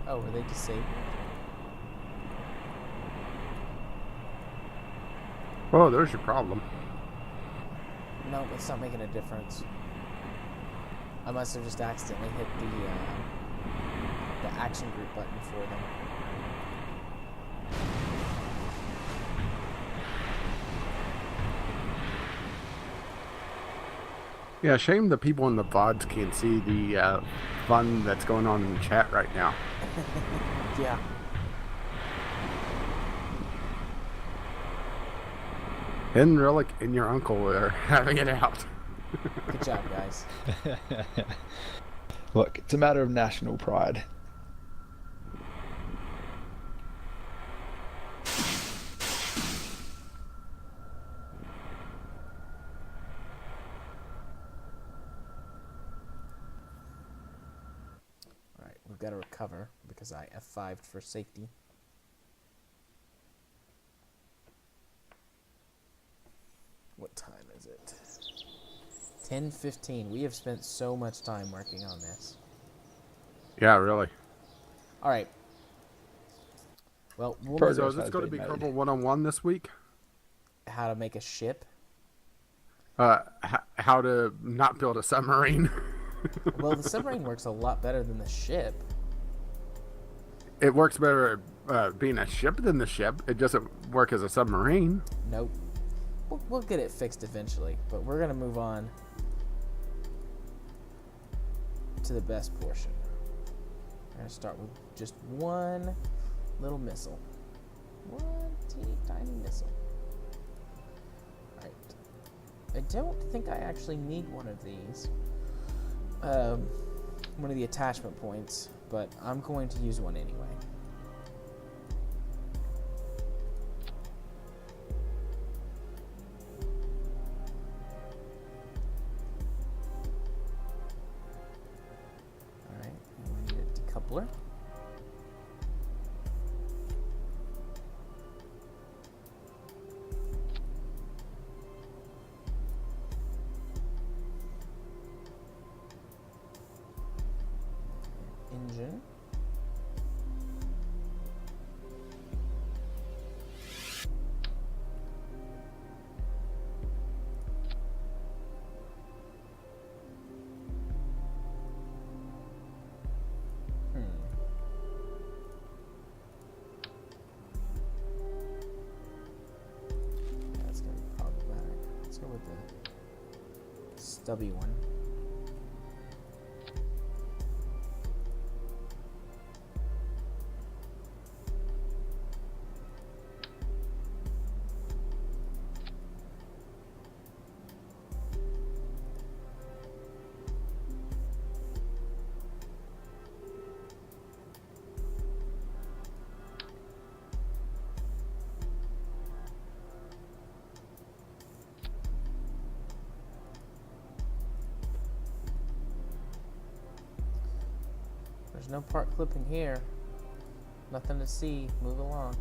[SPEAKER 1] Oh, were they disabled?
[SPEAKER 2] Oh, there's your problem.
[SPEAKER 1] No, it's not making a difference. I must have just accidentally hit the action group button for them.
[SPEAKER 2] Yeah, shame the people in the VODs can't see the fun that's going on in the chat right now.
[SPEAKER 1] Yeah.
[SPEAKER 2] And Relic and your uncle are having it out.
[SPEAKER 1] Good job, guys.
[SPEAKER 3] Look, it's a matter of national pride.
[SPEAKER 1] We've got to recover because I F5'd for safety. What time is it? 10:15. We have spent so much time working on this.
[SPEAKER 2] Yeah, really.
[SPEAKER 1] All right. Well, we'll
[SPEAKER 3] Progress
[SPEAKER 2] So is this
[SPEAKER 3] has
[SPEAKER 2] going to
[SPEAKER 3] been
[SPEAKER 2] be
[SPEAKER 3] made.
[SPEAKER 2] Kerbal 101 this week?
[SPEAKER 1] how to make a ship.
[SPEAKER 2] How to not build a submarine.
[SPEAKER 1] Well, the submarine works a lot better than the ship.
[SPEAKER 2] It works better being a ship than the ship. It doesn't work as a submarine.
[SPEAKER 1] Nope. We'll get it fixed eventually, but we're going to move on to the best portion. We're going to start with just one little missile. One teeny tiny missile. Alright. I don't think I actually need one of these. One of the attachment points, but I'm going to use one anyway. Alright, and we need a decoupler. Engine. That's gonna be problematic. Let's go with the stubby one. There's no part clipping here. Nothing to see. Move along.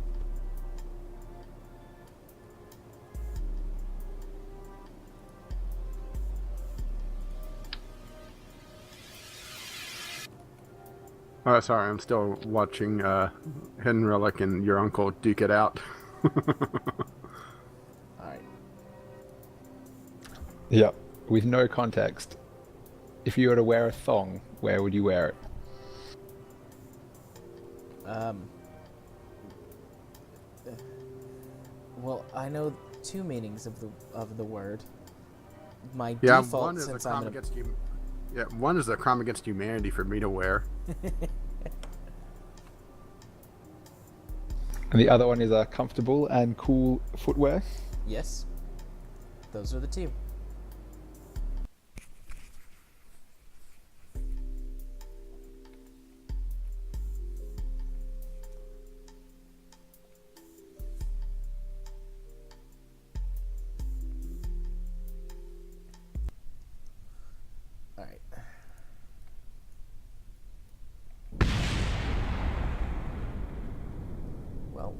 [SPEAKER 2] Oh, sorry, I'm still watching Henrilic and your uncle duke it out.
[SPEAKER 1] Alright.
[SPEAKER 3] Yep. With no context. If you were to wear a thong, where would you wear it?
[SPEAKER 1] Well, I know two meanings of the word. My
[SPEAKER 2] Yeah,
[SPEAKER 1] default,
[SPEAKER 2] one is a
[SPEAKER 1] since
[SPEAKER 2] crime
[SPEAKER 1] I'm gonna,
[SPEAKER 2] against you. Yeah, one is a crime against humanity for me to wear.
[SPEAKER 3] And the other one is a comfortable and cool footwear.
[SPEAKER 1] yes, those are the two. All right. Well.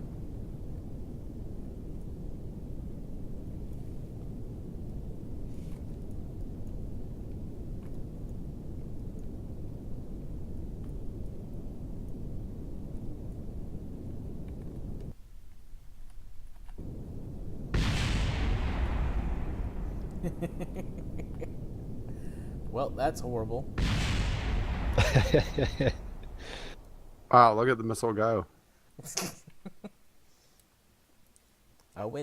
[SPEAKER 1] Well, that's horrible.
[SPEAKER 2] Wow, look at the missile go.
[SPEAKER 1] Oh,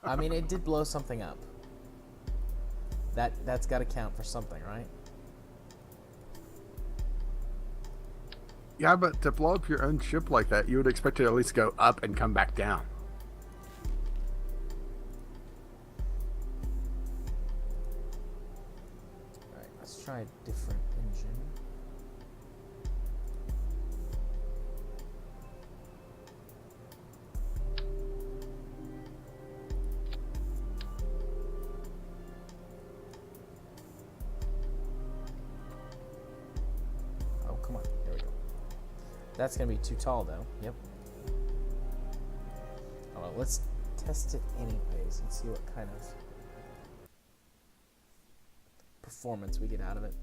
[SPEAKER 1] I mean, it did blow something up. That's got to count for something, right?
[SPEAKER 2] Yeah, but to blow up your own ship like that, you would expect it to at least go up and come back down.
[SPEAKER 1] All right, let's try a different engine. Oh, come on. There That's going to be too tall, though. Yep. Oh, well, let's test it anyways and see what kind of performance we get out of it.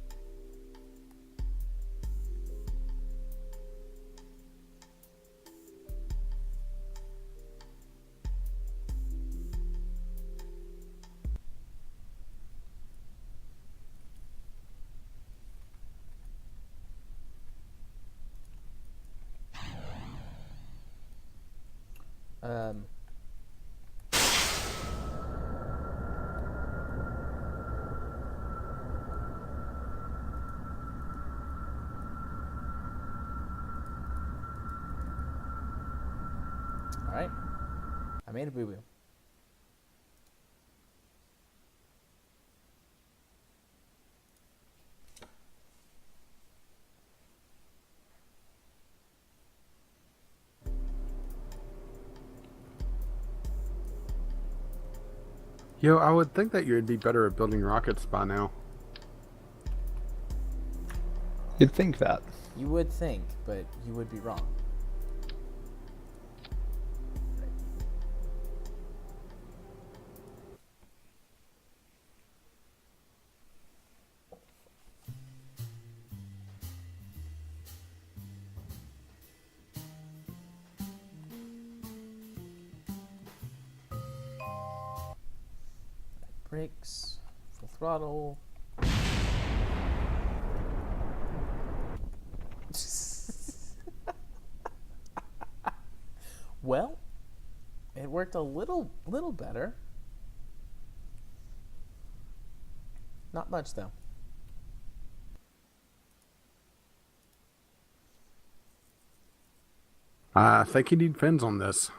[SPEAKER 1] Alright. I made a boo-boo.
[SPEAKER 2] Yo, I would think that you'd be better at building rockets by now.
[SPEAKER 3] You'd think that.
[SPEAKER 1] You would think, but you would be wrong. Brakes, full throttle. Well, it worked a little better. Not much though.
[SPEAKER 2] I think you need fins on this.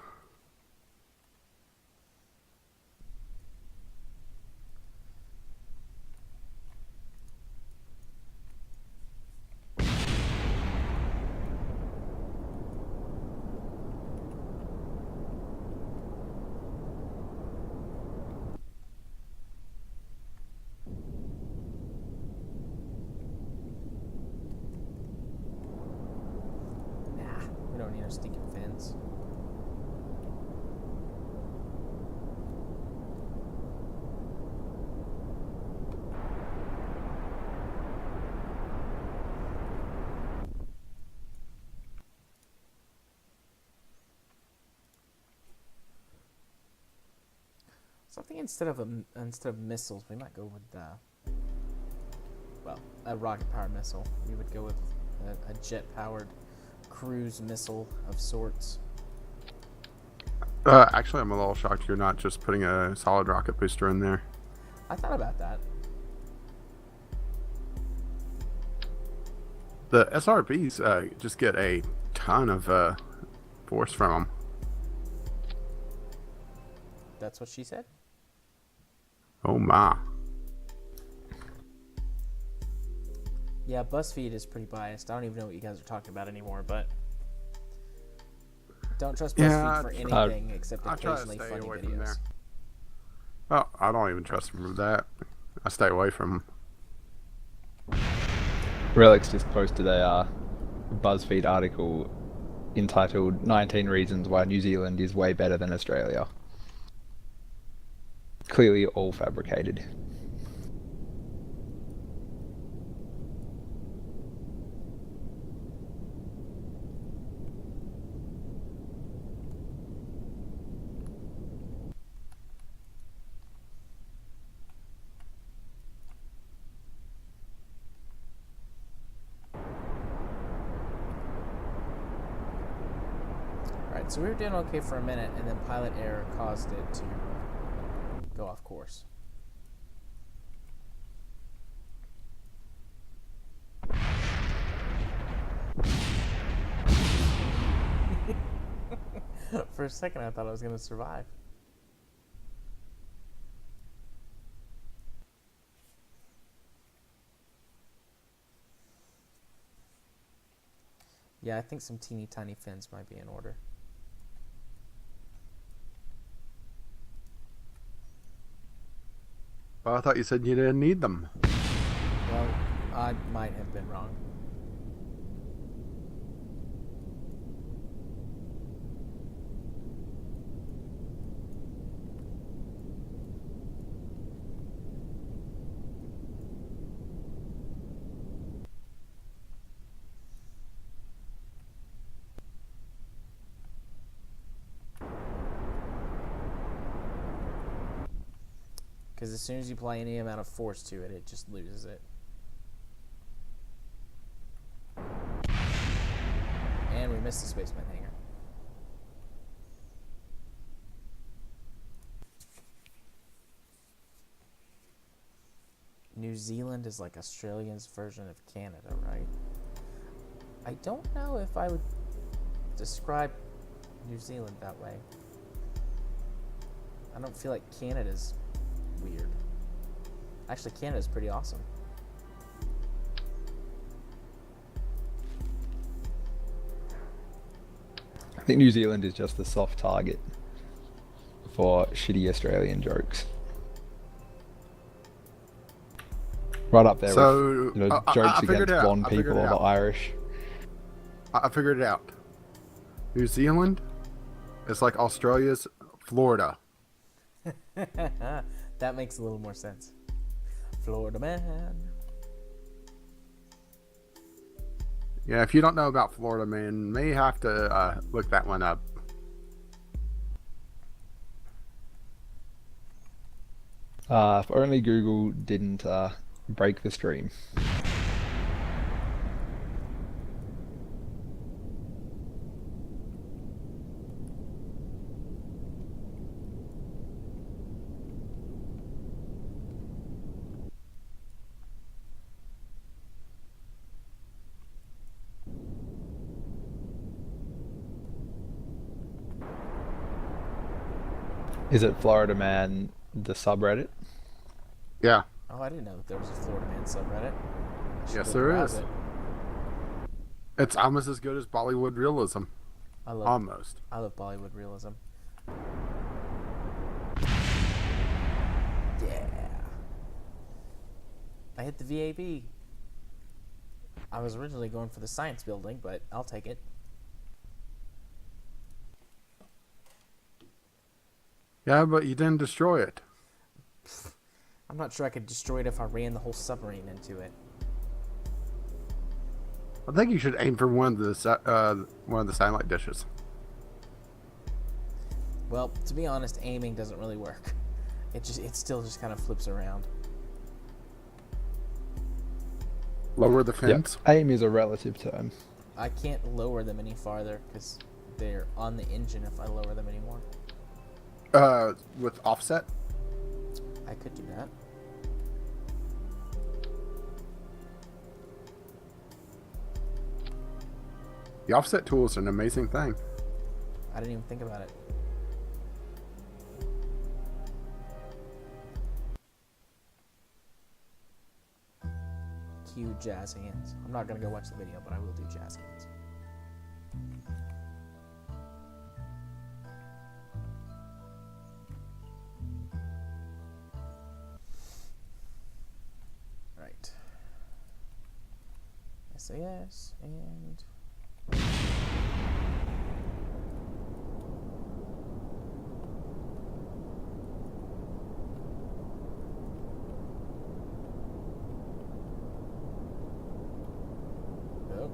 [SPEAKER 1] We don't need our stinking fins. Something instead of missiles, we might go with well, a rocket-powered missile. We would go with a jet-powered cruise missile of sorts.
[SPEAKER 2] Actually, I'm a little shocked you're not just putting a solid rocket booster in there.
[SPEAKER 1] I thought about that.
[SPEAKER 2] The SRBs just get a ton of force from them.
[SPEAKER 1] That's what she said.
[SPEAKER 2] Oh my.
[SPEAKER 1] Yeah, BuzzFeed is pretty biased. I don't even know what you guys are talking about anymore, but don't trust BuzzFeed for anything except occasionally funny videos.
[SPEAKER 2] Well, I don't even trust them for that. I stay away from them.
[SPEAKER 3] Relics just posted a BuzzFeed article entitled 19 Reasons Why New Zealand is Way Better Than Australia. Clearly all fabricated.
[SPEAKER 1] Alright, so we were doing okay for a minute, and then pilot error caused it to go off course. For a second, I thought I was going to survive. Yeah, I think some teeny tiny fins might be in order.
[SPEAKER 2] Well, I thought you said you didn't need them.
[SPEAKER 1] Well, I might have been wrong. Because as soon as you apply any amount of force to it, it just loses it. And we missed the spaceman hangar. New Zealand is like Australia's version of Canada, right? I don't know if I would describe New Zealand that way. I don't feel like Canada's weird. Actually, Canada's pretty awesome.
[SPEAKER 3] I think New Zealand is just the soft target for shitty Australian jokes. Right up there
[SPEAKER 2] So,
[SPEAKER 3] with
[SPEAKER 2] I
[SPEAKER 3] jokes
[SPEAKER 2] figured
[SPEAKER 3] against
[SPEAKER 2] it out.
[SPEAKER 3] blonde
[SPEAKER 2] I figured
[SPEAKER 3] people
[SPEAKER 2] it
[SPEAKER 3] or the
[SPEAKER 2] out.
[SPEAKER 3] Irish.
[SPEAKER 2] I figured it out. New Zealand is like Australia's Florida.
[SPEAKER 1] That makes a little more sense. Florida man.
[SPEAKER 2] Yeah, if you don't know about Florida, man, may have to look that one up.
[SPEAKER 3] If only Google didn't break the stream. Is it Florida Man, the subreddit?
[SPEAKER 2] Yeah.
[SPEAKER 1] Oh, I didn't know that there was a Florida man subreddit. I should
[SPEAKER 2] Yes,
[SPEAKER 1] go
[SPEAKER 2] there
[SPEAKER 1] browse
[SPEAKER 2] is.
[SPEAKER 1] it.
[SPEAKER 2] It's almost as good as Bollywood realism.
[SPEAKER 1] I love
[SPEAKER 2] Almost.
[SPEAKER 1] Bollywood realism. Yeah. I hit the VAB. I was originally going for the science building, but I'll take it.
[SPEAKER 2] Yeah, but you didn't destroy it.
[SPEAKER 1] I'm not sure I could destroy it if I ran the whole submarine into it.
[SPEAKER 2] I think you should aim for one of the satellite dishes.
[SPEAKER 1] Well, to be honest, aiming doesn't really work. It still just kind of flips around.
[SPEAKER 2] Lower the fins.
[SPEAKER 3] Yep. Aim is a relative term.
[SPEAKER 1] I can't lower them any farther because they're on the engine if I lower them anymore.
[SPEAKER 2] With offset.
[SPEAKER 1] I could do that.
[SPEAKER 2] The offset tool is an amazing thing.
[SPEAKER 1] I didn't even think about it. Cue jazz hands. I'm not gonna go watch the video, but I will do jazz hands. Right. SAS and oh.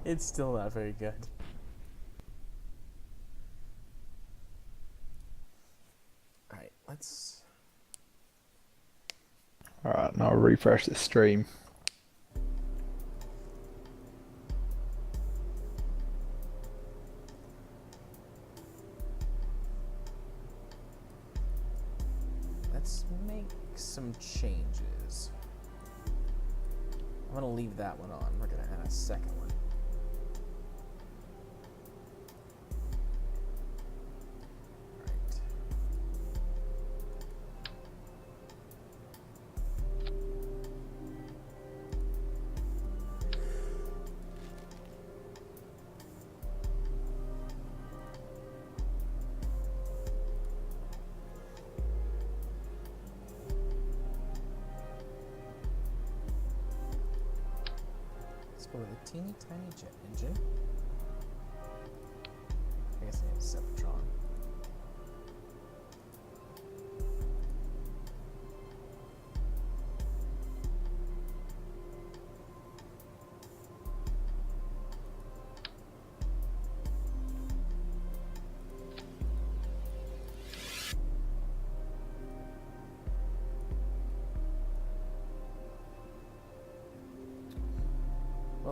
[SPEAKER 1] It's still not very good. Alright, let's...
[SPEAKER 3] Alright, now I'll refresh the stream.
[SPEAKER 1] Let's make some changes. I'm gonna leave that one on. We're gonna add a second one. Alright. Let's go with a teeny tiny jet engine.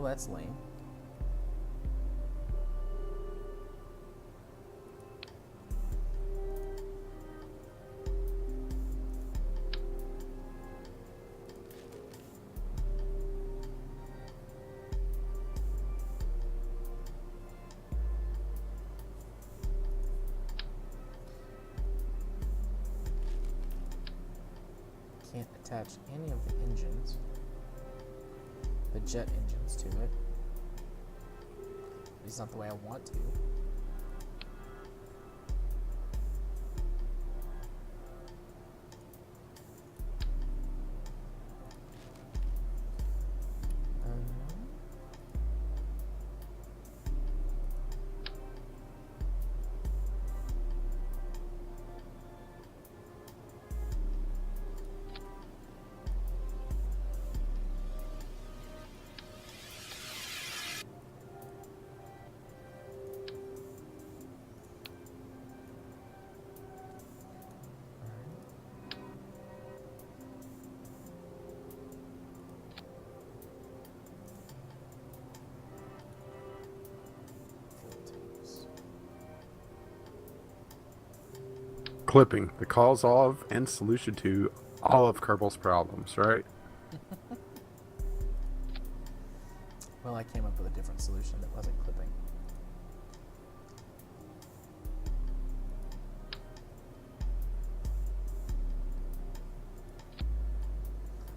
[SPEAKER 1] Well, that's lame. Can't attach any of the engines, the jet engines, to it. At least not the way I want to.
[SPEAKER 2] Clipping, the cause of and solution to all of Kerbal's problems, right?
[SPEAKER 1] Well, I came up with a different solution that wasn't clipping.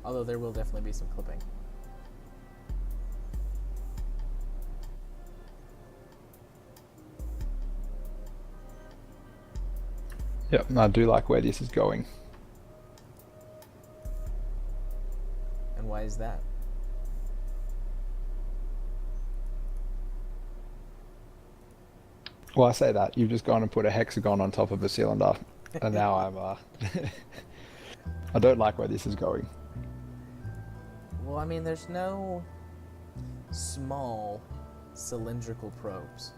[SPEAKER 1] Although there will definitely be some clipping.
[SPEAKER 3] Yep, I do like where this is going.
[SPEAKER 1] And why is that?
[SPEAKER 3] Well, I say that. You've just gone and put a hexagon on top of a cylinder. And now I'm, I don't like where this is going.
[SPEAKER 1] Well, I mean, there's no small cylindrical probes.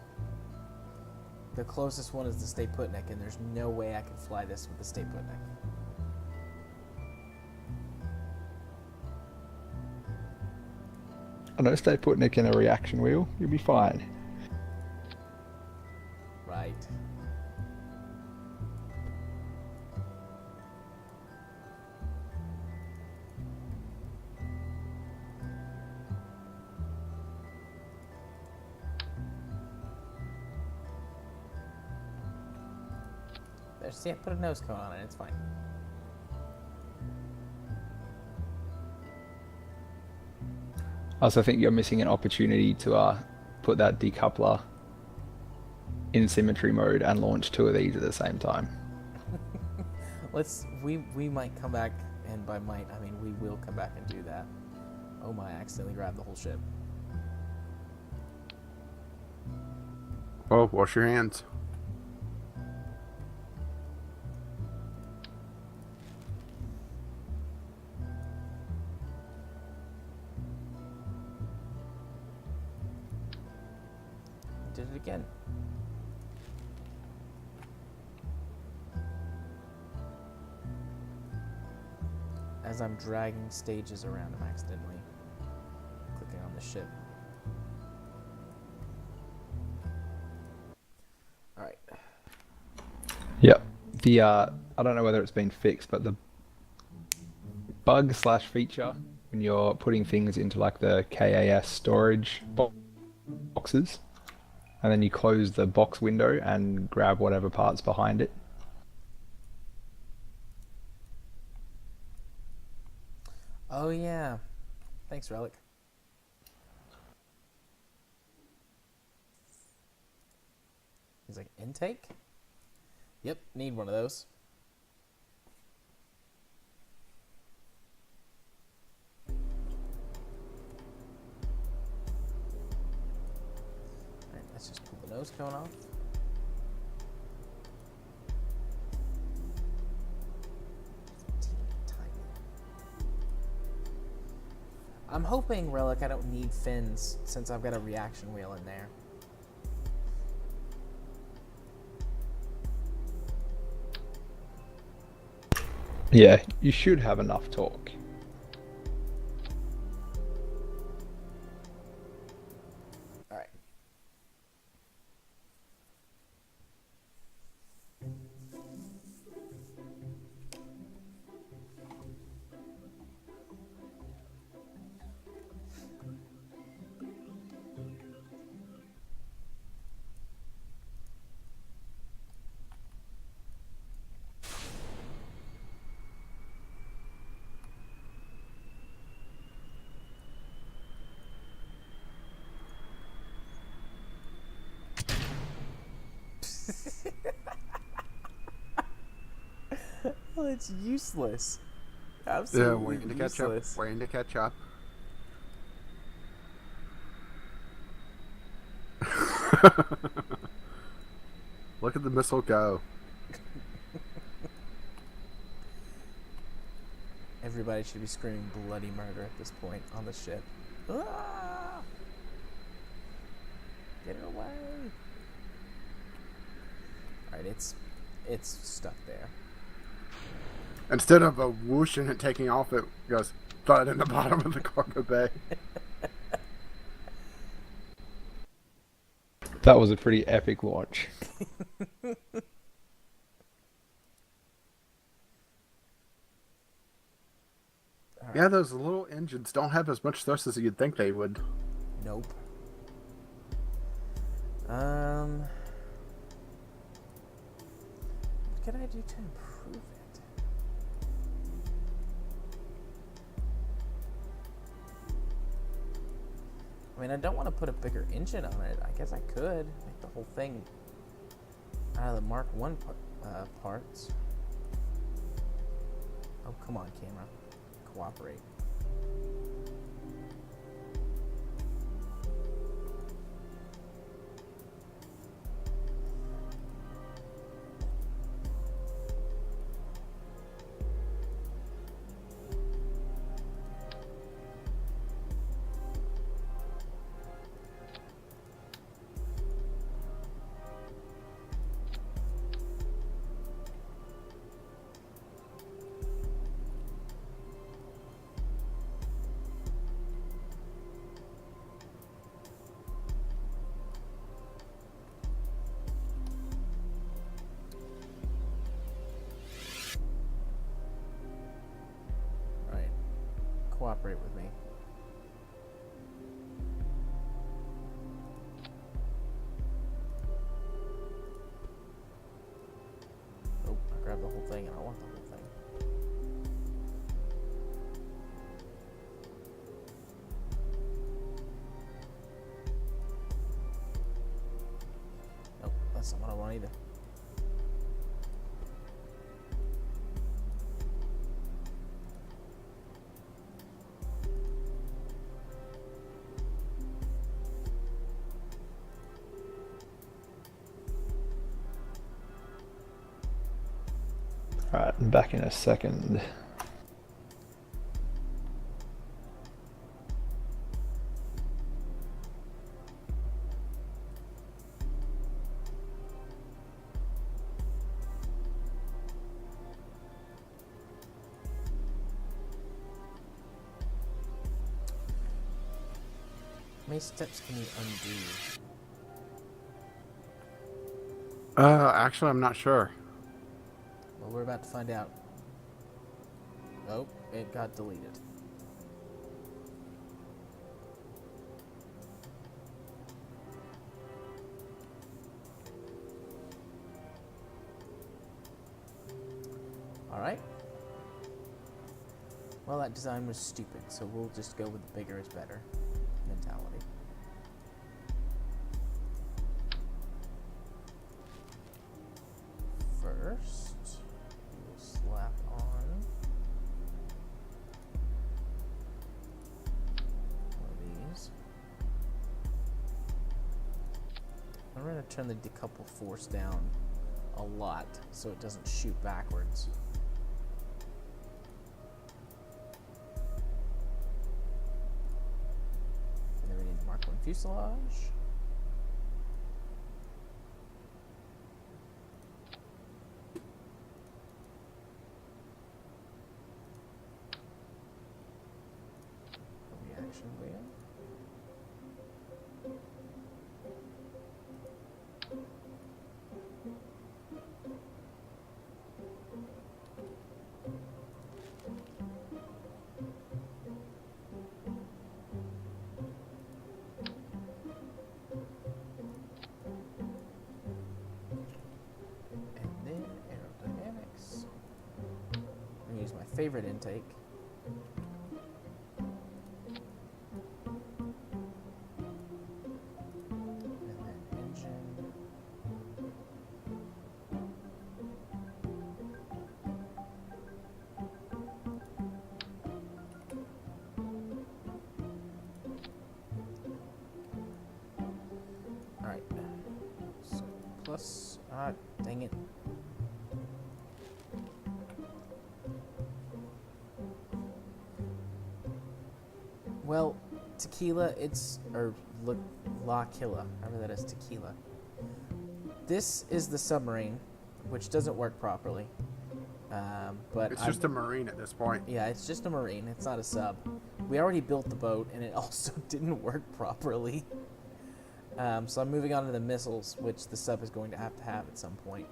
[SPEAKER 1] The closest one is the Stay Putnik, and there's no way I can fly this with the Stay Putnik.
[SPEAKER 3] I know, stay Putnik in a reaction wheel. You'll be fine.
[SPEAKER 1] Right. There, see, I put a nose cone on it, it's fine.
[SPEAKER 3] I also think you're missing an opportunity to put that decoupler in symmetry mode and launch two of these at the same time.
[SPEAKER 1] We might come back, and by might, I mean we will come back and do that. Oh my, I accidentally grabbed the whole ship.
[SPEAKER 2] Oh, wash your hands.
[SPEAKER 1] Did it again. As I'm dragging stages around, I'm accidentally clicking on the ship. Alright.
[SPEAKER 3] Yep. The I don't know whether it's been fixed, but the bug slash feature when you're putting things into like the KAS storage boxes, and then you close the box window and grab whatever part's behind it.
[SPEAKER 1] Oh yeah. Thanks, Relic. He's like, intake? Yep, need one of those. Alright, let's just pull the nose cone off. I'm hoping, Relic, I don't need fins since I've got a reaction wheel in there.
[SPEAKER 3] Yeah, you should have enough torque.
[SPEAKER 1] Well, it's useless.
[SPEAKER 2] Yeah,
[SPEAKER 1] Absolutely
[SPEAKER 2] waiting to catch up.
[SPEAKER 1] useless.
[SPEAKER 2] Waiting to catch up. Look at the missile go.
[SPEAKER 1] Everybody should be screaming bloody murder at this point on the ship. Ah! Get her away! Alright, it's stuck there.
[SPEAKER 2] Instead of a whoosh and it taking off, it goes thud in the bottom of the cargo bay.
[SPEAKER 3] That was a pretty epic launch.
[SPEAKER 2] Yeah, those little engines don't have as much thrust as you'd think they would.
[SPEAKER 1] Nope. What can I do to improve it? I mean, I don't want to put a bigger engine on it. I guess I could make the whole thing out of the Mark 1 parts. Oh, come on, camera. Cooperate. Cooperate with me. Oh, I grabbed the whole thing and I want the whole thing. Nope, that's not what I want either.
[SPEAKER 3] Alright, I'm back in a second.
[SPEAKER 1] How many steps can you undo?
[SPEAKER 2] Actually, I'm not sure.
[SPEAKER 1] Well, we're about to find out. Oh, it got deleted. Alright. Well, that design was stupid, so we'll just go with the bigger is better mentality. First, we'll slap on one of these. I'm going to turn the decouple force down a lot so it doesn't shoot backwards. And then we need Mark 1 fuselage. Reaction wheel. And then aerodynamics. I'm going to use my favorite intake. And then engine. plus... dang it. Well, tequila, La Quilla, however that is, tequila. This is the submarine, which doesn't work properly. But
[SPEAKER 2] It's just a marine at this point.
[SPEAKER 1] Yeah, it's just a marine. It's not a sub. We already built the boat, and it also didn't work properly. So I'm moving on to the missiles, which the sub is going to have at some point.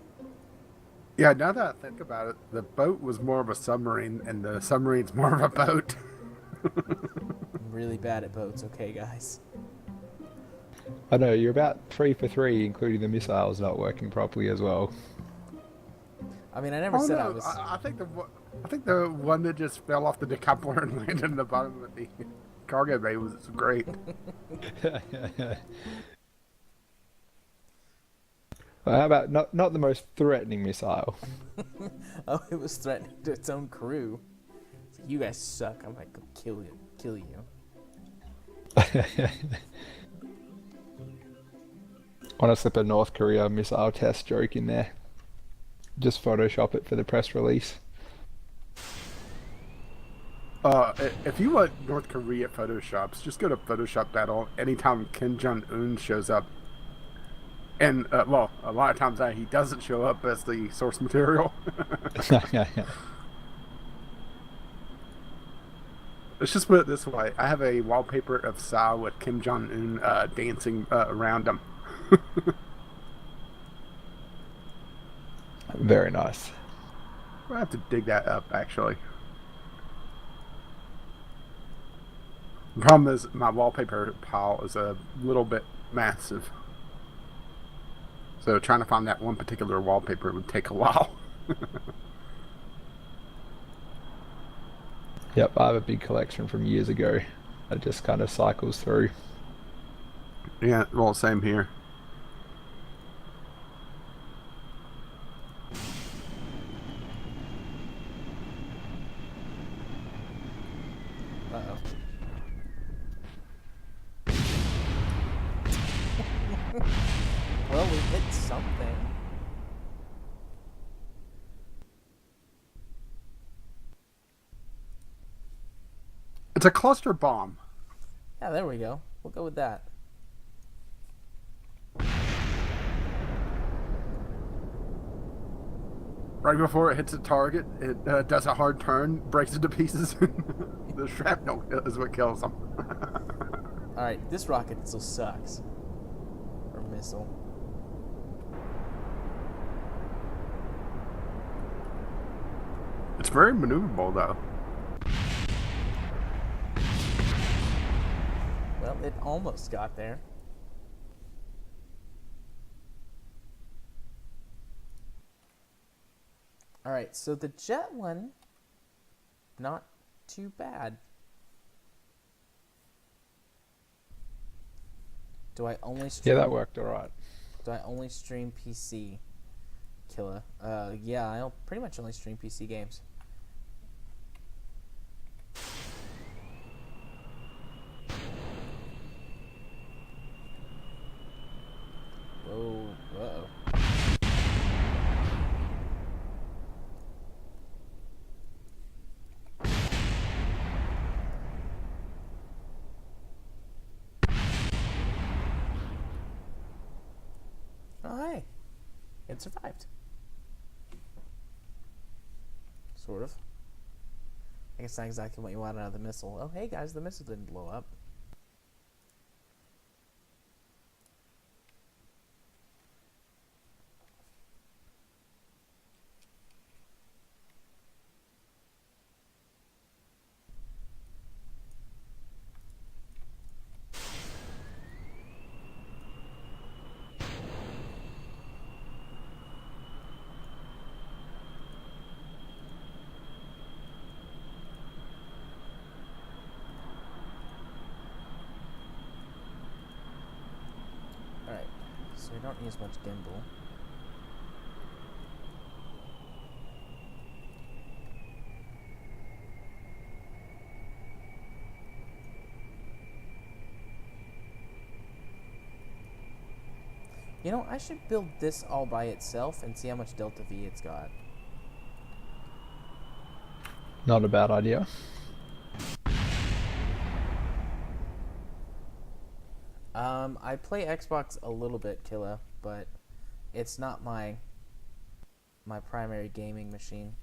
[SPEAKER 2] Yeah, now that I think about it, the boat was more of a submarine, and the submarine's more of a boat.
[SPEAKER 1] I'm really bad at boats, okay, guys?
[SPEAKER 3] I know, you're about 3 for 3, including the missiles not working properly as well.
[SPEAKER 1] I mean, I never said I was...
[SPEAKER 2] I think the one that just fell off the decoupler and landed in the bottom of the cargo bay was great.
[SPEAKER 3] Well, how about not the most threatening missile?
[SPEAKER 1] Oh, it was threatening to its own crew. It's like, you guys suck. I might go kill you.
[SPEAKER 3] Want to slip a North Korea missile test joke in there? Just Photoshop it for the press release.
[SPEAKER 2] If you want North Korea Photoshops, just go to Photoshop Battle anytime Kim Jong-un shows up. And, a lot of times he doesn't show up as the source material. Let's just put it this way. I have a wallpaper of Sa with Kim Jong-un dancing around him.
[SPEAKER 3] Very nice.
[SPEAKER 2] I'll have to dig that up, actually. The problem is my wallpaper pile is a little bit massive. So trying to find that one particular wallpaper would take a while.
[SPEAKER 3] Yep, I have a big collection from years ago. It just kind of cycles through.
[SPEAKER 2] Yeah, well, same here.
[SPEAKER 1] Uh-oh. Well, we hit something.
[SPEAKER 2] It's a cluster bomb.
[SPEAKER 1] Yeah, there we go. We'll go with that.
[SPEAKER 2] Right before it hits a target, it does a hard turn, breaks into pieces. The shrapnel is what kills them.
[SPEAKER 1] Alright, this rocket still sucks. Or missile.
[SPEAKER 2] It's very maneuverable, though.
[SPEAKER 1] Well, it almost got there. Alright, so the jet one, not too bad. Do I only stream...
[SPEAKER 3] Yeah, that worked alright.
[SPEAKER 1] Do I only stream PC? Killa? Yeah, I'll pretty much only stream PC games. Whoa, uh-oh. Oh, hey. It survived. Sort of. I guess not exactly what you want out of the missile. Oh, hey guys, the missile didn't blow up. Alright, so we don't use much gimbal. You know, I should build this all by itself and see how much Delta V it's got.
[SPEAKER 3] Not a bad idea.
[SPEAKER 1] I play Xbox a little bit, Killa, but it's not my primary gaming machine.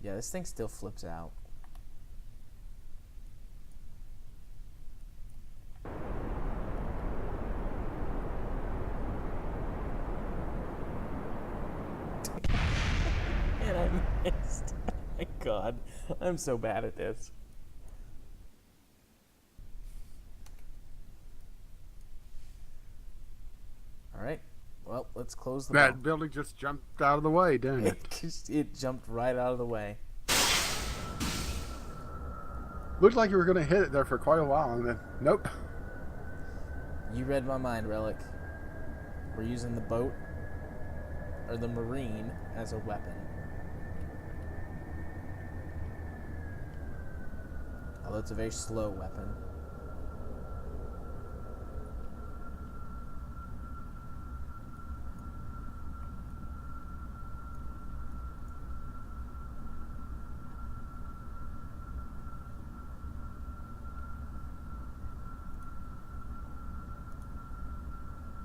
[SPEAKER 1] Yeah, this thing still flips out. And I missed. Oh my god. I'm so bad at this. Alright. Well, let's close the
[SPEAKER 2] That
[SPEAKER 1] ball.
[SPEAKER 2] building just jumped out of the way, didn't it?
[SPEAKER 1] It jumped right out of the way.
[SPEAKER 2] Looked like you were going to hit it there for quite a while, and then, nope.
[SPEAKER 1] You read my mind, Relic. We're using the boat, or the Marine, as a weapon. Although it's a very slow weapon.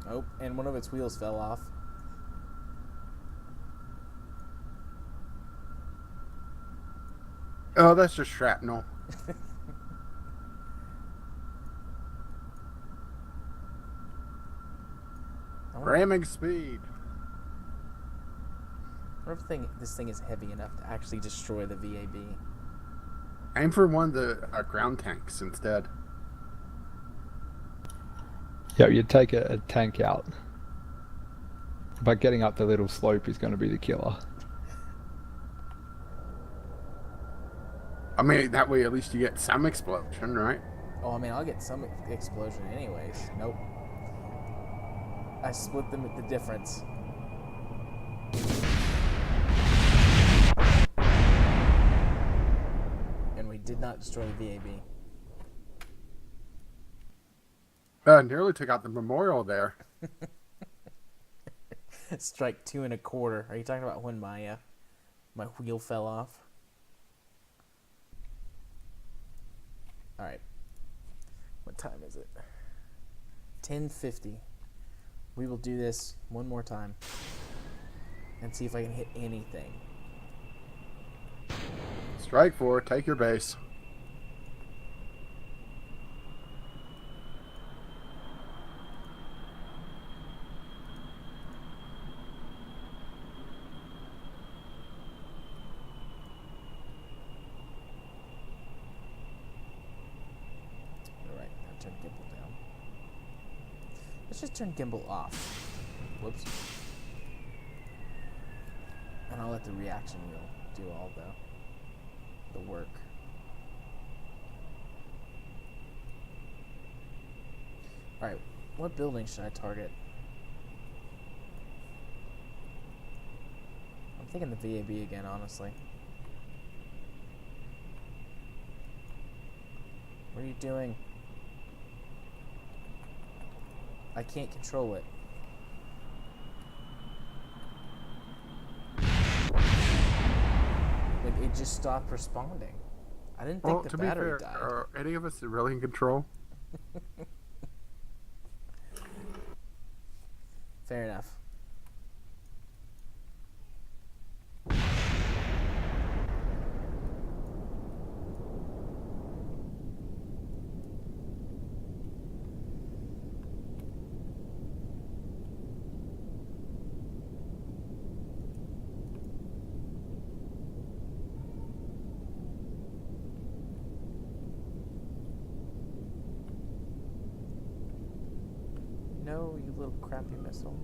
[SPEAKER 1] Oh, and one of its wheels fell off.
[SPEAKER 2] Oh, that's just shrapnel. Ramming speed.
[SPEAKER 1] I wonder if this thing is heavy enough to actually destroy the VAB.
[SPEAKER 2] Aim for one of the ground tanks instead.
[SPEAKER 3] Yeah, you'd take a tank out. But getting up the little slope is going to be the killer.
[SPEAKER 2] I mean, that way at least you get some explosion, right?
[SPEAKER 1] Oh, I mean, I'll get some explosion anyways. Nope. I split them at the difference. And we did not destroy the VAB.
[SPEAKER 2] Nearly took out the memorial there.
[SPEAKER 1] Strike 2 1/4. Are you talking about when my wheel fell off? Alright. What time is it? 10:50. We will do this one more time. And see if I can hit anything.
[SPEAKER 2] Strike 4, take your base.
[SPEAKER 1] Alright, now turn gimbal down. Let's just turn gimbal off. Whoops. And I'll let the reaction wheel do all the work. Alright, what building should I target? I'm thinking the VAB again, honestly. What are you doing? I can't control it. Like, it just stopped responding. I didn't think the battery died.
[SPEAKER 2] Are any of us really in control?
[SPEAKER 1] Fair enough. No, you little crappy missile.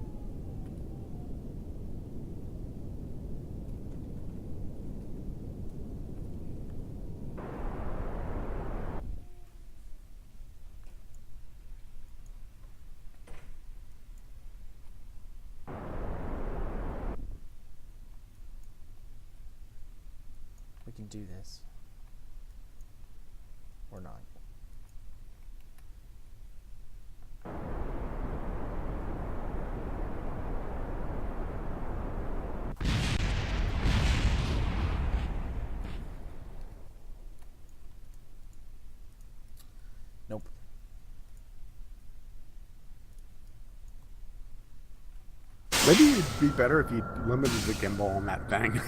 [SPEAKER 1] do this. Or not. Nope.
[SPEAKER 2] Maybe it'd be better if you limited the gimbal on that thing.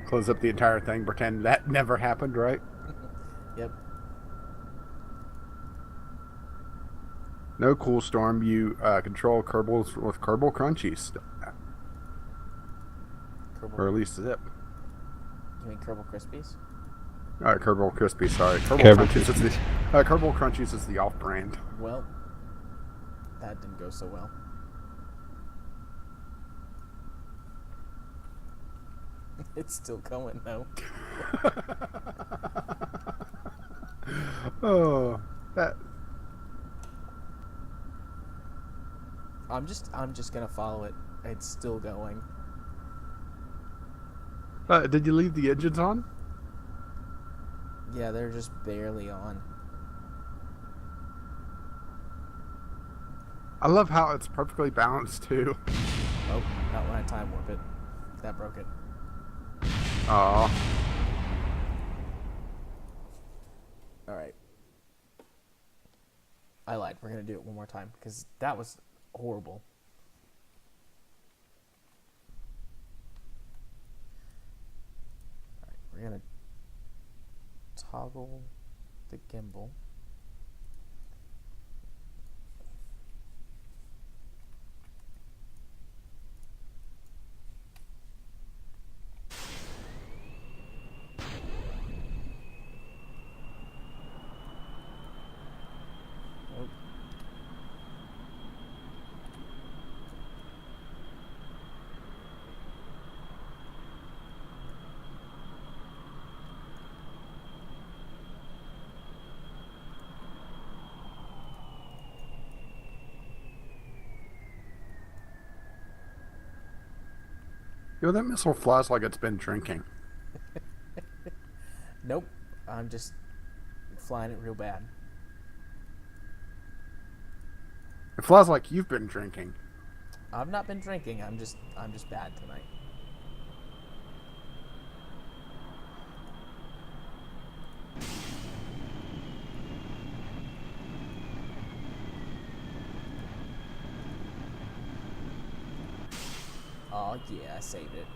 [SPEAKER 2] Close up the entire thing, pretend that never happened, right?
[SPEAKER 1] Yep.
[SPEAKER 2] No, Cool Storm, you control Kerbals with Kerbal Crunchies.
[SPEAKER 1] Kerbal.
[SPEAKER 2] Or at least zip.
[SPEAKER 1] You mean Kerbal Crispies?
[SPEAKER 2] Kerbal Crispy, sorry.
[SPEAKER 3] Kerbal
[SPEAKER 2] Kerbal Crunchies is the off-brand.
[SPEAKER 1] Well, that didn't go so well. It's still going though.
[SPEAKER 2] Oh, that.
[SPEAKER 1] I'm just gonna follow it. It's still going.
[SPEAKER 2] Did you leave the engines on?
[SPEAKER 1] Yeah, they're just barely on.
[SPEAKER 2] I love how it's perfectly balanced too.
[SPEAKER 1] Oh, not when I time warp it. That broke it.
[SPEAKER 2] Oh.
[SPEAKER 1] Alright. I lied. We're gonna do it one more time because that was horrible. Alright, we're gonna toggle the gimbal.
[SPEAKER 2] Yo, that missile flies like it's been drinking.
[SPEAKER 1] Nope. I'm just flying it real bad.
[SPEAKER 2] It flies like you've been drinking.
[SPEAKER 1] I've not been drinking. I'm just bad tonight. Oh yeah, I saved it.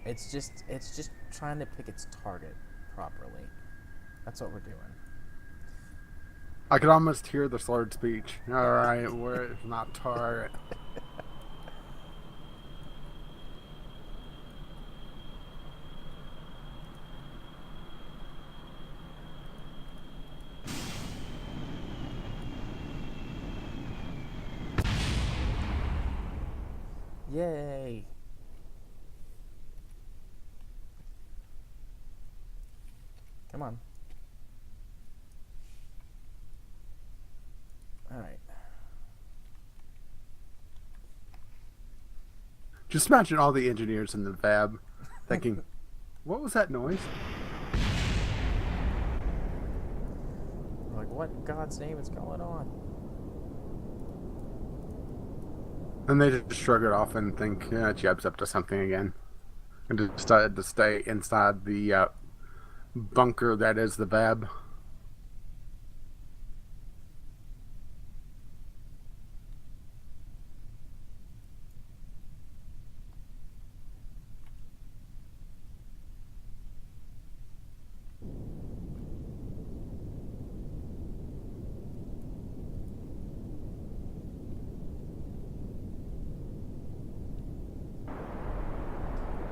[SPEAKER 1] It's just trying to pick its target properly. That's what we're doing.
[SPEAKER 2] I could almost hear the slurred speech. Alright, we're not target.
[SPEAKER 1] Yay! Come on. Alright.
[SPEAKER 2] Just imagine all the engineers in the fab thinking, what was that noise?
[SPEAKER 1] Like, what in God's name is going on?
[SPEAKER 2] And they just shrug it off and think, yeah, Jeb's up to something again. And decided to stay inside the bunker that is the fab.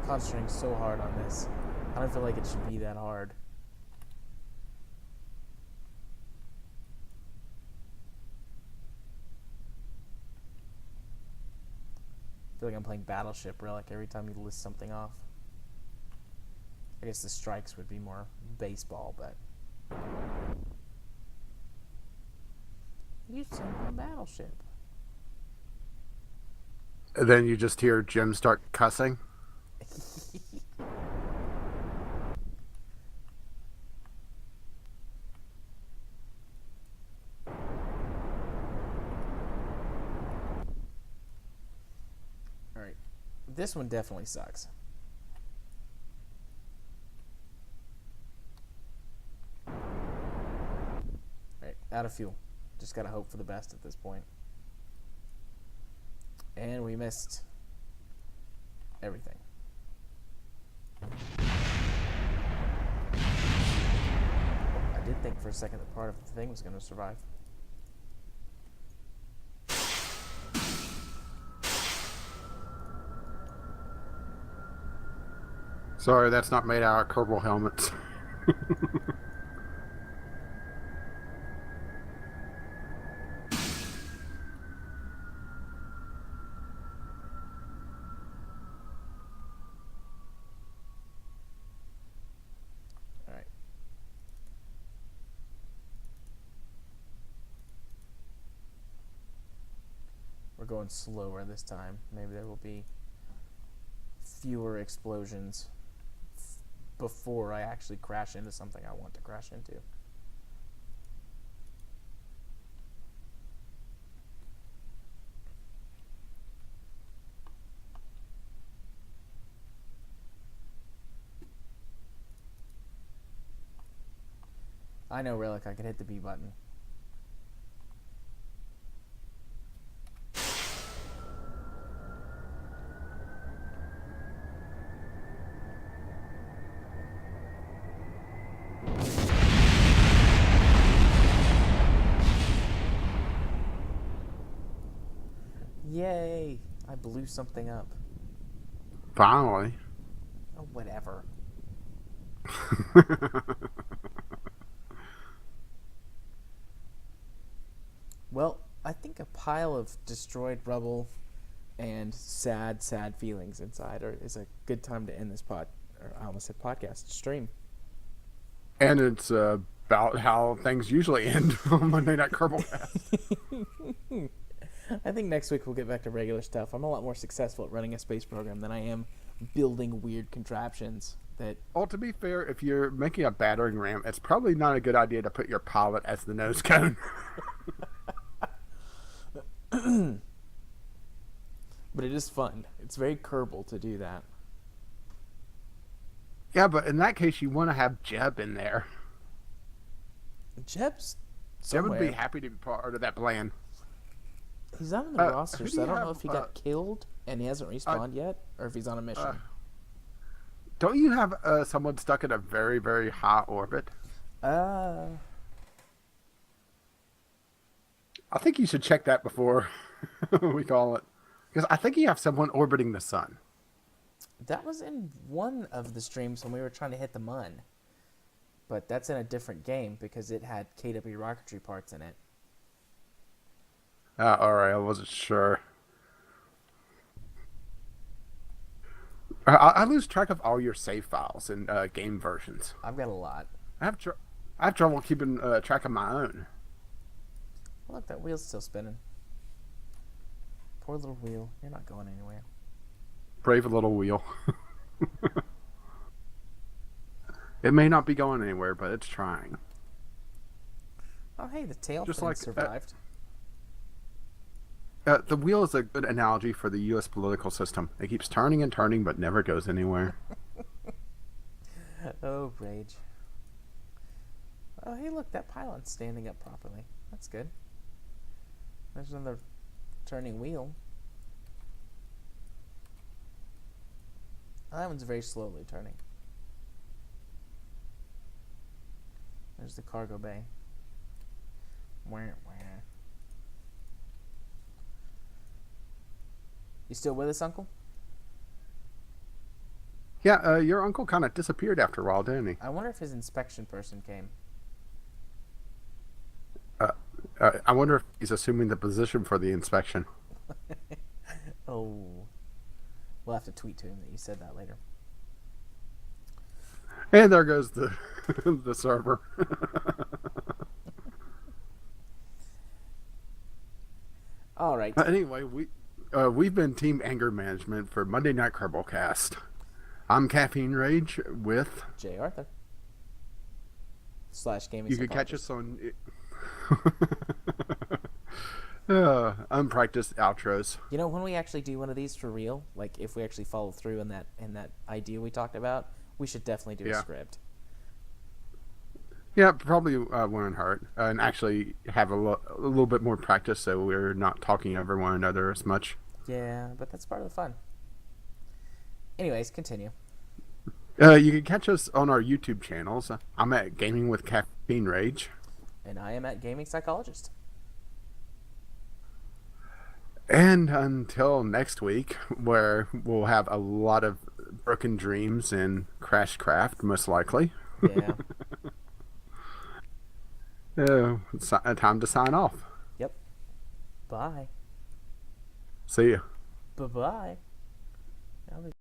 [SPEAKER 1] Concentrating so hard on this. I don't feel like it should be that hard. I feel like I'm playing Battleship Relic every time you list something off. I guess the strikes would be more baseball, but... You sent a battleship.
[SPEAKER 2] And then you just hear Jim start cussing.
[SPEAKER 1] Alright. This one definitely sucks. Alright, out of fuel. Just gotta hope for the best at this point. And we missed everything. I did think for a second that part of the thing was going to survive.
[SPEAKER 2] Sorry, that's not made out of Kerbal helmets.
[SPEAKER 1] Alright. We're going slower this time. Maybe there will be fewer explosions before I actually crash into something I want to crash into. I know, Relic, I can hit the B button. Yay! I blew something up.
[SPEAKER 2] Finally.
[SPEAKER 1] Oh, whatever. Well, I think a pile of destroyed rubble and sad, sad feelings inside is a good time to end this I almost said podcast, stream.
[SPEAKER 2] And it's about how things usually end on Monday Night Kerbalcast.
[SPEAKER 1] I think next week we'll get back to regular stuff. I'm a lot more successful at running a space program than I am building weird contraptions that...
[SPEAKER 2] Well, to be fair, if you're making a battering ram, it's probably not a good idea to put your pilot as the nose cone.
[SPEAKER 1] But it is fun. It's very Kerbal to do that.
[SPEAKER 2] Yeah, but in that case, you want to have Jeb in there.
[SPEAKER 1] Jeb's
[SPEAKER 2] Jeb
[SPEAKER 1] somewhere.
[SPEAKER 2] would be happy to be part of that plan.
[SPEAKER 1] He's not on the roster,
[SPEAKER 2] who do
[SPEAKER 1] so I
[SPEAKER 2] you
[SPEAKER 1] don't know
[SPEAKER 2] have,
[SPEAKER 1] if he got killed and he hasn't respawned yet, or if he's on a mission.
[SPEAKER 2] Don't you have someone stuck in a very, very high orbit?
[SPEAKER 1] Uh,
[SPEAKER 2] I think you should check that before we call it. Because I think you have someone orbiting the sun.
[SPEAKER 1] that was in one of the streams when we were trying to hit the Mun. But that's in a different game because it had KW rocketry parts in it.
[SPEAKER 2] Alright, I wasn't sure. I lose track of all your save files and game versions.
[SPEAKER 1] I've got a lot.
[SPEAKER 2] I have trouble keeping track of my own.
[SPEAKER 1] Oh, look, that wheel's still spinning. Poor little wheel. You're not going anywhere.
[SPEAKER 2] Brave little wheel. It may not be going anywhere, but it's trying.
[SPEAKER 1] Oh, hey, the tail
[SPEAKER 2] Just
[SPEAKER 1] fin
[SPEAKER 2] like,
[SPEAKER 1] survived.
[SPEAKER 2] The wheel is a good analogy for the U.S. political system. It keeps turning and turning, but never goes anywhere.
[SPEAKER 1] Oh, rage. Oh, hey, look, that pylon's standing up properly. That's good. There's another turning wheel. Oh, that one's very slowly turning. There's the cargo bay. Wah, wah. You still with us, Uncle?
[SPEAKER 2] Yeah, your uncle kind of disappeared after a while, didn't he?
[SPEAKER 1] I wonder if his inspection person came.
[SPEAKER 2] I wonder if he's assuming the position for the inspection.
[SPEAKER 1] Oh. We'll have to tweet to him that you said that later.
[SPEAKER 2] And there goes the the server.
[SPEAKER 1] All right.
[SPEAKER 2] Anyway, we've been Team Anger Management for Monday Night Kerbalcast. I'm Caffeine Rage with
[SPEAKER 1] J. Arthur. / gaming.
[SPEAKER 2] You can catch
[SPEAKER 1] psychologist.
[SPEAKER 2] us on unpracticed outros.
[SPEAKER 1] You know, when we actually do one of these for real, like if we actually follow through in that idea we talked about, we should definitely do a script.
[SPEAKER 2] Yeah, probably wouldn't hurt, and actually have a little bit more practice, so we're not talking over one another as much.
[SPEAKER 1] Yeah, but that's part of the fun. Anyways, continue.
[SPEAKER 2] You can catch us on our YouTube channels. I'm at Gaming with Caffeine Rage.
[SPEAKER 1] And I am at Gaming Psychologist.
[SPEAKER 2] And until next week, where we'll have a lot of broken dreams and Crash Craft, most likely.
[SPEAKER 1] Yeah.
[SPEAKER 2] It's time to sign off.
[SPEAKER 1] Yep. Bye.
[SPEAKER 2] See ya.
[SPEAKER 1] Bye-bye.